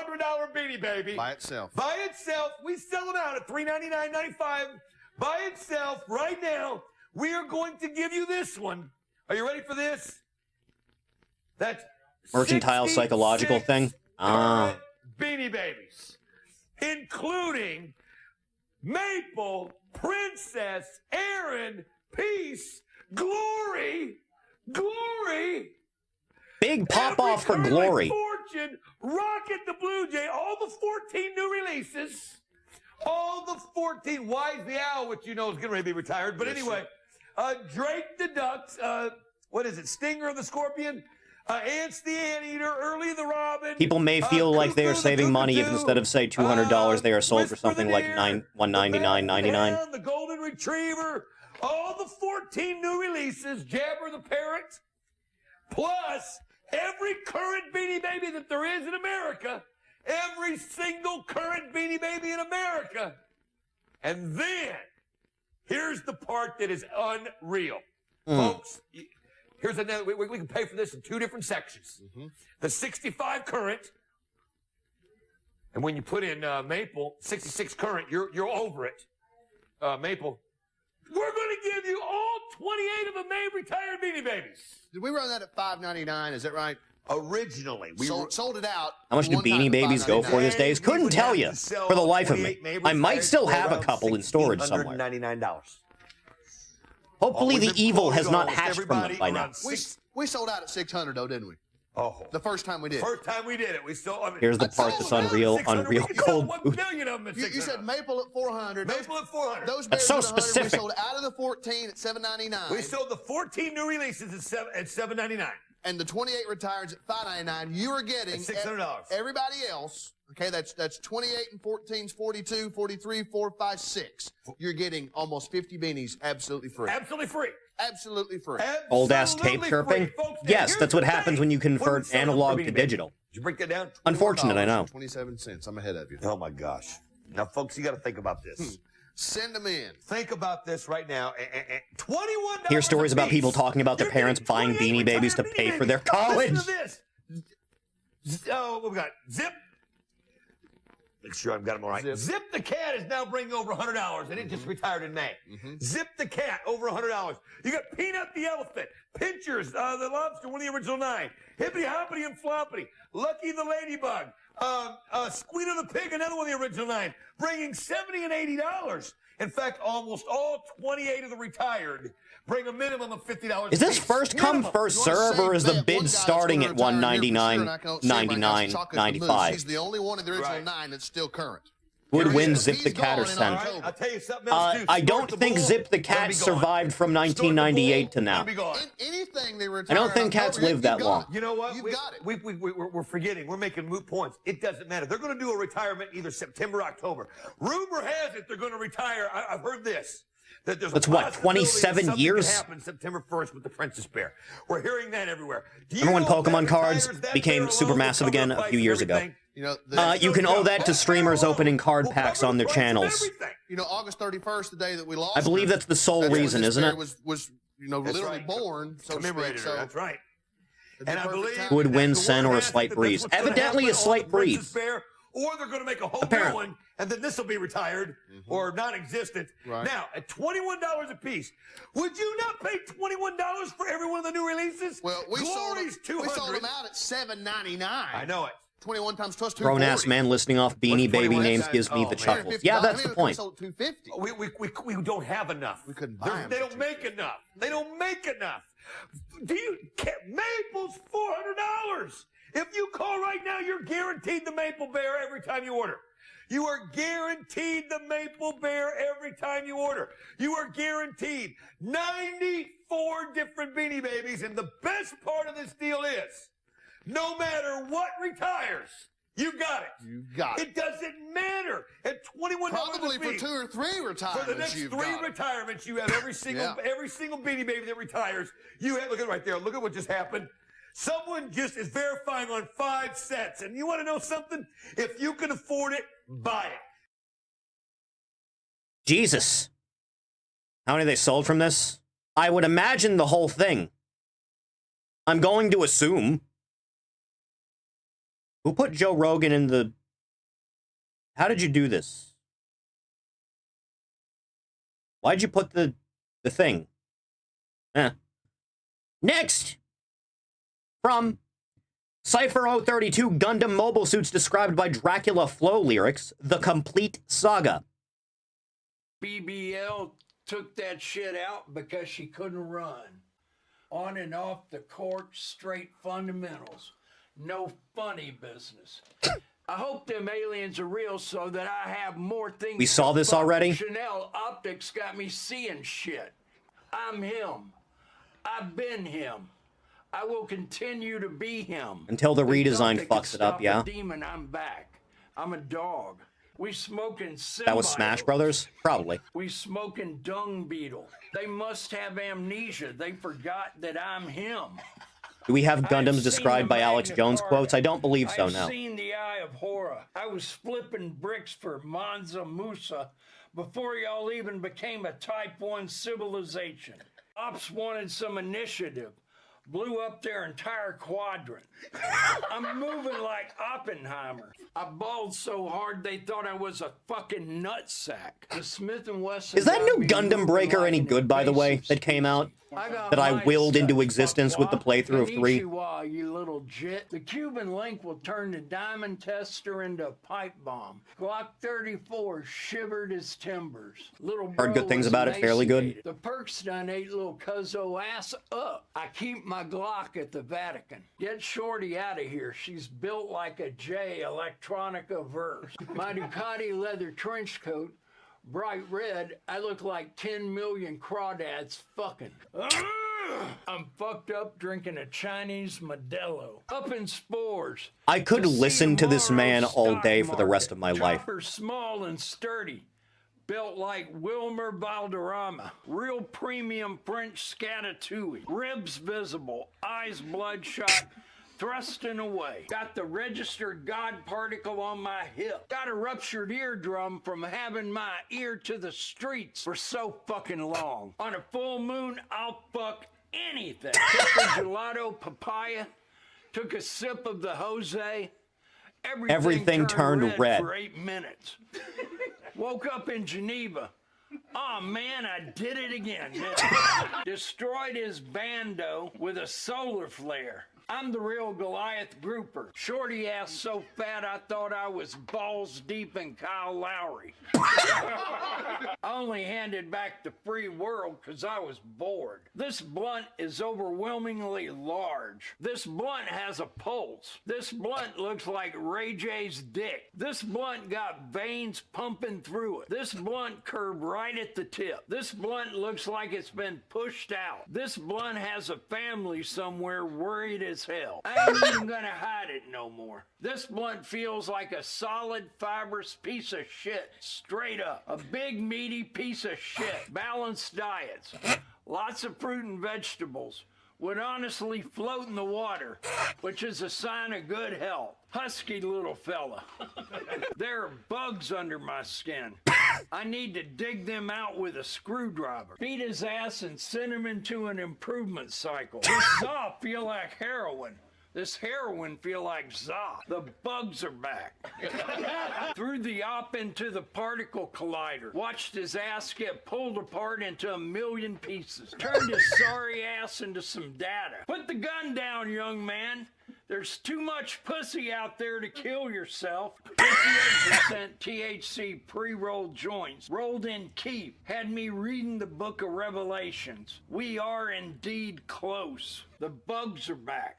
Beanie Baby. By itself. By itself. We sell them out at $399.95. By itself, right now, we are going to give you this one. Are you ready for this? That's Mercantile psychological thing? Ah. Beanie Babies, including Maple, Princess, Aaron, Peace, Glory, Big pop off for Glory. Fortune, Rocket the Blue Jay, all the 14 new releases. All the 14. Wise the Owl, which you know is going to be retired. But anyway, Drake the Ducks, what is it? Stinger the Scorpion, Ants the Anteater, Early the Robin. People may feel like they are saving money if instead of, say, $200, they are sold for something like $199.99. The Golden Retriever, all the 14 new releases, Jabber the Parrot, plus every current Beanie Baby that there is in America, every single current Beanie Baby in America. And then, here's the part that is unreal. Folks, here's another, we can pay for this in 2 different sections. The 65 current, and when you put in Maple, 66 current, you're over it. Maple. We're going to give you all 28 of them retired Beanie Babies. Did we run that at $5.99? Is that right? Originally, we sold it out. How much do Beanie Babies go for these days? Couldn't tell you for the life of me. I might still have a couple in storage somewhere. $199. Hopefully the evil has not hatched from them by now. We sold out at $600 though, didn't we? Oh. The first time we did. First time we did it, we still. Here's the part that's unreal cold. 1 million of them at You said Maple at 400. Maple at 400. Those That's so specific. We sold out of the 14 at $7.99. We sold the 14 new releases at $7.99. And the 28 retires at $5.99. You are getting $600. Everybody else. Okay, that's 28 and 14's 42, 43, 4, 5, 6. You're getting almost 50 beanies absolutely free. Absolutely free. Absolutely free. Old ass tape chirping? Yes, that's what happens when you convert analog to digital. Did you break that down? Unfortunate, I know. 27 cents. I'm ahead of you. Oh my gosh. Now, folks, you got to think about this. Send them in. Think about this right now. $21. Hear stories about people talking about their parents buying Beanie Babies to pay for their college. Listen to this. Oh, what we got? Zip. Make sure I've got them all right. Zip the Cat is now bringing over $100, and it just retired in May. Zip the Cat, over $100. You got Peanut the Elephant, Pinchers, the Lobster, one of the original 9, Hippity Hoppity and Floppity, Lucky the Ladybug, Squealer the Pig, another one of the original 9, bringing $70 and $80. In fact, almost all 28 of the retired bring a minimum of $50. Is this first come, first serve, or is the bid starting at $199, $99, $95? He's the only one of the original 9 that's still current. Would win Zip the Cat or gone in Sen. October. I'll tell you something else, too. I Snort don't the think bull, Zip the gonna Cat be gone. survived from 1998 to now. Gonna be gone. Anything they retire. I don't think in cats October, live that long. You know what? You got it. We're forgetting. We're making moot points. It doesn't matter. They're going to do a retirement either September or October. Rumor has it they're going to retire. I've heard this. That there's That's a what, possibility 27 something years? could happen September 1st with the Princess Bear. We're hearing that everywhere. Do you Remember when know Pokemon if that cards retires that became bear super alone, massive the cover again a fights few and years ago? everything? You know, You can owe that to streamers opening card packs on their channels. You know, August 31st, the day that we lost. I believe her, that's the sole when reason, this isn't bear it? Was you know That's literally right. born, so to speak. Commemorated her. So That's right. it'd be And I perfect believe timing. Would win the Sen word or a has it slight that breeze. that's what's gonna Evidently a happen on slight the Princess breeze. Bear, or they're going to make a whole Apparently. new one, and then this will be retired or non-existent. Right. Now, at $21 a piece, would you not pay $21 for every one of the new releases? Well, we sold Glory's them out at $7.99. I know it. 21 times 2 is Grown ass 240. man listing off Beanie What's Baby 21? names That's- gives me oh, the man. chuckles. Yeah, that's the We point. sold 250. We don't have enough. We couldn't buy them. They don't make enough. They don't make enough. Maple's $400. If you call right now, you're guaranteed the Maple Bear every time you order. You are guaranteed the Maple Bear every time you order. You are guaranteed 94 different Beanie Babies, and the best part of this deal is, no matter what retires, you got it. You got it. It doesn't matter. At $21 Probably a for piece. 2 or 3 retirements. For the next you've 3 got it. retirements, you have every single Beanie Baby that retires. You have, look at it right there. Look at what just happened. Someone just is verifying on 5 sets. And you want to know something? If you can afford it, buy it. Jesus. How many they sold from this? I would imagine the whole thing. I'm going to assume. Who put Joe Rogan in the... How did you do this? Why'd you put the thing? Next! From Cypher 032 Gundam mobile suits described by Dracula Flow lyrics, The Complete Saga. BBL took that shit out because she couldn't run. On and off the court, straight fundamentals. No funny business. I hope them aliens are real so that I have more things. We saw to this fuck. already? Chanel Optics got me seeing shit. I'm him. I've been him. I will continue to be him. Until the They redesign thought they fucks could it up, stop yeah? a demon, I'm back. I'm a dog. We smoking That was Smash Brothers? Probably. We smoking dung beetle. They must have amnesia. They forgot that I'm him. Do we have I've Gundams seen described the by Alex Magna Jones Carta. quotes? I don't believe so, I've no. seen the Eye of Horror. I was flipping bricks for Mansa Musa before y'all even became a Type 1 civilization. Ops wanted some initiative. Blew up their entire quadrant. I'm moving like Oppenheimer. I bawled so hard they thought I was a fucking nutsack. The Smith & Wesson. Is that got new me Gundam moving Breaker like any an good, by the way, invasive that came out? got That I my willed into stuff, existence with the playthrough of 3? Konnichiwa, you little jit. The Cuban link will turn the diamond tester into a pipe bomb. Glock 34 shivered his timbers. Little Heard good bro things was about it, fairly good. emaciated. The perks done ate little cuzzo ass up. I keep my Glock at the Vatican. Get Shorty out of here. She's built like a J electronica verse. My Ducati leather trench coat, bright red, I look like 10 million crawdads fucking. I'm fucked up drinking a Chinese Modelo. Up in spores. I could To see listen to this man tomorrow's all stock day for the rest market. of my life. Chopper small and sturdy. Built like Wilmer Valderrama. Real premium French Scatatouille. Ribs visible. Eyes bloodshot. Thrusting away. Got the registered God particle on my hip. Got a ruptured eardrum from having my ear to the streets for so fucking long. On a full moon, I'll fuck anything. Took the gelato papaya. Took a sip of the Jose. Everything turned red. For 8 minutes. Woke up in Geneva. Oh man, I did it again. Destroyed his bando with a solar flare. I'm the real Goliath grouper. Shorty ass so fat I thought I was balls deep in Kyle Lowry. I only handed back the free world because I was bored. This blunt is overwhelmingly large. This blunt has a pulse. This blunt looks like Ray J's dick. This blunt got veins pumping through it. This blunt curved right at the tip. This blunt looks like it's been pushed out. This blunt has a family somewhere worried as hell. I ain't even gonna hide it no more. This blunt feels like a solid fibrous piece of shit, straight up. A big meaty piece of shit. Balanced diets. Lots of fruit and vegetables. Would honestly float in the water, which is a sign of good health. Husky little fella. There are bugs under my skin. I need to dig them out with a screwdriver. Beat his ass and send him into an improvement cycle. This saw feel like heroin. This heroin feel like za. The bugs are back. Threw the op into the particle collider. Watched his ass get pulled apart into a million pieces. Turned his sorry ass into some data. Put the gun down, young man. There's too much pussy out there to kill yourself. 58% THC pre-rolled joints. Rolled in keef. Had me reading the book of Revelations. We are indeed close. The bugs are back.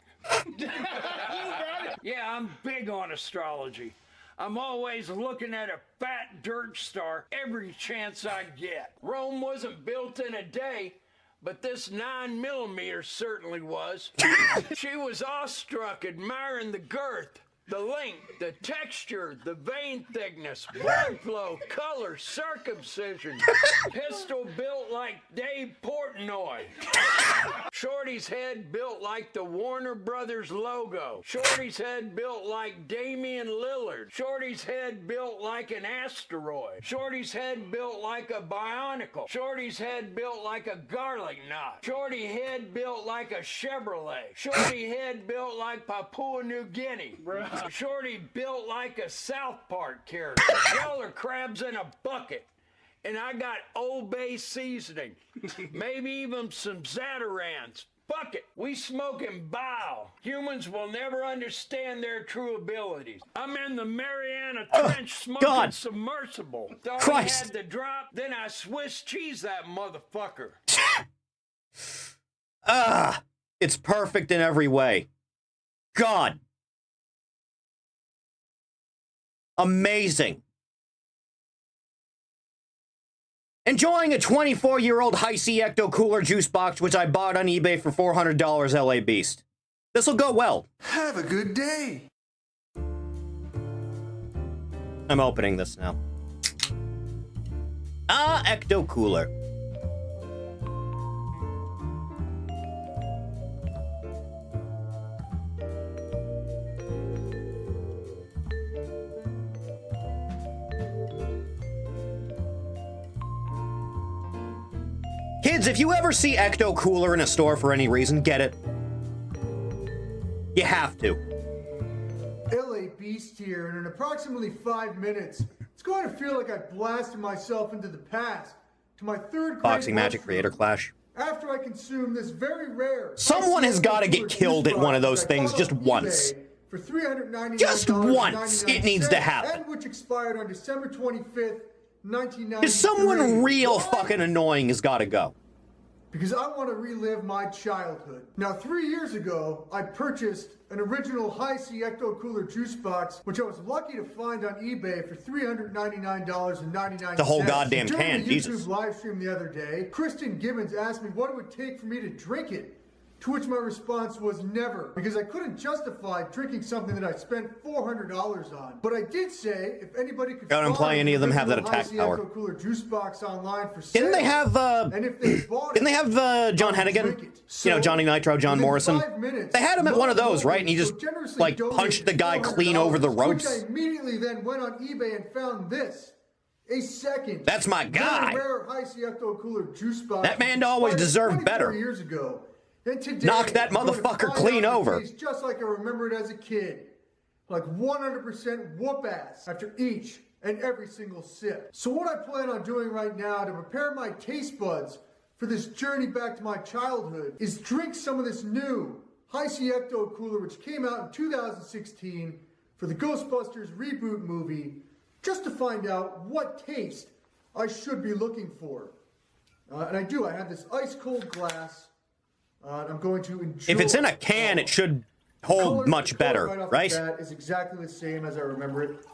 Yeah, I'm big on astrology. I'm always looking at a fat dirt star every chance I get. Rome wasn't built in a day, but this 9mm certainly was. She was awestruck, admiring the girth, the length, the texture, the vein thickness, blood flow, color, circumcision. Pistol built like Dave Portnoy. Shorty's head built like the Warner Brothers logo. Shorty's head built like Damian Lillard. Shorty's head built like an asteroid. Shorty's head built like a bionicle. Shorty's head built like a garlic knot. Shorty head built like a Chevrolet. Shorty head built like Papua New Guinea. Shorty built like a South Park character. Y'all are crabs in a bucket. And I got Old Bay seasoning. Maybe even some Zatarans. Fuck it. We smoking bile. Humans will never understand their true abilities. I'm in the Mariana Trench smoking submersible. Thought I had the drop, then I Swiss cheese that motherfucker. It's perfect in every way. God. Amazing. Enjoying a 24-year-old Hi-C Ecto Cooler juice box, which I bought on eBay for $400, LA Beast. This'll go well. Have a good day. I'm opening this now. Ecto Cooler. Kids, if you ever see Ecto Cooler in a store for any reason, get it. You have to. LA Beast here, and in approximately 5 minutes, it's going to feel like I blasted myself into the past, to my third grade Boxing Magic lunchroom, Creator Clash. after I consume this very rare... Someone has got to get killed at one of those things just once. For $399. Just once, it needs to happen. And which expired on December 25th, 1993. Because someone real fucking annoying has got to go. Because I want to relive my childhood. Now, 3 years ago, I purchased an original Hi-C Ecto Cooler juice box, which I was lucky to find on eBay for $399.99. The whole goddamn During can, the YouTube Jesus. live stream the other day, Kristen Gibbons asked me what it would take for me to drink it. To which my response was never, because I couldn't justify drinking something that I spent $400 on. But I did say, if anybody could Don't imply any of them have that attack power. Ecto Cooler juice box online for sale, Didn't they have, and if they bought didn't they have, John Hennigan? You know, Johnny Nitro, John Morrison? They had him at one of those, right? And he just, like, punched the guy clean over the ropes. Which I immediately then went on eBay and found this. A second. That's my guy. Rare Hi-C Ecto Cooler juice box. That man always deserved better. Years ago. And today, knock that motherfucker clean over. Just like I remember it as a kid. Like 100% whoop ass after each and every single sip. So what I plan on doing right now to prepare my taste buds for this journey back to my childhood is drink some of this new Hi-C Ecto Cooler, which came out in 2016 for the Ghostbusters reboot movie, just to find out what taste I should be looking for. And I do. I have this ice-cold glass. I'm going to enjoy. If it's in a can, it should hold much better, right? That is exactly the same as I remember it.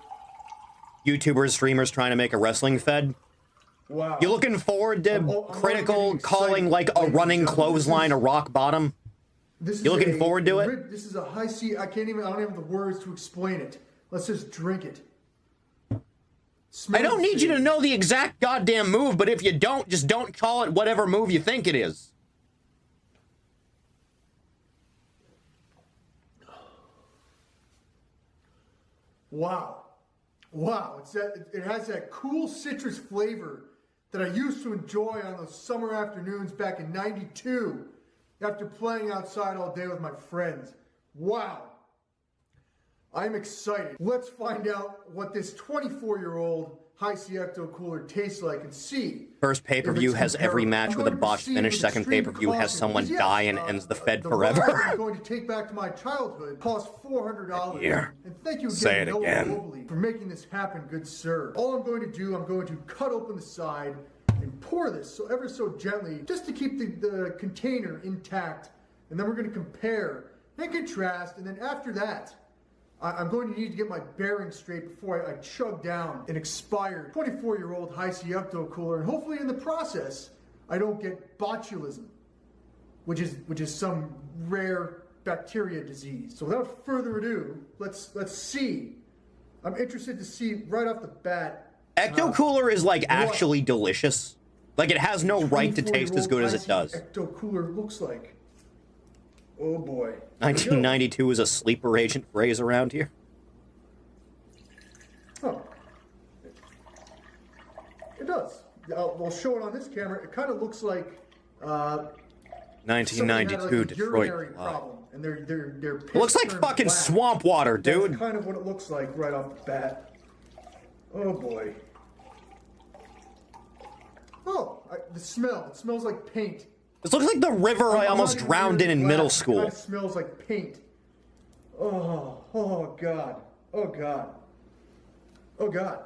YouTubers, streamers trying to make a wrestling fed. Wow. You looking forward to Critical calling like a running clothesline a rock bottom? You looking forward to it? This is a Hi-C. I don't have the words to explain it. Let's just drink it. I don't need you to know the exact goddamn move, but if you don't, just don't call it whatever move you think it is. Wow. Wow. It has that cool citrus flavor that I used to enjoy on those summer afternoons back in '92 after playing outside all day with my friends. Wow. I'm excited. Let's find out what this 24-year-old Hi-C Ecto Cooler tastes like and see. First pay-per-view has every match with a botched finish. Second pay-per-view has someone die and ends the Fed forever. I'm going to take back to my childhood cost $400. Here. And thank you again, Say it Noah again. Mobley, for making this happen, good sir. All I'm going to do, I'm going to cut open the side and pour this so ever so gently, just to keep the container intact. And then we're going to compare and contrast, and then after that, I'm going to need to get my bearings straight before I chug down an expired 24-year-old Hi-C Ecto Cooler, and hopefully in the process, I don't get botulism, which is some rare bacteria disease. So without further ado, let's see. I'm interested to see right off the bat. Ecto Cooler is like actually delicious. Like it has no right to taste as good as it does. Ecto Cooler looks like. Oh boy. 1992 is a sleeper agent phrase around here. Oh. It does. I'll show it on this camera. It kind of looks like 1992 Detroit. Problem, and they're It looks like fucking black. swamp water, dude. That's kind of what it looks like right off the bat. Oh boy. Oh, the smell. It smells like paint. This looks like the river I almost drowned in middle school. It smells like paint. Oh God. Oh God. Oh God.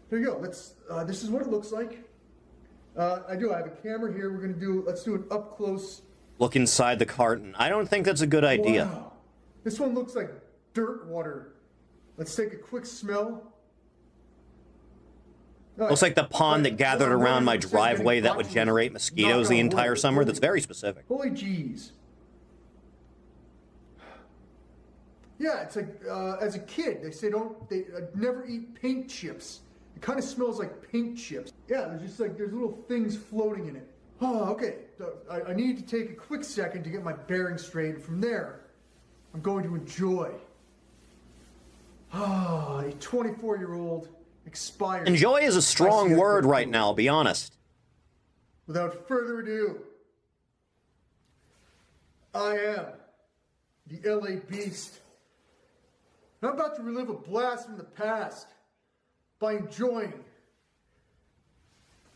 There you go. Let's. This is what it looks like. I have a camera here. Let's do an up close. Look inside the carton. I don't think that's a good idea. Wow. This one looks like dirt water. Let's take a quick smell. Looks like the pond that gathered around my driveway that would generate mosquitoes the entire summer. That's very specific. Holy jeez. Yeah, it's like, as a kid, they say never eat paint chips. It kind of smells like paint chips. Yeah, there's little things floating in it. Oh, okay. I need to take a quick second to get my bearings straight. From there, I'm going to enjoy. A 24-year-old expired. Enjoy is a strong word right now, I'll be honest. Without further ado, I am the LA Beast. I'm about to relive a blast from the past by enjoying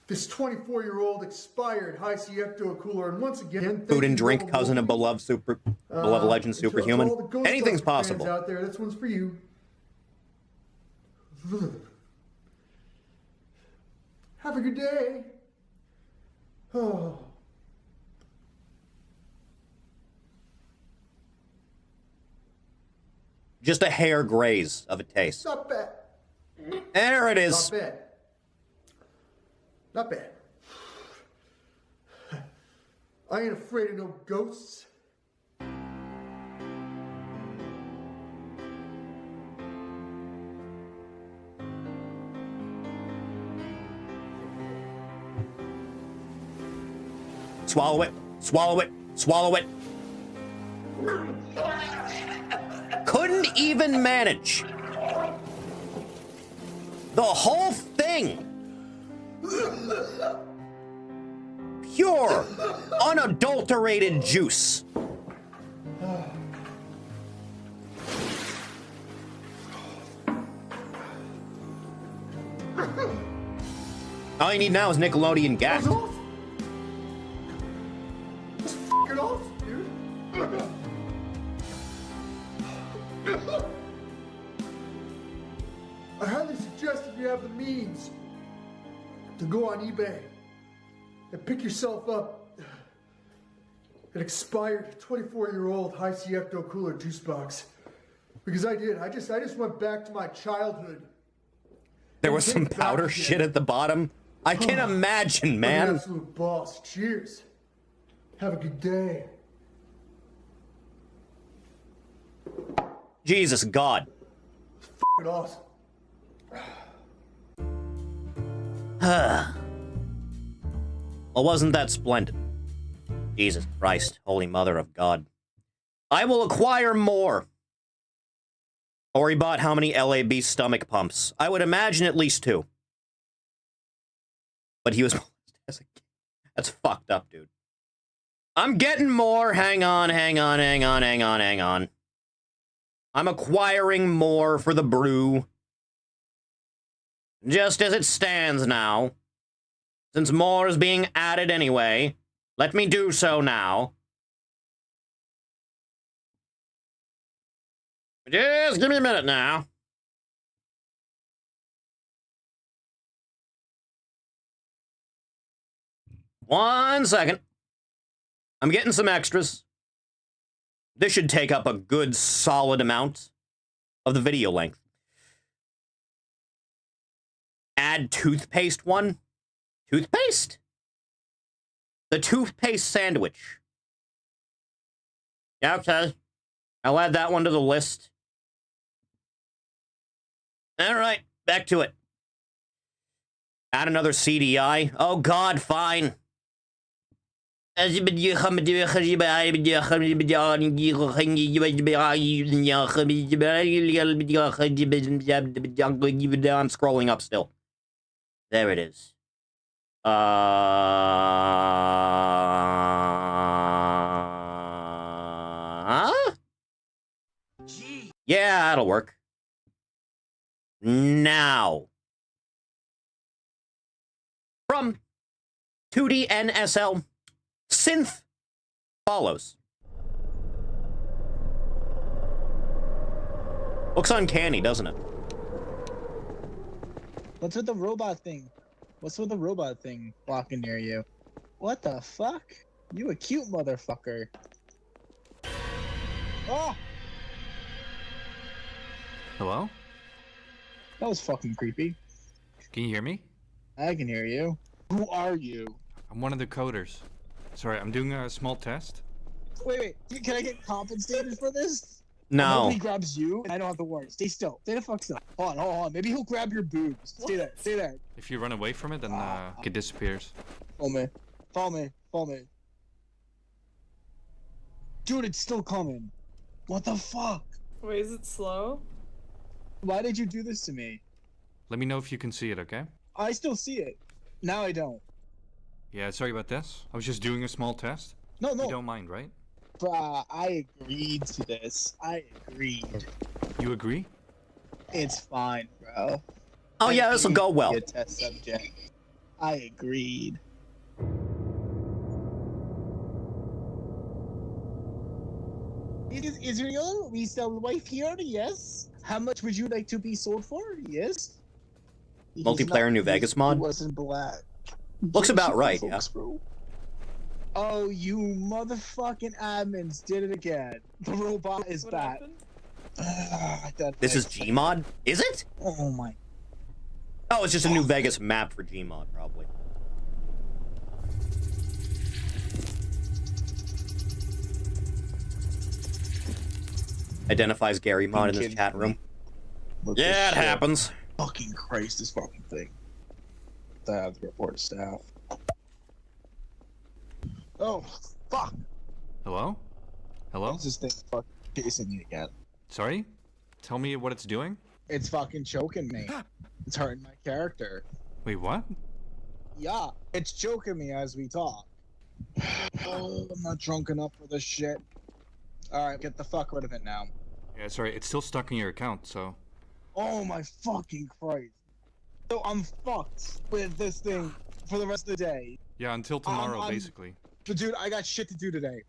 this 24-year-old expired Hi-C Ecto Cooler. And once again, Food and drink, cousin of beloved legend superhuman. Anything's possible. Out there, this one's for you. Have a good day. Oh. Just a hair graze of a taste. Not bad. There it is. Not bad. Not bad. I ain't afraid of no ghosts. Swallow it. Swallow it. Swallow it. Couldn't even manage. The whole thing. Pure, unadulterated juice. All you need now is Nickelodeon gas. It's fucking awesome, dude. I highly suggest if you have the means to go on eBay and pick yourself up an expired 24-year-old high C Ecto Cooler juice box. Because I did. I just went back to my childhood. There was some powder shit at the bottom. I can imagine, An man. absolute boss. Cheers. Have a good day. Jesus God. Fucking awesome. Well, wasn't that splendid? Jesus Christ, Holy Mother of God. I will acquire more. Or he bought how many LAB stomach pumps? I would imagine at least 2. But he was molested as a kid. That's fucked up, dude. I'm getting more. Hang on. I'm acquiring more for the brew. Just as it stands now. Since more is being added anyway, let me do so now. Just give me a minute now. One second. I'm getting some extras. This should take up a good solid amount of the video length. Add toothpaste one. Toothpaste? The toothpaste sandwich. Yeah, okay. I'll add that one to the list. Alright, back to it. Add another CDI. Oh God, fine. I'm scrolling up still. There it is. Yeah, that'll work. Now. From 2D NSL, synth follows. Looks uncanny, doesn't it? What's with the robot thing? What's with the robot thing walking near you? What the fuck? You a cute motherfucker. Oh! Hello? That was fucking creepy. Can you hear me? I can hear you. Who are you? I'm one of the coders. Sorry, I'm doing a small test. Wait, can I get compensated for this? No. If he grabs you, I don't have to worry. Stay still. Stay the fuck still. Hold on. Maybe he'll grab your boobs. Stay there. Stay there. If you run away from it, then it disappears. Follow me. Dude, it's still coming. What the fuck? Wait, is it slow? Why did you do this to me? Let me know if you can see it, okay? I still see it. Now I don't. Yeah, sorry about this. I was just doing a small test. No. You don't mind, right? Bruh, I agreed to this. I agreed. You agree? It's fine, bro. Oh yeah, this'll go well. Be a test subject. I agreed. Is your resale wife here? Yes. How much would you like to be sold for? Yes. Multiplayer New Vegas mod? He wasn't black. Looks about right, yeah. Bro. Oh, you motherfucking admins did it again. The robot is back. This is Gmod? Is it? Oh my. Oh, it's just a New Vegas map for Gmod, probably. Identifies Gary Mod in this chat room. Yeah, it happens. Fucking Christ, this fucking thing. I have to report to staff. Oh, fuck. Hello? Hello? What's this thing fucking chasing me again? Sorry? Tell me what it's doing? It's fucking choking me. It's hurting my character. Wait, what? Yeah, it's choking me as we talk. Oh, I'm not drunk enough for this shit. Alright, get the fuck rid of it now. Yeah, sorry, it's still stuck in your account, so... Oh my fucking Christ. So I'm fucked with this thing for the rest of the day. Yeah, until tomorrow, basically. But dude, I got shit to do today.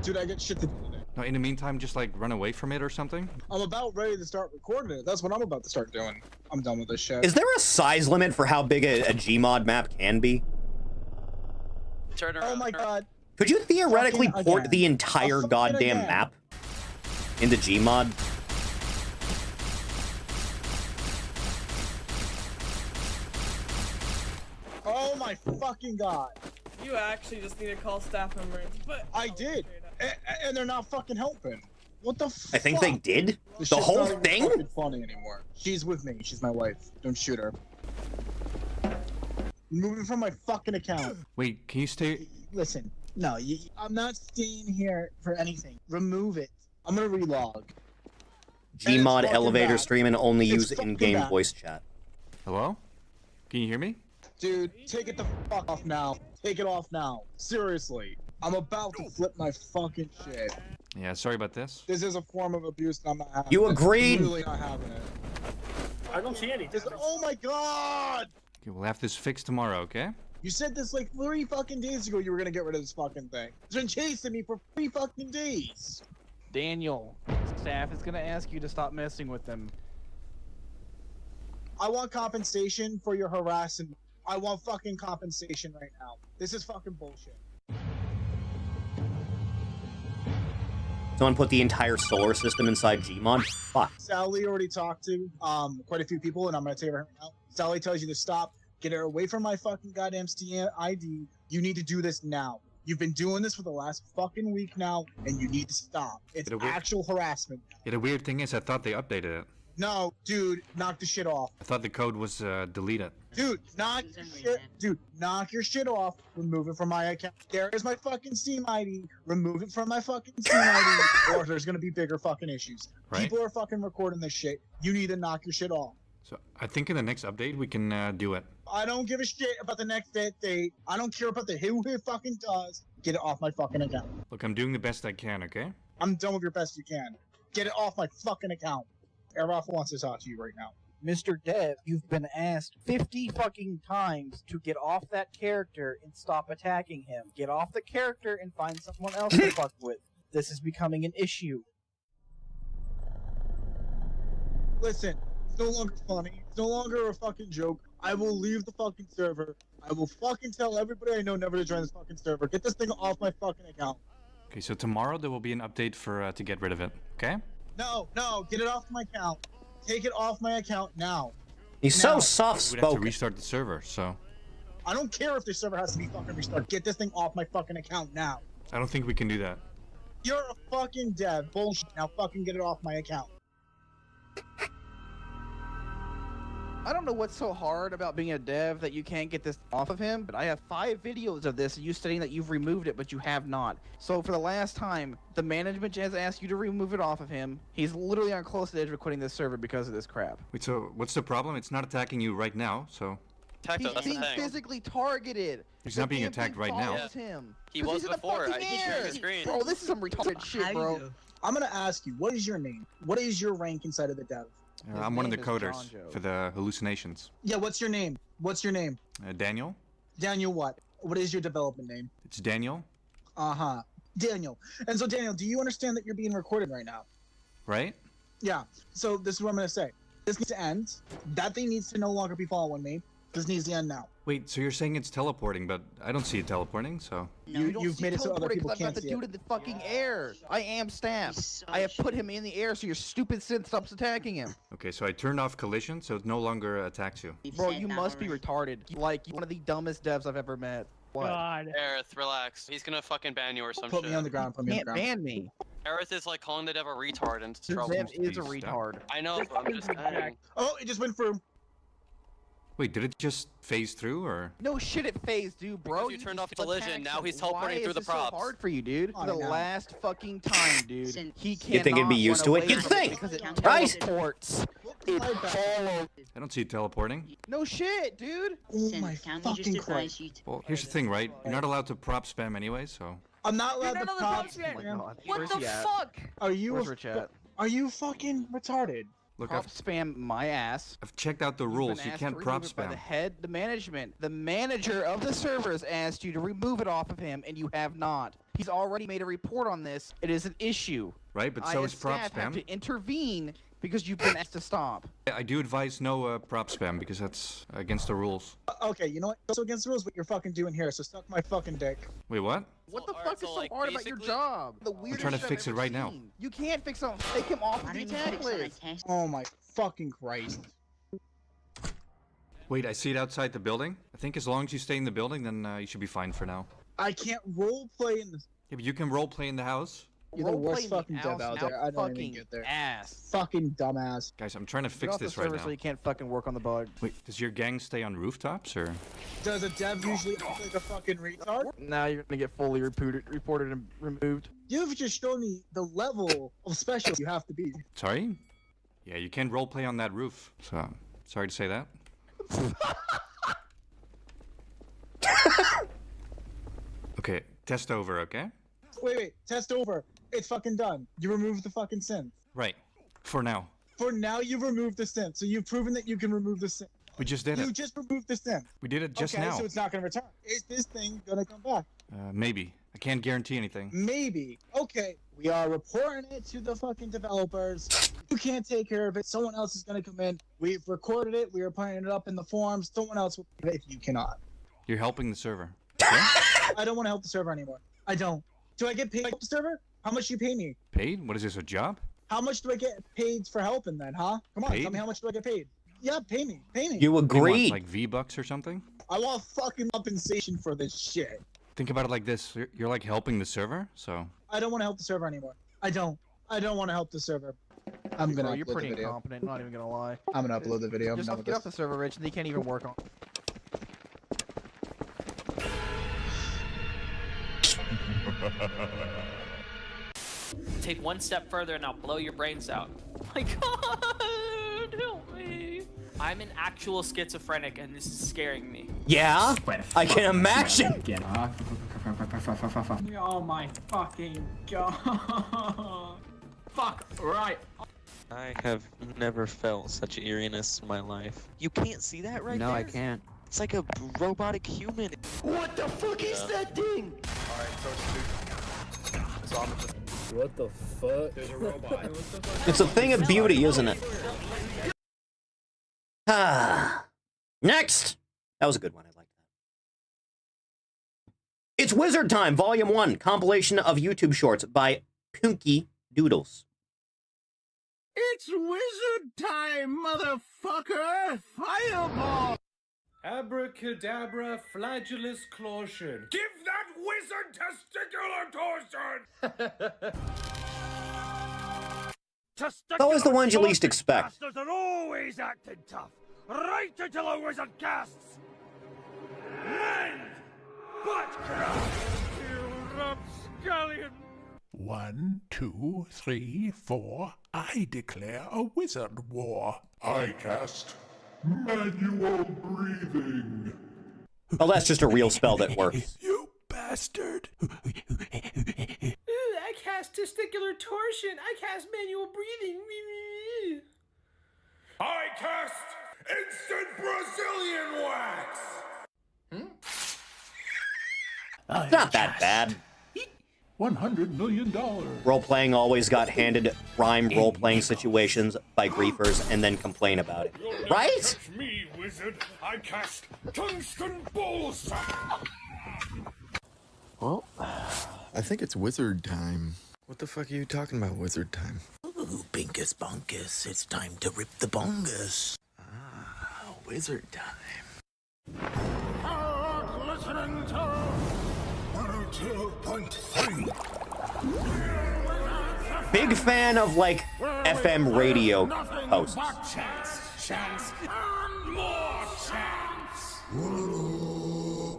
Dude, I got shit to do today. No, in the meantime, just like run away from it or something? I'm about ready to start recording it. That's what I'm about to start doing. I'm done with this shit. Is there a size limit for how big a Gmod map can be? Turn around. Oh my god. Could you theoretically Fucking port again. the entire Fucking goddamn again. map into Gmod? Oh my fucking god. You actually just need to call staff members, but I did. And they're not fucking helping. What the fuck? I think they did. This The shit's whole not even thing? fucking funny anymore. She's with me. She's my wife. Don't shoot her. Moving from my fucking account. Wait, can you stay? Listen, no, I'm not staying here for anything. Remove it. I'm gonna relog. Gmod fucking elevator bad. stream and only It's use fucking in-game bad. voice chat. Hello? Can you hear me? Dude, take it the fuck off now. Take it off now. Seriously. I'm about to flip my fucking shit. Yeah, sorry about this. This is a form of abuse and I'm not having You it. agreed. I'm really not having it. I don't see anything. Oh my god! Okay, we'll have this fixed tomorrow, okay? You said this like 3 fucking days ago you were gonna get rid of this fucking thing. It's been chasing me for 3 fucking days. Daniel, staff is gonna ask you to stop messing with them. I want compensation for your harassment. I want fucking compensation right now. This is fucking bullshit. Someone put the entire solar system inside Gmod? Fuck. Sally already talked to quite a few people, and I'm gonna tell you right now. Sally tells you to stop. Get her away from my fucking goddamn Steam ID. You need to do this now. You've been doing this for the last fucking week now, and you need to stop. It's actual harassment. Yeah, the weird thing is, I thought they updated it. No, dude, knock the shit off. I thought the code was deleted. Dude, knock your shit. Dude, knock your shit off. Remove it from my account. There's my fucking Steam ID. Remove it from my fucking Steam ID, or there's gonna be bigger fucking issues. Right. People are fucking recording this shit. You need to knock your shit off. So I think in the next update we can do it. I don't give a shit about the next date. I don't care about the who fucking does. Get it off my fucking account. Look, I'm doing the best I can, okay? I'm done with your best you can. Get it off my fucking account. Airboff wants to talk to you right now. Mr. Dev, you've been asked 50 fucking times to get off that character and stop attacking him. Get off the character and find someone else to fuck with. This is becoming an issue. Listen, it's no longer funny. It's no longer a fucking joke. I will leave the fucking server. I will fucking tell everybody I know never to join this fucking server. Get this thing off my fucking account. Okay, so tomorrow there will be an update for to get rid of it, okay? No, get it off my account. Take it off my account now. He's so We'd have to soft-spoken. restart the server, so I don't care if the server has to be fucking restarted. Get this thing off my fucking account now. I don't think we can do that. You're a fucking dev. Bullshit. Now fucking get it off my account. I don't know what's so hard about being a dev that you can't get this off of him, but I have 5 videos of this, you stating that you've removed it, but you have not. So for the last time, the management has asked you to remove it off of him. He's literally on close to the edge of quitting this server because of this crap. Wait, so what's the problem? It's not attacking you right now, so He's being physically targeted. he's not being attacked right now. Him. He 'Cause was he's in the before. fucking He's sharing air. the screen. Bro, this is some retarded shit, bro. I'm gonna ask you, what is your name? What is your rank inside of the dev? I'm one of the name is coders Jonjo. for the hallucinations. Yeah, what's your name? What's your name? Daniel? Daniel what? What is your development name? It's Daniel, Uh-huh. Daniel. And so Daniel, do you understand that you're being recorded right now? right? Yeah. So this is what I'm gonna say. This needs to end. That thing needs to no longer be following me. This needs to end now. Wait, so you're saying it's teleporting, but I don't see it teleporting, so... You've made it so other people I've got can't the see dude it. in the fucking air. I am staff. I have put him in the air so your stupid synth stops attacking him. Okay, so I turned off collision, so it no longer attacks you. Bro, you must be retarded. Like, one of the dumbest devs I've ever met. What? Aerith, relax. He's gonna fucking ban you or some Put shit. me on the ground. Put me on the Can't ground. ban me. Aerith is like calling the dev a retard and The trouble. dev is a retard. I know, but I'm just saying. Oh, it just went through. Wait, did it just phase through, or...? No shit, it phased, dude, bro. Because you turned off collision, now he's teleporting through the Why is this props. so hard for you, dude? For the I know. last fucking time, dude. He can't. You'd think it'd be used to it. You'd think, because it right? teleports. It follows. I don't see it teleporting. No shit, dude. Oh my fucking Christ. Well, here's the thing, right? You're not allowed to prop spam anyway, so... I'm not allowed to pop. Oh my god. What Where's the he at? fuck? Are you Where's Rich at? Are you fucking retarded? Look, prop spam my ass. I've checked out the You've rules. been You asked can't to prop remove it by spam. the head, the management. The manager of the server has asked you to remove it off of him, and you have not. He's already made a report on this. It is an issue. Right, but I, so as is prop staff, have spam. to intervene because you've been asked to stop. I do advise no prop spam because that's against the rules. Okay, you know what? It's also against the rules what you're fucking doing here, so suck my fucking dick. Wait, what? What the fuck is so hard about your job? The weirdest trying to shit I've fix it ever right now. seen. You can't fix him. Take him off of the attack list. Oh my fucking Christ. Wait, I see it outside the building. I think as long as you stay in the building, then you should be fine for now. I can't roleplay in the... Yeah, but you can roleplay in the house. You're the worst Roleplay fucking me dev out there. I don't even fucking get there. ass. Fucking dumbass. Guys, I'm trying to Get fix off the this right server now. so you can't fucking work on the bug. Wait, does your gang stay on rooftops or? Does a dev usually act like a fucking retard? Now you're gonna get fully reported and removed. You've just shown me the level of special you have to be. Sorry? Yeah, you can't roleplay on that roof. So, sorry to say that. Okay, test over, okay? Wait, test over. It's fucking done. You removed the fucking synth. Right. For now. For now, you've removed the synth, so you've proven that you can remove the synth. We just did You it. just removed the synth. We did it just okay, now. so it's not gonna return. Is this thing gonna come back? Maybe. I can't guarantee anything. Maybe. Okay, we are reporting it to the fucking developers. You can't take care of it. Someone else is gonna come in. We've recorded it. We are putting it up in the forums. Someone else will if you cannot. You're helping the server. I don't want to help the server anymore. I don't. Do I get paid to help the server? How much do you pay me? Paid? What is this, a job? How much do I get paid for helping then, huh? Come on, Paid? tell me how much do I get paid? Yeah, pay me. Pay me. You You agreed. want, like V-Bucks or something? I want fucking compensation for this shit. Think about it like this. You're like helping the server, so... I don't want to help the server anymore. I don't want to help the server. I'm gonna Bro, you're upload pretty the video. incompetent. I'm not even gonna lie. I'm gonna upload the video. I'm Just done with get this. off the server, Rich, and they can't even work on. Take one step further and I'll blow your brains out. My God, help me. I'm an actual schizophrenic and this is scaring me. Yeah, I can imagine. Oh my fucking God. Fuck, right. I have never felt such eeriness in my life. You can't see that right No, there? I can't. It's like a robotic human. What the fuck is that thing? What the fuck? There's a robot. It's a thing of beauty, isn't it? Ah. Next! That was a good one. I like that. It's Wizard Time, Volume 1, compilation of YouTube shorts by Punky Doodles. It's wizard time, motherfucker! Fireball! Abracadabra, flagellus clotion. Give that wizard testicular torsion! Always the ones you least expect. Bastards are always acting tough, right until a wizard casts. Mind! Buttcraft! You rapscallion! 1, 2, 3, 4. I declare a wizard war. I cast manual breathing. Oh, that's just a real spell that works. You bastard. Ooh, I cast testicular torsion. I cast manual breathing. I cast instant Brazilian wax! It's not that bad. $100 million. Role-playing always got handed rhyme role-playing situations by griefers and then complain about it. Right? That's me, wizard. I cast tungsten bullsack! Well, I think it's wizard time. What the fuck are you talking about, wizard time? Ooh, binkus bonkus, it's time to rip the bongus. Ah, wizard time. Listening to 102.3. Big fan of, like, FM radio hosts. Chance, and more chance!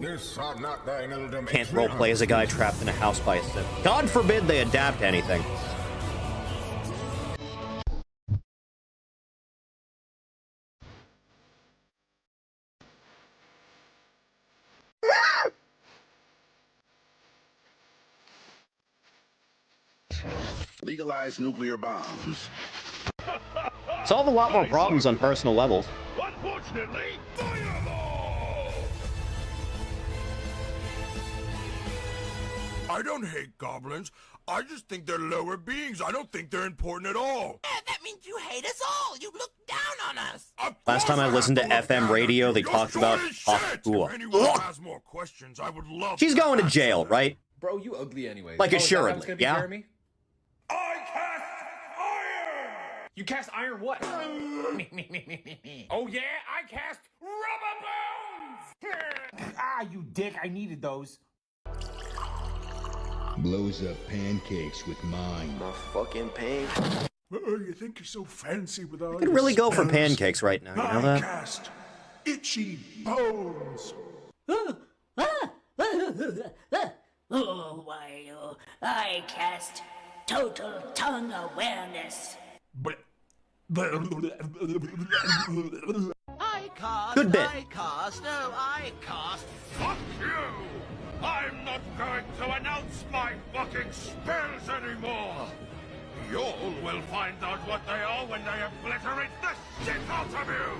This are not thine ultimate. Can't roleplay as a guy trapped in a house by a sim. God forbid they adapt anything. Legalize nuclear bombs. Solve a lot more problems on personal levels. Unfortunately, fireball! I don't hate goblins. I just think they're lower beings. I don't think they're important at all. Yeah, that means you hate us all. You look down on us. Last time I listened to FM radio, they talked about If anyone has more questions, I would love She's going to jail, right? Bro, you ugly anyway. Like, Oh, is that how assuredly, it's gonna be, yeah? Jeremy? You cast iron what? Oh yeah, I cast rubber bones! Ah, you dick, I needed those. Blows up pancakes with mine. My fucking pain. Oh, you think you're so fancy with all I could your really go for spells? pancakes right now, you know I that? cast itchy bones. Oh, why, I cast total tongue awareness. I cast, Good bit. I cast. Fuck you! I'm not going to announce my fucking spells anymore! Y'all will find out what they are when they obliterate the shit out of you!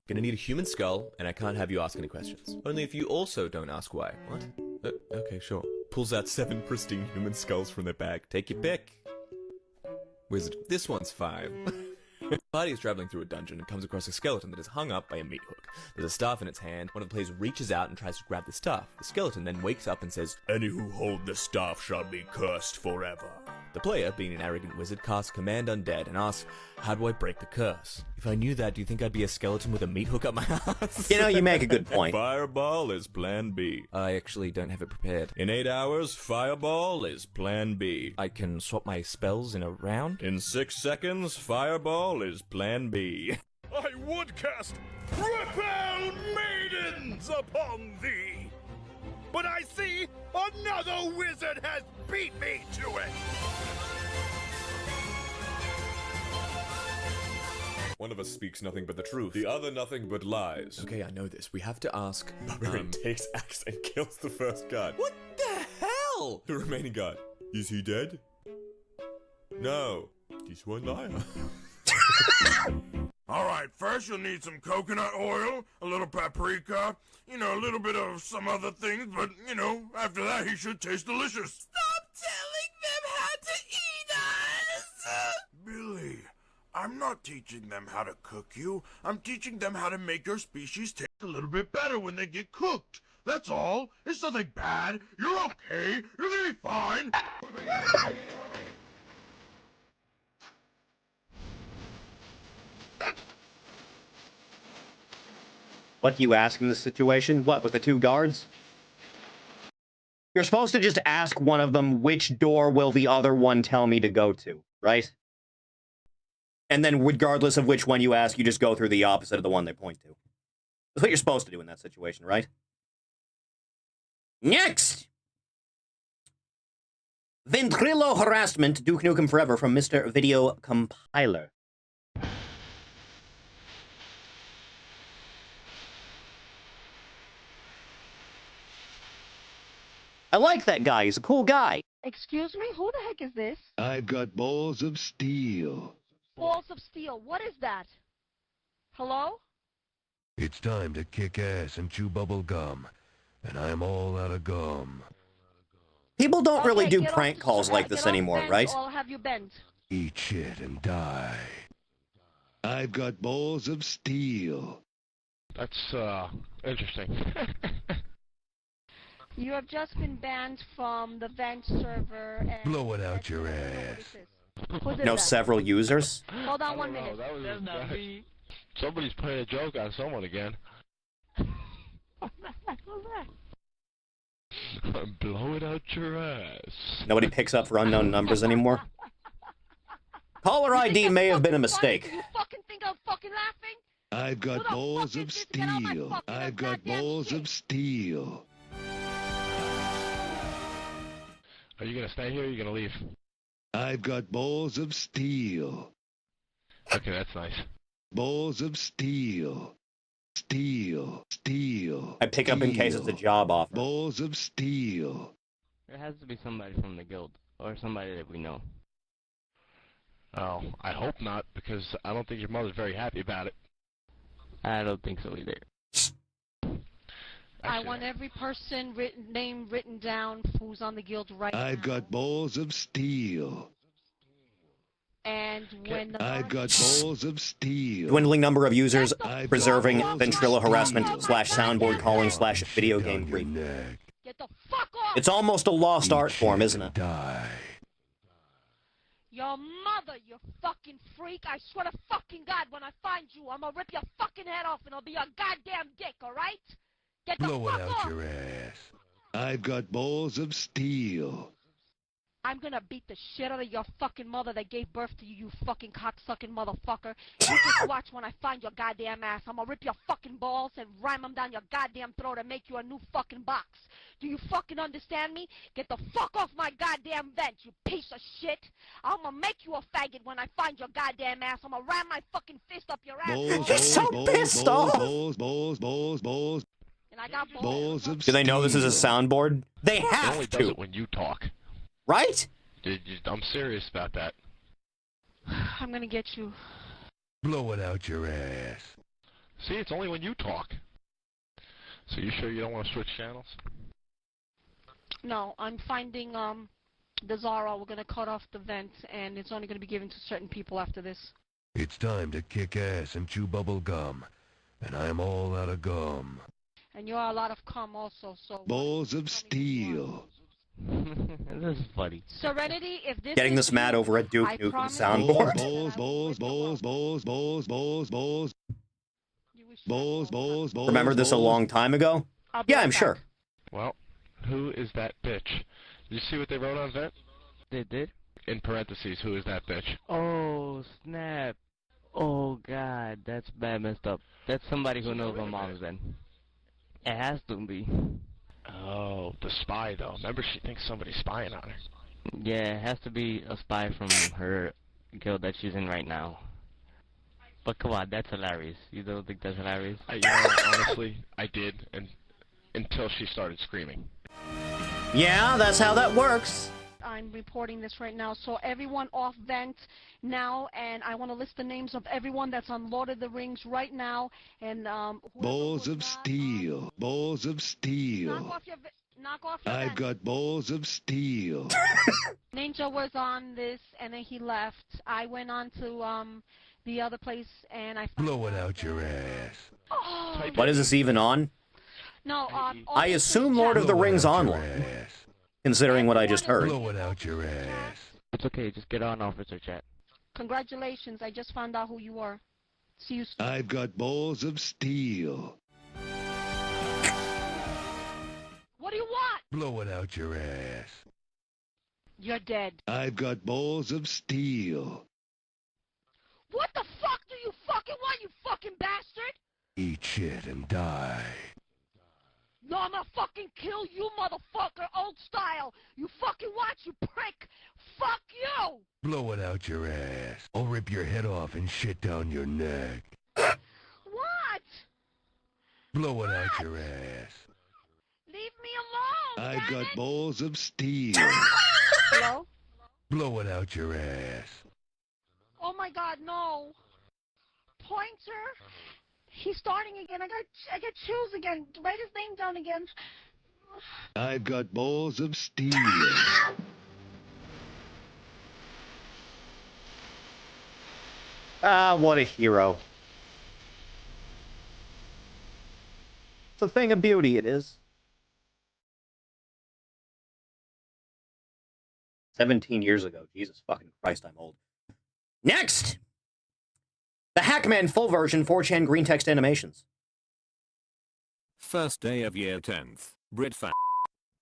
Gonna need a human skull, and I can't have you ask any questions. Only if you also don't ask why. What? Okay, sure. Pulls out 7 pristine human skulls from their bag. Take your pick. Wizard, this one's 5. The party is traveling through a dungeon and comes across a skeleton that is hung up by a meat hook. There's a staff in its hand. One of the players reaches out and tries to grab the staff. The skeleton then wakes up and says, "Any who hold the staff shall be cursed forever." The player, being an arrogant wizard, casts Command Undead and asks, "How do I break the curse?" If I knew that, do you think I'd be a skeleton with a meat hook up my ass? You know, you make a good point. Fireball is plan B. I actually don't have it prepared. In 8 hours, Fireball is plan B. I can swap my spells in a round? In 6 seconds, Fireball is plan B. I would cast Repel Maidens upon thee, but I see another wizard has beat me to it. One of us speaks nothing but the truth. The other nothing but lies. Okay, I know this. We have to ask. Barbarian takes axe and kills the first guard. What the hell? The remaining guard. Is he dead? No. He's one liar. Alright, first you'll need some coconut oil, a little paprika, you know, a little bit of some other things, but, you know, after that he should taste delicious. Stop telling them how to eat us! Billy, I'm not teaching them how to cook you. I'm teaching them how to make your species taste a little bit better when they get cooked. That's all. It's nothing bad. You're okay. You're gonna be fine. What do you ask in this situation? What, with the 2 guards? You're supposed to just ask one of them, which door will the other one tell me to go to, right? And then regardless of which one you ask, you just go through the opposite of the one they point to. That's what you're supposed to do in that situation, right? Next! Ventrilo Harassment, Duke Nukem Forever from Mr. Video Compiler. I like that guy. He's a cool guy. Excuse me? Who the heck is this? I've got balls of steel. Balls of steel. What is that? Hello? It's time to kick ass and chew bubble gum. And I'm all out of gum. People don't really do get prank off- calls like this get off anymore, bent, right? Or I'll have you bent. Eat shit and die. I've got balls of steel. That's, interesting. You have just been banned from the vent server. And Blow it out your ass. Who did No, that? several users? Hold on 1 minute. That was somebody's playing a joke on someone again. Blow it out your ass. Nobody picks up for unknown numbers anymore. Caller ID may have been a mistake. You fucking think I'm fucking laughing? I've got balls of steel. I've got balls of steel. Are you gonna stay here or are you gonna leave? I've got balls of steel. Okay, that's nice. Balls of steel. Steel. Steel. I pick up in case it's a job offer. Balls of steel. There has to be somebody from the guild, or somebody that we know. Oh, I hope not, because I don't think your mother's very happy about it. I don't think so either. I want every person name written down who's on the guild right I've now. got balls of steel. And when the I've got balls of steel. Dwindling number of users I've preserving got balls of ventrilo harassment steel. / soundboard calling / video game grief. Get the fuck off! It's almost a lost art form, isn't it? Die. Your mother, you fucking freak! I swear to fucking God, when I find you, I'm gonna rip your fucking head off and it'll be your goddamn dick, alright? Get the Blow it fuck out off! your ass. I've got balls of steel. I'm gonna beat the shit out of your fucking mother that gave birth to you, you fucking cocksucking motherfucker. You just watch when I find your goddamn ass. I'm gonna rip your fucking balls and ram them down your goddamn throat and make you a new fucking box. Do you fucking understand me? Get the fuck off my goddamn vent, you piece of shit. I'm gonna make you a faggot when I find your goddamn ass. I'm gonna ram my fucking fist up your ass. Balls, He's so pissed off. Balls. And I got Balls of Do they know this is a soundboard? They It have only to. does it when you talk. Right? I'm serious about that. I'm gonna get you. Blow it out your ass. See, it's only when you talk. So you sure you don't want to switch channels? No, I'm finding the Zara. We're gonna cut off the vent, and it's only gonna be given to certain people after this. It's time to kick ass and chew bubble gum. And I'm all out of gum. And you are a lot of cum also, so. Balls of steel. This is funny. Serenity, if this Getting is this mad you, over at Duke I Nukem promise soundboard. Balls. Remember this a long time ago? Yeah, I'm sure. Well, who is that bitch? Did you see what they wrote on that? They did? In parentheses, who is that bitch? Oh, snap. Oh, God. That's bad messed up. That's somebody who knows my mom's then. It has to be. Oh, the spy, though. Remember, she thinks somebody's spying on her. Yeah, it has to be a spy from her guild that she's in right now. But come on, that's hilarious. You don't think that's hilarious? Honestly, I did, and until she started screaming. Yeah, that's how that works. I'm reporting this right now, so everyone off vent now, and I want to list the names of everyone that's on Lord of the Rings right now, and Balls of steel. Balls of steel. knock off your I've vent. got balls of steel. Ninja was on this, and then he left. I went on to the other place, and I Blow it out your ass. Oh, What is this even on? no, I assume Lord of the Rings online, considering what I just heard. Blow it out your ass. It's okay, just get on Officer Chat. Congratulations, I just found out who you are. See you soon. I've got balls of steel. What do you want? Blow it out your ass. You're dead. I've got balls of steel. What the fuck do you fucking want, you fucking bastard? Eat shit and die. No, I'm gonna fucking kill you, motherfucker, old style. You fucking watch, you prick. Fuck you. Blow it out your ass. I'll rip your head off and shit down your neck. What? Blow it out your ass. Leave me alone. I've got balls of steel. Hello? Blow it out your ass. Oh my God, no. Pointer. He's starting again. I got chills again. Write his name down again. I've got balls of steel. Ah, what a hero. It's a thing of beauty, it is. 17 years ago. Jesus fucking Christ, I'm old. Next! The Hackman full version 4chan green text animations. First day of year 10th. Brit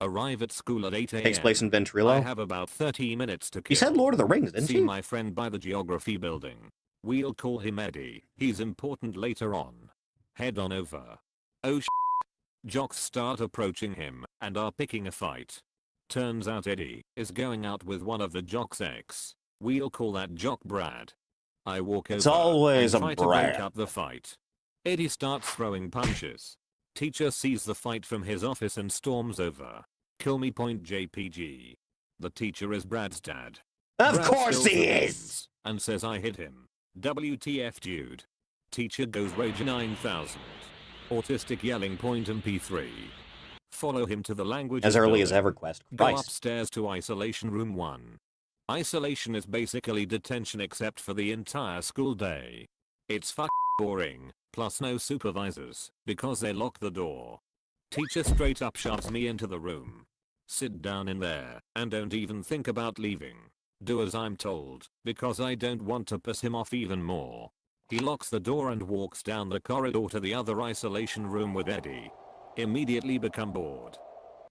Arrive at school at 8 a.m. Takes place in Ventrilo. I have about 30 minutes to kill. You said Lord of the Rings, didn't See you? my friend by the geography building. We'll call him Eddie. He's important later on. Head on over. Oh sh**. Jocks start approaching him and are picking a fight. Turns out Eddie is going out with one of the jock's ex. We'll call that jock Brad. I walk over It's always and a try to Brad. break up the fight. Eddie starts throwing punches. Teacher sees the fight from his office and storms over. Kill me point JPG. The teacher is Brad's dad. Of Brad course spills he the is! beans and says I hit him. WTF dude. Teacher goes rage 9000. Autistic yelling point MP3. Follow him to the language As early as EverQuest. Go Christ. upstairs to isolation room 1. Isolation is basically detention except for the entire school day. It's boring, plus no supervisors, because they lock the door. Teacher straight up shoves me into the room. Sit down in there, and don't even think about leaving. Do as I'm told, because I don't want to piss him off even more. He locks the door and walks down the corridor to the other isolation room with Eddie. Immediately become bored.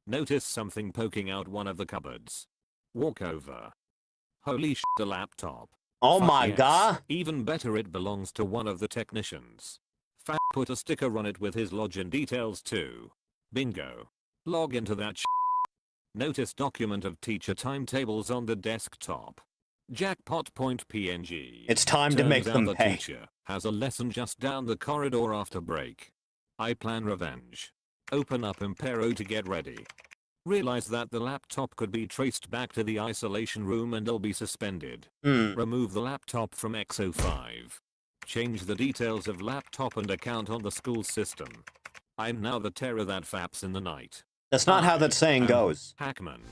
Notice something poking out one of the cupboards. Walk over. Holy shit, a laptop. Oh Fuck my yes. god. Even better, it belongs to one of the technicians. Fat put a sticker on it with his login details too. Bingo. Log into that shit. Notice document of teacher timetables on the desktop. Jackpot point PNG. It's time to make them the pay. Teacher has a lesson just down the corridor after break. I plan revenge. Open up Impero to get ready. Realize that the laptop could be traced back to the isolation room and it'll be suspended. Remove the laptop from XO5. Change the details of laptop and account on the school system. I'm now the terror that faps in the night. That's not how that saying goes. Hackman.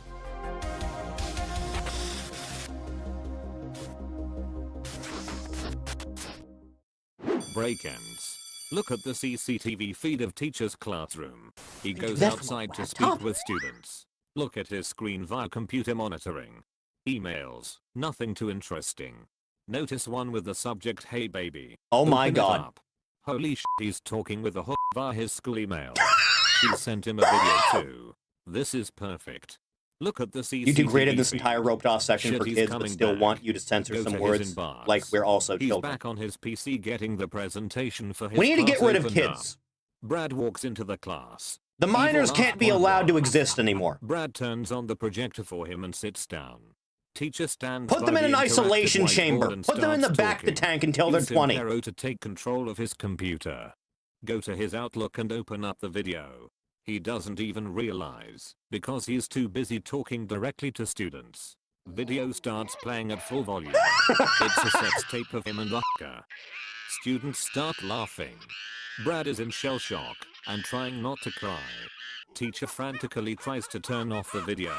Break ends. Look at the CCTV feed of teacher's classroom. He goes outside to speak with students. Look at his screen via computer monitoring. Emails, nothing too interesting. Notice one with the subject hey baby. Oh my Open it god. up. Holy shit, he's talking with a hook via his school email. She sent him a video too. This is perfect. Look at the CCTV YouTube created this feed. entire roped off section Shit, for he's kids, but coming still back. want you to censor Go some to his words inbox. like we're also He's children. back on his PC getting the presentation for his We need to get class rid of opened kids. up. Brad walks into the class. The minors can't be allowed to exist anymore. Brad turns on the projector for him and sits down. Teacher stands Put them by in the an interactive isolation whiteboard chamber. and Put them in the starts back of the talking. tank until they're Use 20. Impero to take control of his computer. Go to his Outlook and open up the video. He doesn't even realize, because he's too busy talking directly to students. Video starts playing at full volume. It's a sex tape of him and Oscar. Students start laughing. Brad is in shell shock and trying not to cry. Teacher frantically tries to turn off the video.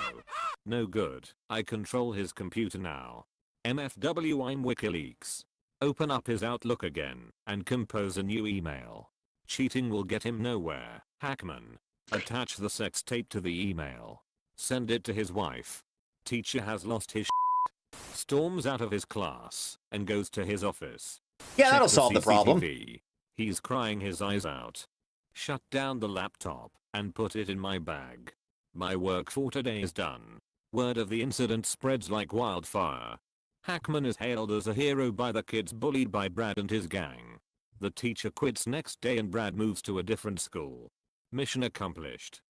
No good. I control his computer now. MFW, I'm WikiLeaks. Open up his Outlook again and compose a new email. Cheating will get him nowhere. Hackman. Attach the sex tape to the email. Send it to his wife. Teacher has lost his shit. Storms out of his class and goes to his office. Yeah, Check that'll solve the problem. CCTV. He's crying his eyes out. Shut down the laptop and put it in my bag. My work for today is done. Word of the incident spreads like wildfire. Hackman is hailed as a hero by the kids bullied by Brad and his gang. The teacher quits next day and Brad moves to a different school. Mission accomplished.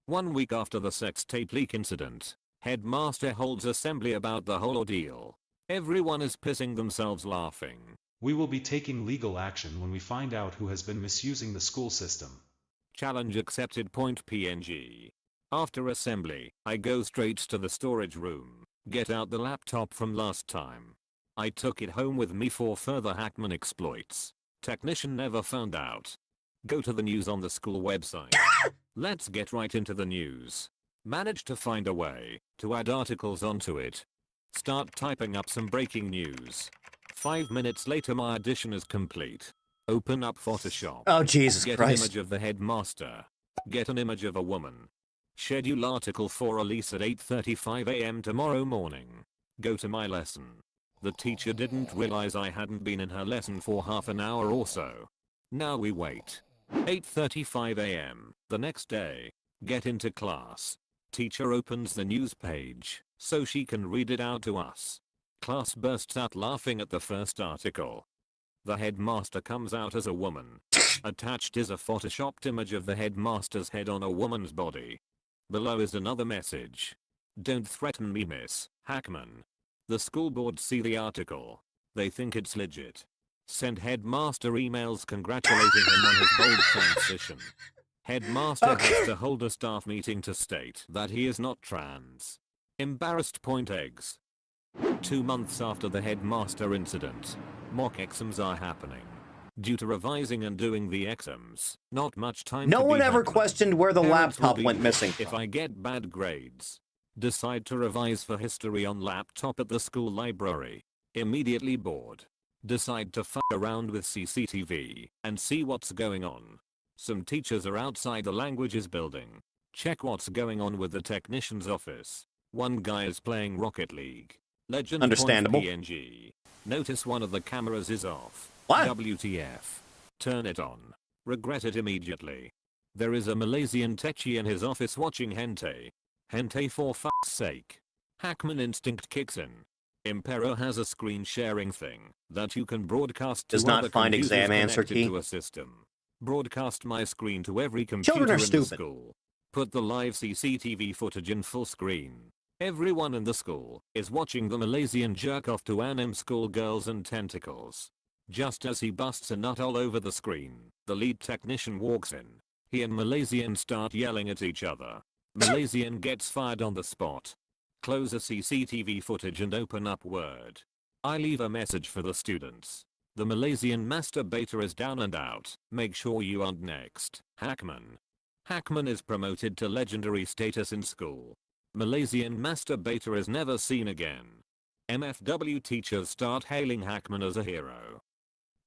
1 week after the sex tape leak incident, headmaster holds assembly about the whole ordeal. Everyone is pissing themselves laughing. We will be taking legal action when we find out who has been misusing the school system. Challenge accepted. PNG. After assembly, I go straight to the storage room, get out the laptop from last time. I took it home with me for further Hackman exploits. Technician never found out. Go to the news on the school website. Let's get right into the news. Managed to find a way to add articles onto it. Start typing up some breaking news. 5 minutes later my addition is complete. Open up Photoshop. Oh, Jesus Get Christ. an image of the headmaster. Get an image of a woman. Schedule article for release at 8:35 AM tomorrow morning. Go to my lesson. The teacher didn't realize I hadn't been in her lesson for half an hour or so. Now we wait. 8:35 AM, the next day. Get into class. Teacher opens the news page, so she can read it out to us. Class bursts out laughing at the first article. The headmaster comes out as a woman. Attached is a photoshopped image of the headmaster's head on a woman's body. Below is another message. Don't threaten me, Miss Hackman. The school board see the article. They think it's legit. Send headmaster emails congratulating him on his bold transition. Headmaster has to hold a staff meeting to state that he is not trans. Embarrassed. Eggs. 2 months after the headmaster incident, mock exams are happening. Due to revising and doing the exams, not much time No to one be ever Hackman. questioned where the Parents will laptop be went missing if from. I get bad grades. Decide to revise for history on laptop at the school library. Immediately bored. Decide to fuck around with CCTV and see what's going on. Some teachers are outside the languages building. Check what's going on with the technician's office. One guy is playing Rocket League. Legend Understandable. PNG. Notice one of the cameras is off. What? WTF. Turn it on. Regret it immediately. There is a Malaysian techie in his office watching hentai. Hentai for fuck's sake. Hackman instinct kicks in. Impero has a screen sharing thing that you can broadcast to Does not other find computers exam answer connected key. to a system. Broadcast my screen to every computer Children are in the stupid. school. Put the live CCTV footage in full screen. Everyone in the school is watching the Malaysian jerk off to anime schoolgirls and tentacles. Just as he busts a nut all over the screen, the lead technician walks in. He and Malaysian start yelling at each other. Malaysian gets fired on the spot. Close the CCTV footage and open up Word. I leave a message for the students. The Malaysian masturbator is down and out. Make sure you aren't next. Hackman. Hackman is promoted to legendary status in school. Malaysian masturbator is never seen again. MFW teachers start hailing Hackman as a hero.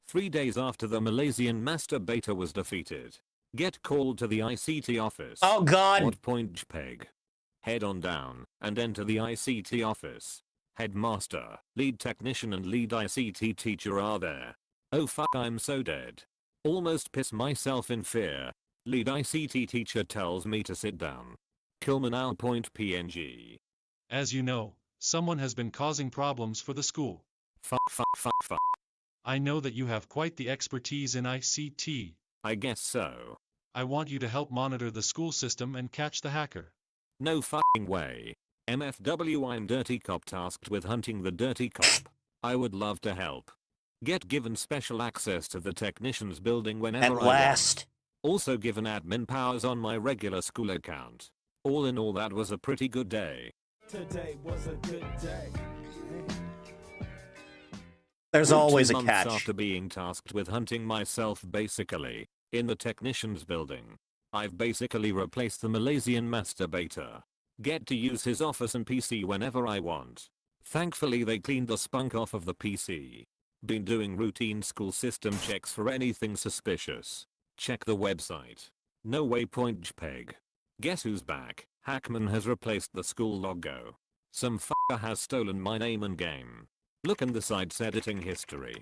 3 days after the Malaysian masturbator was defeated, get called to the ICT office. Oh god! What point peg? Head on down and enter the ICT office. Headmaster, lead technician and lead ICT teacher are there. Oh fuck, I'm so dead. Almost piss myself in fear. Lead ICT teacher tells me to sit down. Kilmanau point PNG. As you know, someone has been causing problems for the school. Fuck. I know that you have quite the expertise in ICT. I guess so. I want you to help monitor the school system and catch the hacker. No fucking way. MFW, I'm dirty cop tasked with hunting the dirty cop. I would love to help. Get given special access to the technician's building whenever At I last. want. Also given admin powers on my regular school account. All in all, that was a pretty good day. Today was a good day. There's always 2 a months catch. after being tasked with hunting myself basically, in the technician's building, I've basically replaced the Malaysian masturbator. Get to use his office and PC whenever I want. Thankfully they cleaned the spunk off of the PC. Been doing routine school system checks for anything suspicious. Check the website. No waypoint JPEG. Guess who's back? Hackman has replaced the school logo. Some fucker has stolen my name and game. Look in the site's editing history.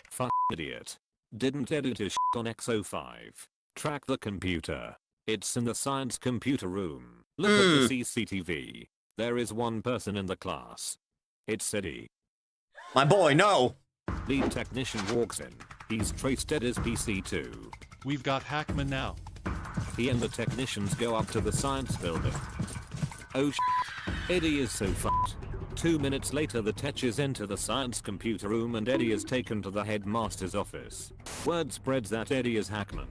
Fuck idiot. Didn't edit his shit on X05. Track the computer. It's in the science computer room. Look at the CCTV. There is one person in the class. It's Eddie. My boy, no! Lead technician walks in. He's traced Eddie's PC too. We've got Hackman now. He and the technicians go up to the science building. Oh shit. Eddie is so fucked. 2 minutes later the techs enter the science computer room and Eddie is taken to the headmaster's office. Word spreads that Eddie is Hackman.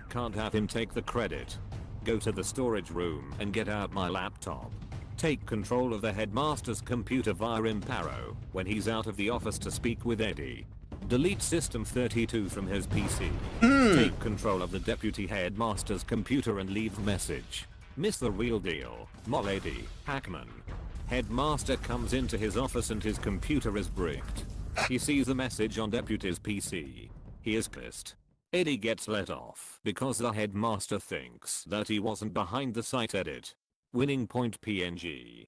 Can't have him take the credit. Go to the storage room and get out my laptop. Take control of the headmaster's computer via Imparo when he's out of the office to speak with Eddie. Delete system 32 from his PC. Take control of the deputy headmaster's computer and leave message. Miss the real deal. Mol Eddie, Hackman. Headmaster comes into his office and his computer is bricked. He sees the message on deputy's PC. He is pissed. Eddie gets let off because the headmaster thinks that he wasn't behind the site edit. Winning point PNG.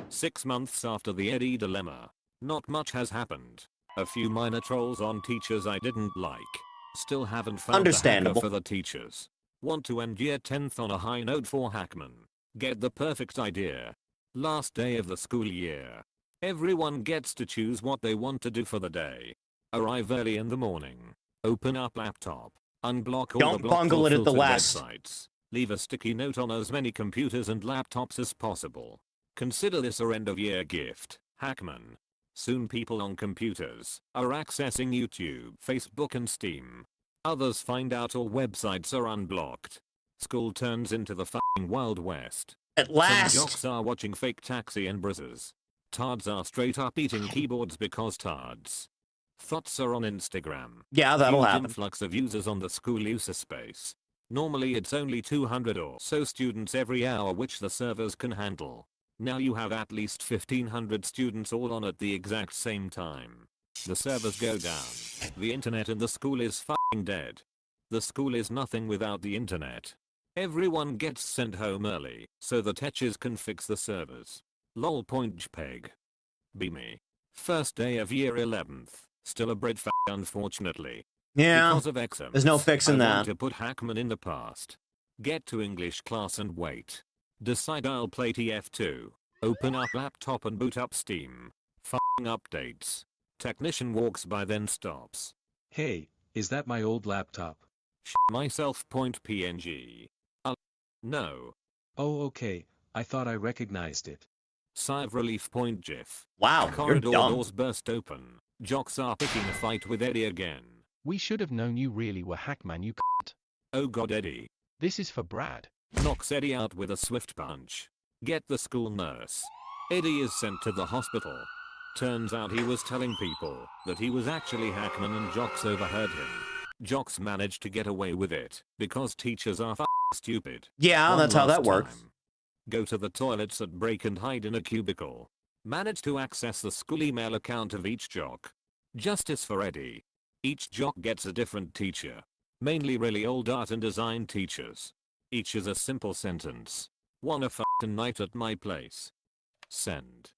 6 months after the Eddie dilemma. Not much has happened. A few minor trolls on teachers I didn't like. Still haven't found the hacker for the teachers. Want to end year 10th on a high note for Hackman. Get the perfect idea. Last day of the school year. Everyone gets to choose what they want to do for the day. Arrive early in the morning. Open up laptop. Unblock all Don't the bungle it at the filtered last. websites. Leave a sticky note on as many computers and laptops as possible. Consider this a end of year gift, Hackman. Soon people on computers are accessing YouTube, Facebook and Steam. Others find out all websites are unblocked. School turns into the fucking Wild West. At last! Some jocks are watching fake Taxi and Brizzers. Tards are straight up eating keyboards because tards. Thoughts are on Instagram. Yeah, that'll Huge happen. Influx of users on the school user space. Normally it's only 200 or so students every hour which the servers can handle. Now you have at least 1500 students all on at the exact same time. The servers go down. The internet in the school is fucking dead. The school is nothing without the internet. Everyone gets sent home early so the techers can fix the servers. Lol point jpeg. Be me. First day of year 11th. Still a bread unfortunately. Yeah, Because of exams, there's no fixing I that. want to put Hackman in the past. Get to English class and wait. Decide I'll play TF2. Open up laptop and boot up Steam. F***ing updates. Technician walks by then stops. Hey, is that my old laptop? Myself point PNG. No. Oh okay, I thought I recognized it. Sigh of relief point GIF. Wow, you're Corridor dumb. doors burst open. Jocks are picking a fight with Eddie again. We should have known you really were Hackman, you cunt. Oh god Eddie. This is for Brad. Knocks Eddie out with a swift punch. Get the school nurse. Eddie is sent to the hospital. Turns out he was telling people that he was actually Hackman and Jocks overheard him. Jocks managed to get away with it because teachers are stupid. Yeah, that's how that works. Go to the toilets at break and hide in a cubicle. Manage to access the school email account of each jock. Justice for Eddie. Each jock gets a different teacher. Mainly really old art and design teachers. Each is a simple sentence. Wanna f***ing night at my place. Send.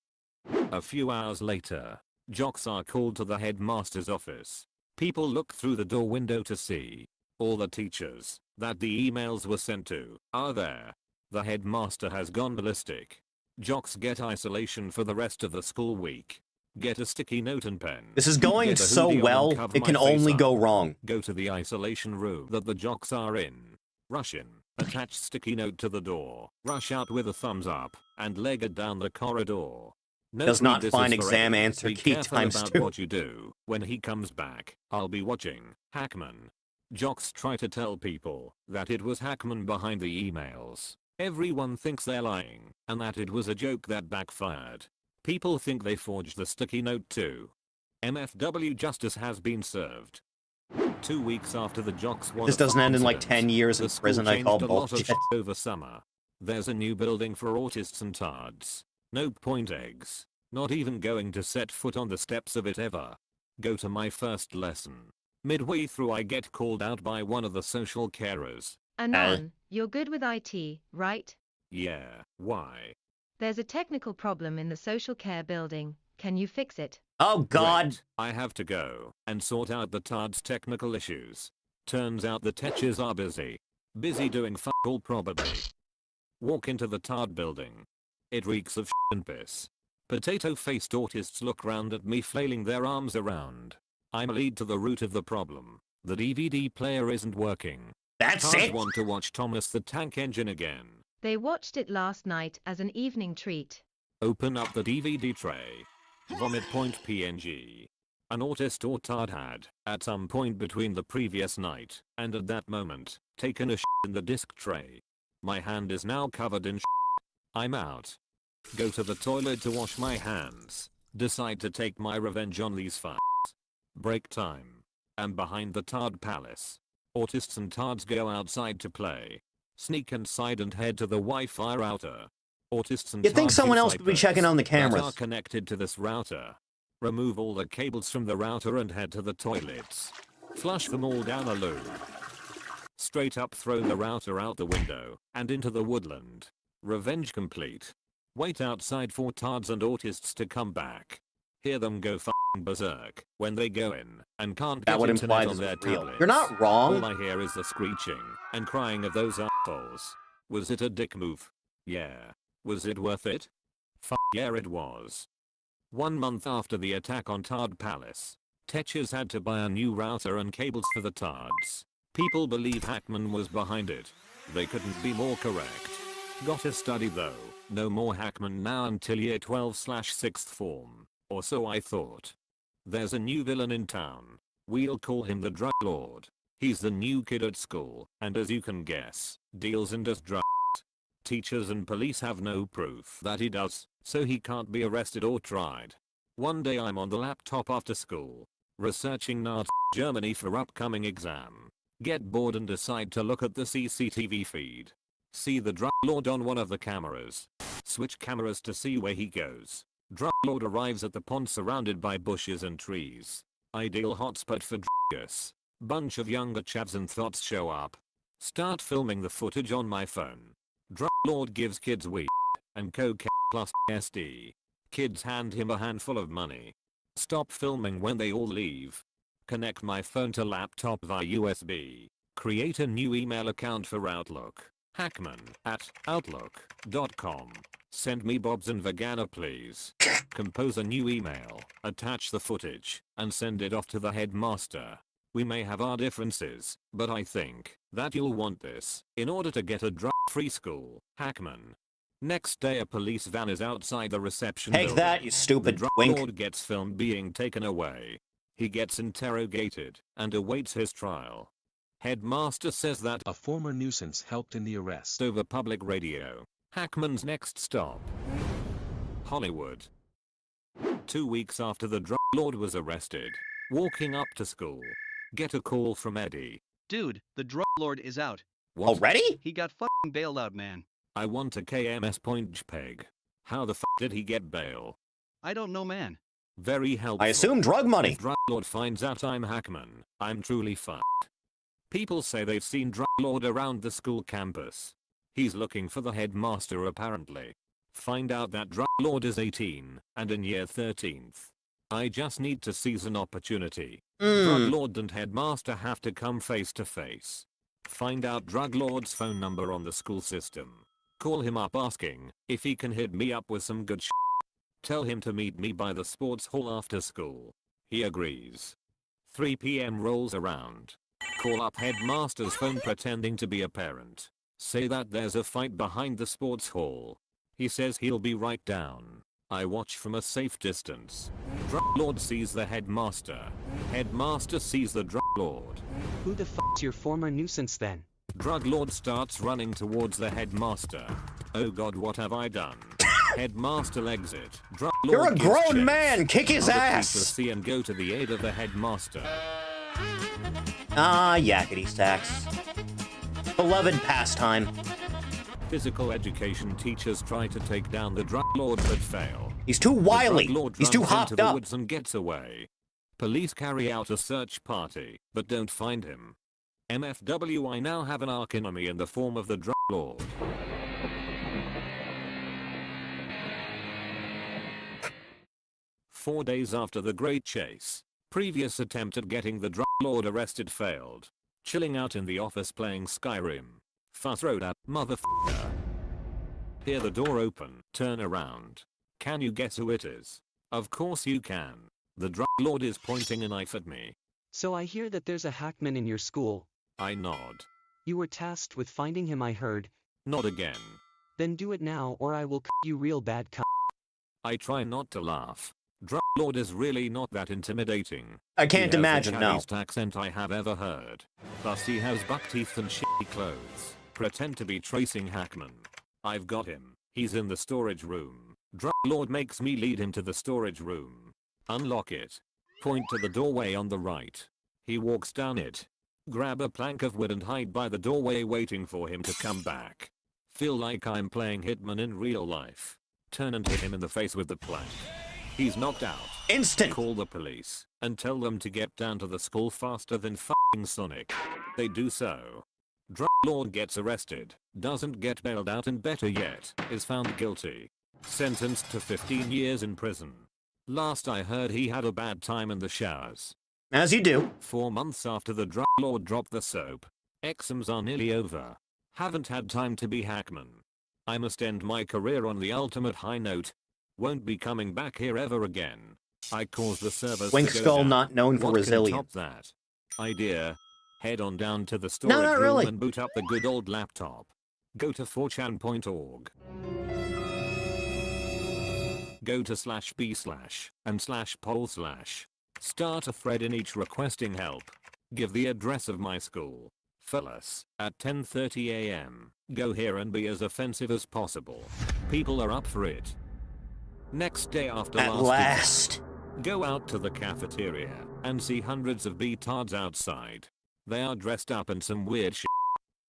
A few hours later, jocks are called to the headmaster's office. People look through the door window to see all the teachers that the emails were sent to are there. The headmaster has gone ballistic. Jocks get isolation for the rest of the school week. Get a sticky note and pen. This is going Get a so hoodie on well, and cover it can my face only up. go wrong. Go to the isolation room that the jocks are in. Rush in. Attach sticky note to the door. Rush out with a thumbs up and leg it down the corridor. Note Does not this is find for exam Eddie. answer Be key careful times about 2. what you do. When he comes back, I'll be watching. Hackman. Jocks try to tell people that it was Hackman behind the emails. Everyone thinks they're lying and that it was a joke that backfired. People think they forged the sticky note too. MFW justice has been served. 2 weeks after the jocks won This doesn't end in like incident, 10 years in the school prison, I changed call a lot of bullshit. shit over summer. There's a new building for autists and tards. No point eggs. Not even going to set foot on the steps of it ever. Go to my first lesson. Midway through I get called out by one of the social carers. Anon, you're good with IT, right? Yeah, why? There's a technical problem in the social care building. Can you fix it? Oh god. Wait, I have to go and sort out the TARD's technical issues. Turns out the techers are busy. Busy doing fuck all probably. Walk into the TARD building. It reeks of shit and piss. Potato-faced autists look round at me flailing their arms around. I'm a lead to the root of the problem. The DVD player isn't working. That's TARDs it? want to watch Thomas the Tank Engine again. They watched it last night as an evening treat. Open up the DVD tray. Vomit point PNG. An autist or tard had, at some point between the previous night and at that moment, taken a shit in the disc tray. My hand is now covered in shit. I'm out. Go to the toilet to wash my hands. Decide to take my revenge on these fucks. Break time. I'm behind the tard palace. Autists and tards go outside to play. Sneak inside and head to the Wi-Fi router. Autists and You'd think tards someone use else would be iPads checking on the that cameras. are connected to this router. Remove all the cables from the router and head to the toilets. Flush them all down a loo. Straight up throw the router out the window and into the woodland. Revenge complete. Wait outside for tards and autists to come back. Hear them go f***ing berserk when they go in and can't That get would internet imply on this their was real. tablets. You're not wrong. All I hear is the screeching and crying of those assholes. Was it a dick move? Yeah. Was it worth it? Yeah, it was. 1 month after the attack on Tard Palace, Tetchers had to buy a new router and cables for the Tards. People believe Hackman was behind it. They couldn't be more correct. Got a study though. No more Hackman now until year 12/6th form. Or so I thought. There's a new villain in town. We'll call him the Drug Lord. He's the new kid at school, and as you can guess, deals and does drugs. Teachers and police have no proof that he does, so he can't be arrested or tried. One day I'm on the laptop after school, researching Nazi Germany for upcoming exam. Get bored and decide to look at the CCTV feed. See the drug lord on one of the cameras. Switch cameras to see where he goes. Drug lord arrives at the pond surrounded by bushes and trees. Ideal hotspot for druggers. Bunch of younger chavs and thots show up. Start filming the footage on my phone. Drug lord gives kids weed and cocaine plus SD. Kids hand him a handful of money. Stop filming when they all leave. Connect my phone to laptop via USB. Create a new email account for Outlook. hackman@outlook.com. Send me Bob's and Vagana please. Compose a new email, attach the footage, and send it off to the headmaster. We may have our differences, but I think that you'll want this in order to get a drug-free school. Hackman. Next day a police van is outside the reception Take building. that, you stupid The drug wink. lord gets filmed being taken away. He gets interrogated and awaits his trial. Headmaster says that a former nuisance helped in the arrest. Over public radio. Hackman's next stop. Hollywood. 2 weeks after the drug lord was arrested, walking up to school, get a call from Eddie. Dude, the drug lord is out. What? Already? He got fucking bailed out, man. I want a KMS point peg. How the f did he get bail? I don't know, man. Very helpful. I assume drug money. If drug lord finds out I'm Hackman, I'm truly fucked. People say they've seen drug lord around the school campus. He's looking for the headmaster apparently. Find out that drug lord is 18 and in year 13th. I just need to seize an opportunity. Drug lord and headmaster have to come face to face. Find out drug lord's phone number on the school system. Call him up asking if he can hit me up with some good shit. Tell him to meet me by the sports hall after school. He agrees. 3 PM rolls around. Call up headmaster's phone pretending to be a parent. Say that there's a fight behind the sports hall. He says he'll be right down. I watch from a safe distance. Drug lord sees the headmaster. Headmaster sees the drug lord. Who the fuck's your former nuisance then? Drug lord starts running towards the headmaster. Oh god, what have I done? Headmaster legs it. Drug lord You're a gives grown chase. man. Kick his Other ass. teachers see and go to the aid of the headmaster. Ah, yakety sax. Beloved pastime. Physical education teachers try to take down the drug lord but fail. He's too wily. He's too hopped into the up. woods and gets away. Police carry out a search party, but don't find him. MFW, I now have an archenemy in the form of the drug lord. Four days after the great chase, previous attempt at getting the drug lord arrested failed. Chilling out in the office playing Skyrim. Fuss road up, motherfucker. Hear the door open, turn around. Can you guess who it is? Of course you can. The drug lord is pointing a knife at me. So I hear that there's a hackman in your school. I nod. You were tasked with finding him, I heard. Not again. Then do it now or I will you real bad cunt. I try not to laugh. Drug lord is really not that intimidating. I can't imagine, the no. chavviest accent I have ever heard. Plus he has buck teeth and shitty clothes. Pretend to be tracing Hackman. I've got him. He's in the storage room. Drug lord makes me lead him to the storage room. Unlock it. Point to the doorway on the right. He walks down it. Grab a plank of wood and hide by the doorway waiting for him to come back. Feel like I'm playing Hitman in real life. Turn and hit him in the face with the plank. He's knocked out. Instant! Call the police and tell them to get down to the school faster than f***ing Sonic. They do so. Drug lord gets arrested, doesn't get bailed out and better yet, is found guilty. Sentenced to 15 years in prison. Last I heard he had a bad time in the showers. As you do. 4 months after the drug lord dropped the soap. Exams are nearly over. Haven't had time to be Hackman. I must end my career on the ultimate high note. Won't be coming back here ever again. I caused the servers Wink to go Skull down. not known for What resilience. can top that? Idea. Head on down to the storage not room really. and boot up the good old laptop. Go to 4chan.org. Go to /b/and/poll/. Start a thread in each requesting help. Give the address of my school. Fellas, at 10:30 a.m., go here and be as offensive as possible. People are up for it. Next day after At last. Go out to the cafeteria and see hundreds of betards outside. They are dressed up in some weird shit.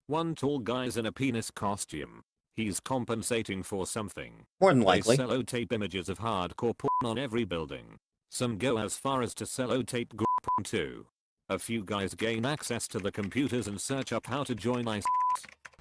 One tall guy's in a penis costume. He's compensating for something. More than likely. They sellotape images of hardcore porn on every building. Some go as far as to sellotape group porn too. A few guys gain access to the computers and search up how to join ISIS.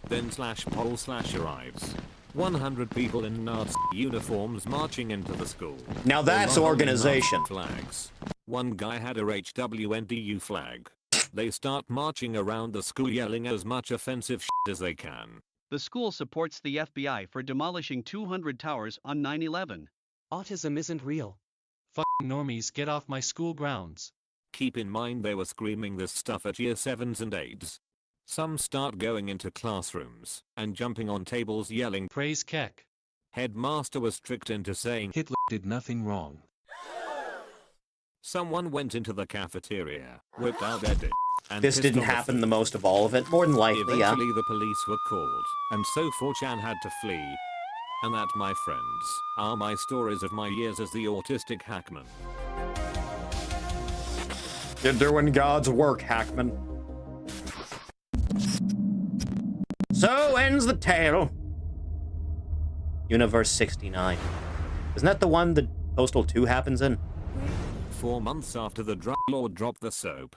Then /poll/ arrives. 100 people in Nazi uniforms marching into the school. Now that's organization. Flags. One guy had a HWNDU flag. They start marching around the school yelling as much offensive shit as they can. The school supports the FBI for demolishing 200 towers on 9/11. Autism isn't real. Fucking normies, get off my school grounds. Keep in mind they were screaming this stuff at year 7s and 8s. Some start going into classrooms and jumping on tables yelling praise Keck. Headmaster was tricked into saying Hitler did nothing wrong. Someone went into the cafeteria, whipped out their dick, and This pissed didn't on the happen food. the most of all of it. More than likely, yeah. Eventually the police were called, and so 4chan had to flee. And that, my friends, are my stories of my years as the autistic hackman. You're doing God's work, Hackman. So ends the tale. Universe 69. Isn't that the one that Postal 2 happens in? 4 months after the drug lord dropped the soap.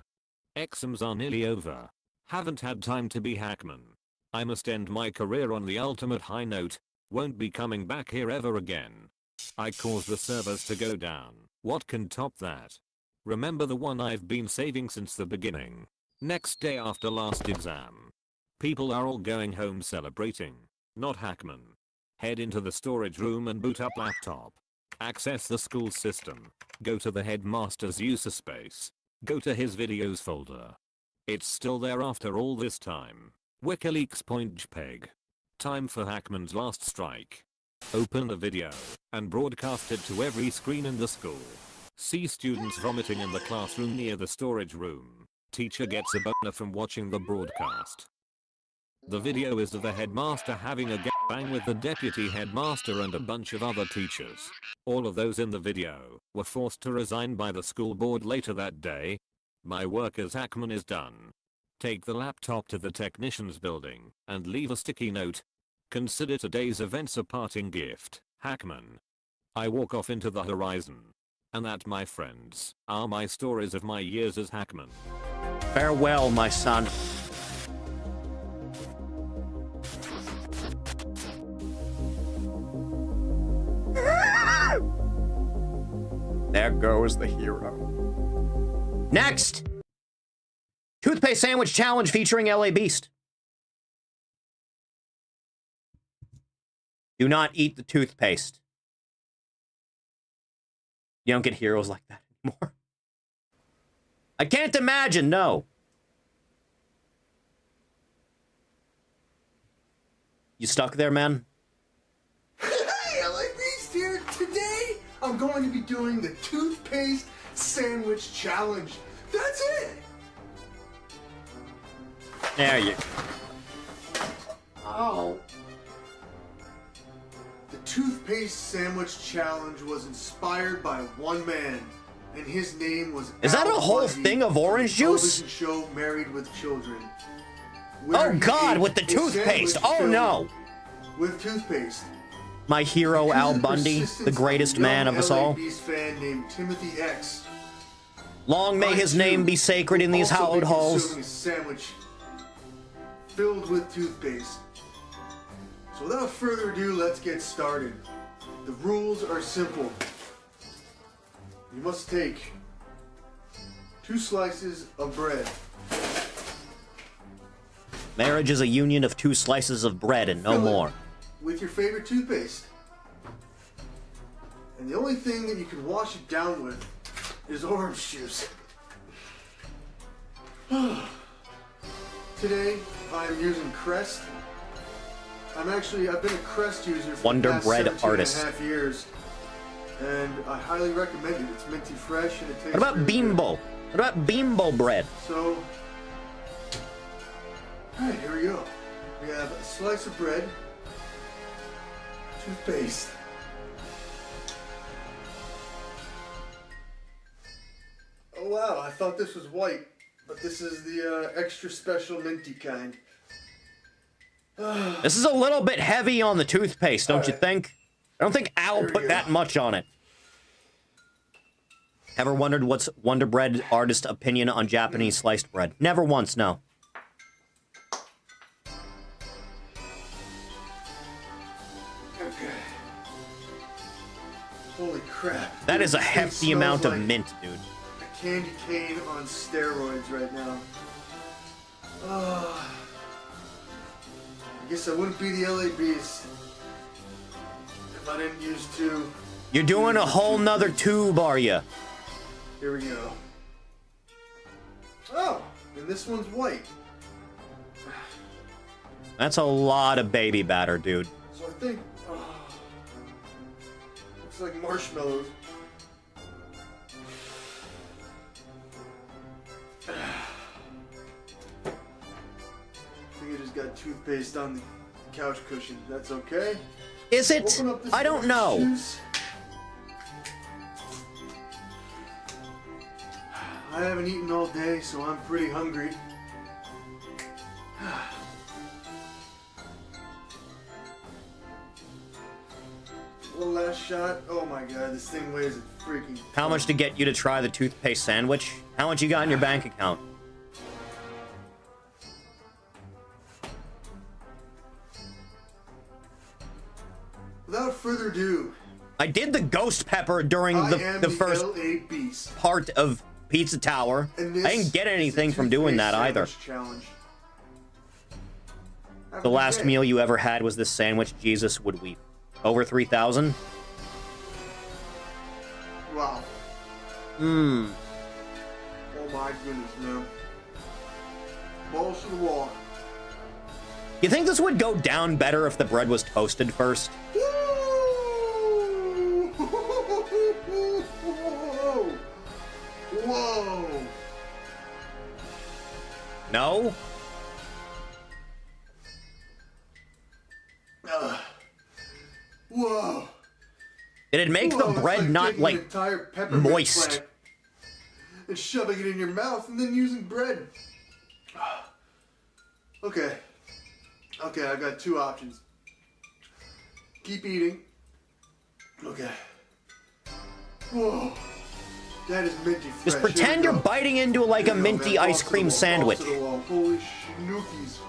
Exams are nearly over. Haven't had time to be hackman. I must end my career on the ultimate high note. Won't be coming back here ever again. I caused the servers to go down. What can top that? Remember the one I've been saving since the beginning. Next day after last exam. People are all going home celebrating. Not hackman. Head into the storage room and boot up laptop. Access the school system. Go to the headmaster's user space. Go to his videos folder. It's still there after all this time. WikiLeaks .jpg. Time for Hackman's last strike. Open the video and broadcast it to every screen in the school. See students vomiting in the classroom near the storage room. Teacher gets a boner from watching the broadcast. The video is of the headmaster having a gangbang with the deputy headmaster and a bunch of other teachers. All of those in the video were forced to resign by the school board later that day. My work as hackman is done. Take the laptop to the technician's building and leave a sticky note. Consider today's events a parting gift, hackman. I walk off into the horizon. And that, my friends, are my stories of my years as hackman. Farewell, my son. There goes the hero. Next! Toothpaste Sandwich Challenge featuring LA Beast. Do not eat the toothpaste. You don't get heroes like that anymore. I can't imagine, no. You stuck there, man? Hey, LA Beast here. Today, I'm going to be doing the Toothpaste Sandwich Challenge. That's it. There you go. Ow. The Toothpaste Sandwich Challenge was inspired by one man, and his name was Is that a Al whole Bundy thing of orange from the juice? television show Married with Children. Oh God, with the toothpaste. Oh no. With toothpaste. My hero, Al Bundy, the greatest man of us all. Beast fan named Timothy X. Long may his name be sacred in these hallowed halls. A sandwich filled with toothpaste. So without further ado, let's get started. The rules are simple. You must take 2 slices of bread. Marriage is a union of 2 slices of bread and no Fill it more. with your favorite toothpaste. And the only thing that you can wash it down with is orange juice. Today, I'm using Crest. I've been a Crest user for Wonder the past Bread 17 artist. and a half years. And I highly recommend it. It's minty fresh and it tastes What about really good. Bimbo? What about Bimbo bread? So, Alright, here we go. We have a slice of bread, toothpaste, oh wow, I thought this was white, but this is the extra special minty kind. This is a little bit heavy on the toothpaste, don't you think? I don't think Al put that much on it. Ever wondered what's Wonder Bread artist opinion on Japanese sliced bread? Never once, no. Okay. Holy crap. That is a This hefty thing amount of smells like mint, dude. a candy cane on steroids right now. I guess I wouldn't be the LA Beast if I didn't use two. You're doing a whole nother tube, are you? Here we go. Oh, and this one's white. That's a lot of baby batter, dude. So I think, looks like marshmallows. I think I just got toothpaste on the couch cushion. That's okay. Is it? I don't know. Juice. I haven't eaten all day, so I'm pretty hungry. One last shot. Oh my god, this thing weighs a freaking... How much to get you to try the toothpaste sandwich? How much you got in your bank account? Without further ado, I did the ghost pepper during the first LA Beast. part of Pizza Tower. I didn't get anything from doing that either. Challenge. The last meal you ever had was this sandwich. Jesus would weep. Over 3,000? Wow. Mmm. Oh my goodness, man. Balls to the wall. You think this would go down better if the bread was toasted first? Whoa! Whoa! No? Whoa! Did it make the bread not, like, entire peppermint moist? plant and shoving it in your mouth and then using bread. Okay. Okay, I've got two options. Keep eating. Okay. Whoa. That is minty fresh. Just pretend you're biting into, like, a minty ice cream sandwich. Holy schnookies.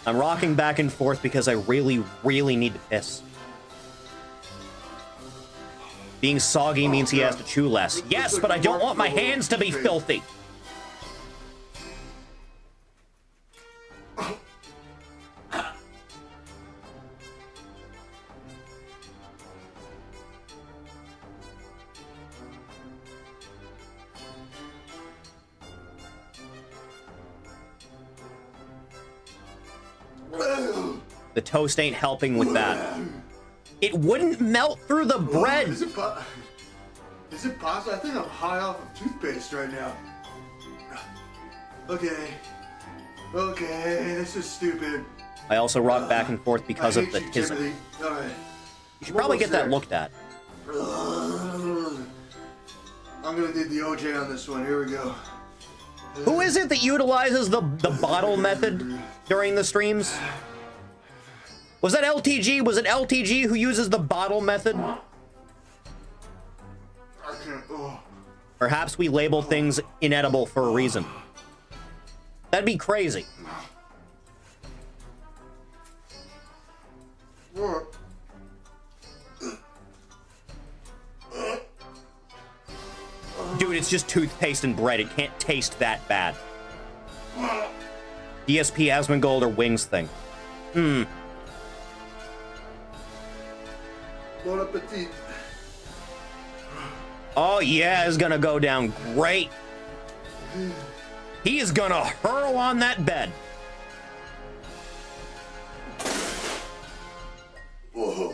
I'm rocking back and forth because I really, really need to piss. Being soggy means he has to chew less. Yes, but I don't want my hands to be filthy. The toast ain't helping with that. It wouldn't melt through the bread. Is it possible? I think I'm high off of toothpaste right now. Okay. Okay, this is stupid. I also rock back and forth because of the Timothy. tism. All right. You should probably get that looked at. I'm gonna need the OJ on this one. Here we go. Who is it that utilizes the bottle method during the streams? Was that LTG? Was it LTG who uses the bottle method? I can't. Oh. Perhaps we label things inedible for a reason. That'd be crazy. Dude, it's just toothpaste and bread. It can't taste that bad. DSP Asmongold or Wings thing. Hmm. Bon appetit. Oh yeah, it's gonna go down great. He is gonna hurl on that bed. Whoa.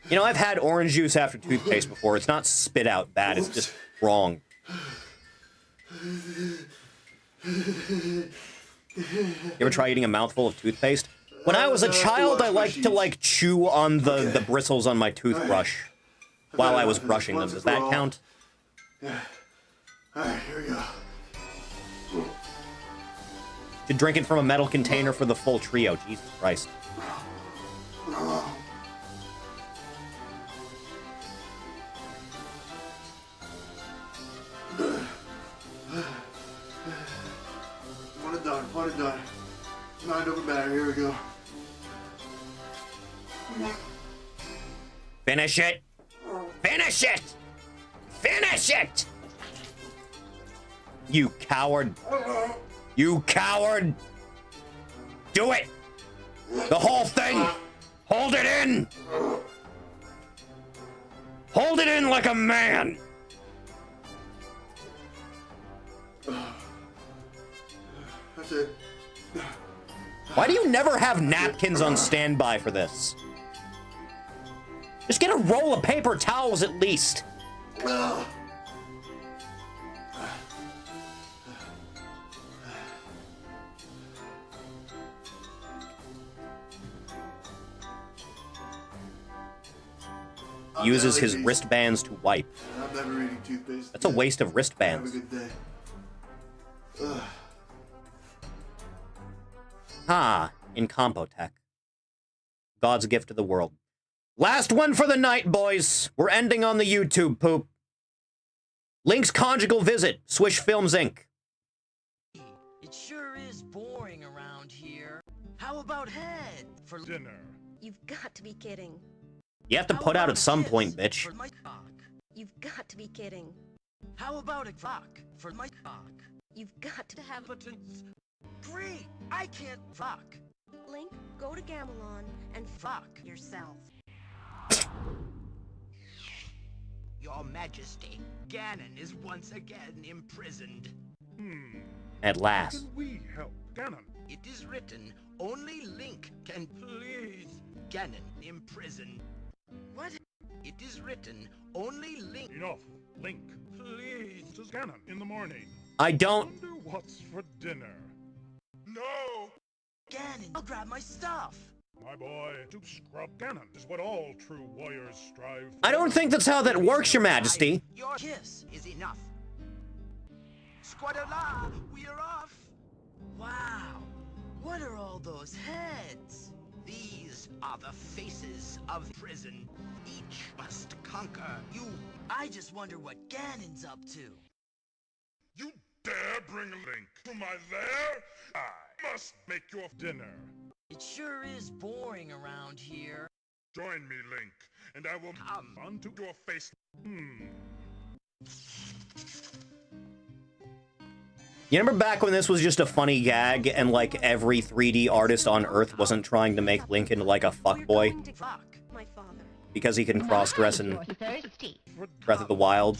You know, I've had orange juice after toothpaste before. It's not spit out bad, it's just wrong. You ever try eating a mouthful of toothpaste? When I was a child, I liked to, like, chew on the bristles on my toothbrush while I was brushing them. Does that count? Yeah. Alright, here we go. To drink it from a metal container for the full trio. Jesus Christ. One and done. Mind over matter, here we go. Finish it! Finish it! Finish it! You coward. You coward! Do it! The whole thing! Hold it in! Hold it in like a man! That's it. Why do you never have napkins on standby for this? Just get a roll of paper towels at least. Uses his wristbands to wipe. I'm never eating toothpaste. That's a waste of wristbands. Have a good day. Ugh. Ah, in Compotech. God's gift to the world. Last one for the night, boys. We're ending on the YouTube poop. Link's conjugal visit. Swish Films Inc. It sure is boring around here. How about head for dinner? You've got to be kidding. You have to put out at some point, bitch. For my cock. You've got to be kidding. How about a fuck for my cock? You've got to have Impotence. Great! I can't fuck. Link, go to Gamelon and fuck yourself. Your Majesty, Ganon is once again imprisoned. At last. Can we help Ganon? It is written, only Link can please Ganon imprisoned. What? It is written, only Link. Enough. Link. Please. To Ganon in the morning. I don't. Wonder what's for dinner. No! Ganon, I'll grab my stuff. My boy, to scrub Ganon is what all true warriors strive for. I don't think that's how that works, Your Majesty. Your kiss is enough. Squadala, we are off. Wow, what are all those heads? These are the faces of prison. Each must conquer you. I just wonder what Ganon's up to. You dare bring Link to my lair? I must make your dinner. It sure is boring around here. Join me, Link, and I will come onto your face. You remember back when this was just a funny gag and like every 3D artist on Earth wasn't trying to make Link into like a fuckboy? Because he can cross-dress in Breath of the Wild.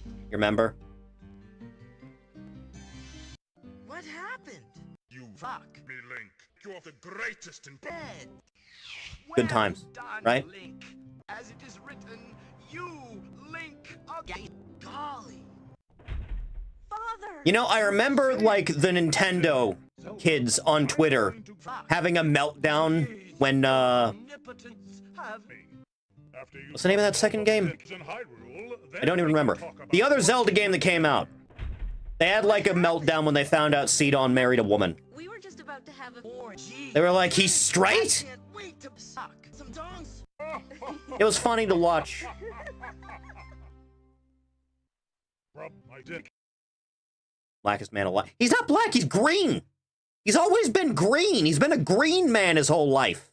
You remember? What happened? You fuck me, Link. You're the greatest in bed. Good times, right? Link. As it is written, you, Link, again. Golly. Father! You know, I remember, like, the Nintendo kids on Twitter having a meltdown when, what's the name of that second game? I don't even remember. The other Zelda game that came out. They had, like, a meltdown when they found out Sidon married a woman. We were just about to have a... They were like, he's straight? It was funny to watch. Rub my dick. Blackest man alive. He's not black, he's green! He's always been green! He's been a green man his whole life.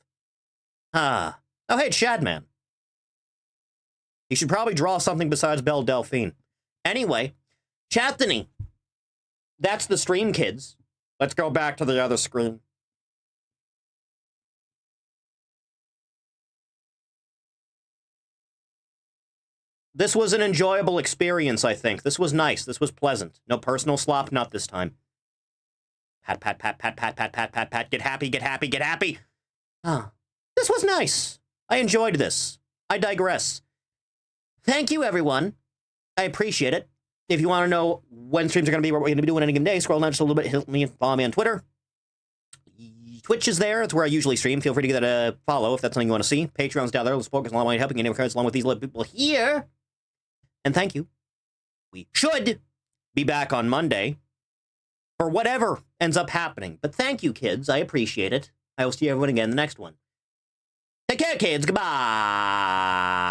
Ah. Oh, hey, it's Shadman. He should probably draw something besides Belle Delphine. Anyway, Chathany. That's the stream, kids. Let's go back to the other screen. This was an enjoyable experience, I think. This was nice. This was pleasant. No personal slop, not this time. Pat, pat, pat, pat, pat, pat, pat, pat, pat. Get happy, get happy, get happy. Ah, this was nice. I enjoyed this. I digress. Thank you, everyone. I appreciate it. If you want to know when streams are going to be, what we're going to be doing any given day, scroll down just a little bit, hit me, follow me on Twitter. Twitch is there. It's where I usually stream. Feel free to give that a follow if that's something you want to see. Patreon's down there. Let's focus on helping you cards along with these little people here. And thank you. We should be back on Monday for whatever ends up happening. But thank you, kids. I appreciate it. I will see everyone again in the next one. Take care, kids. Goodbye.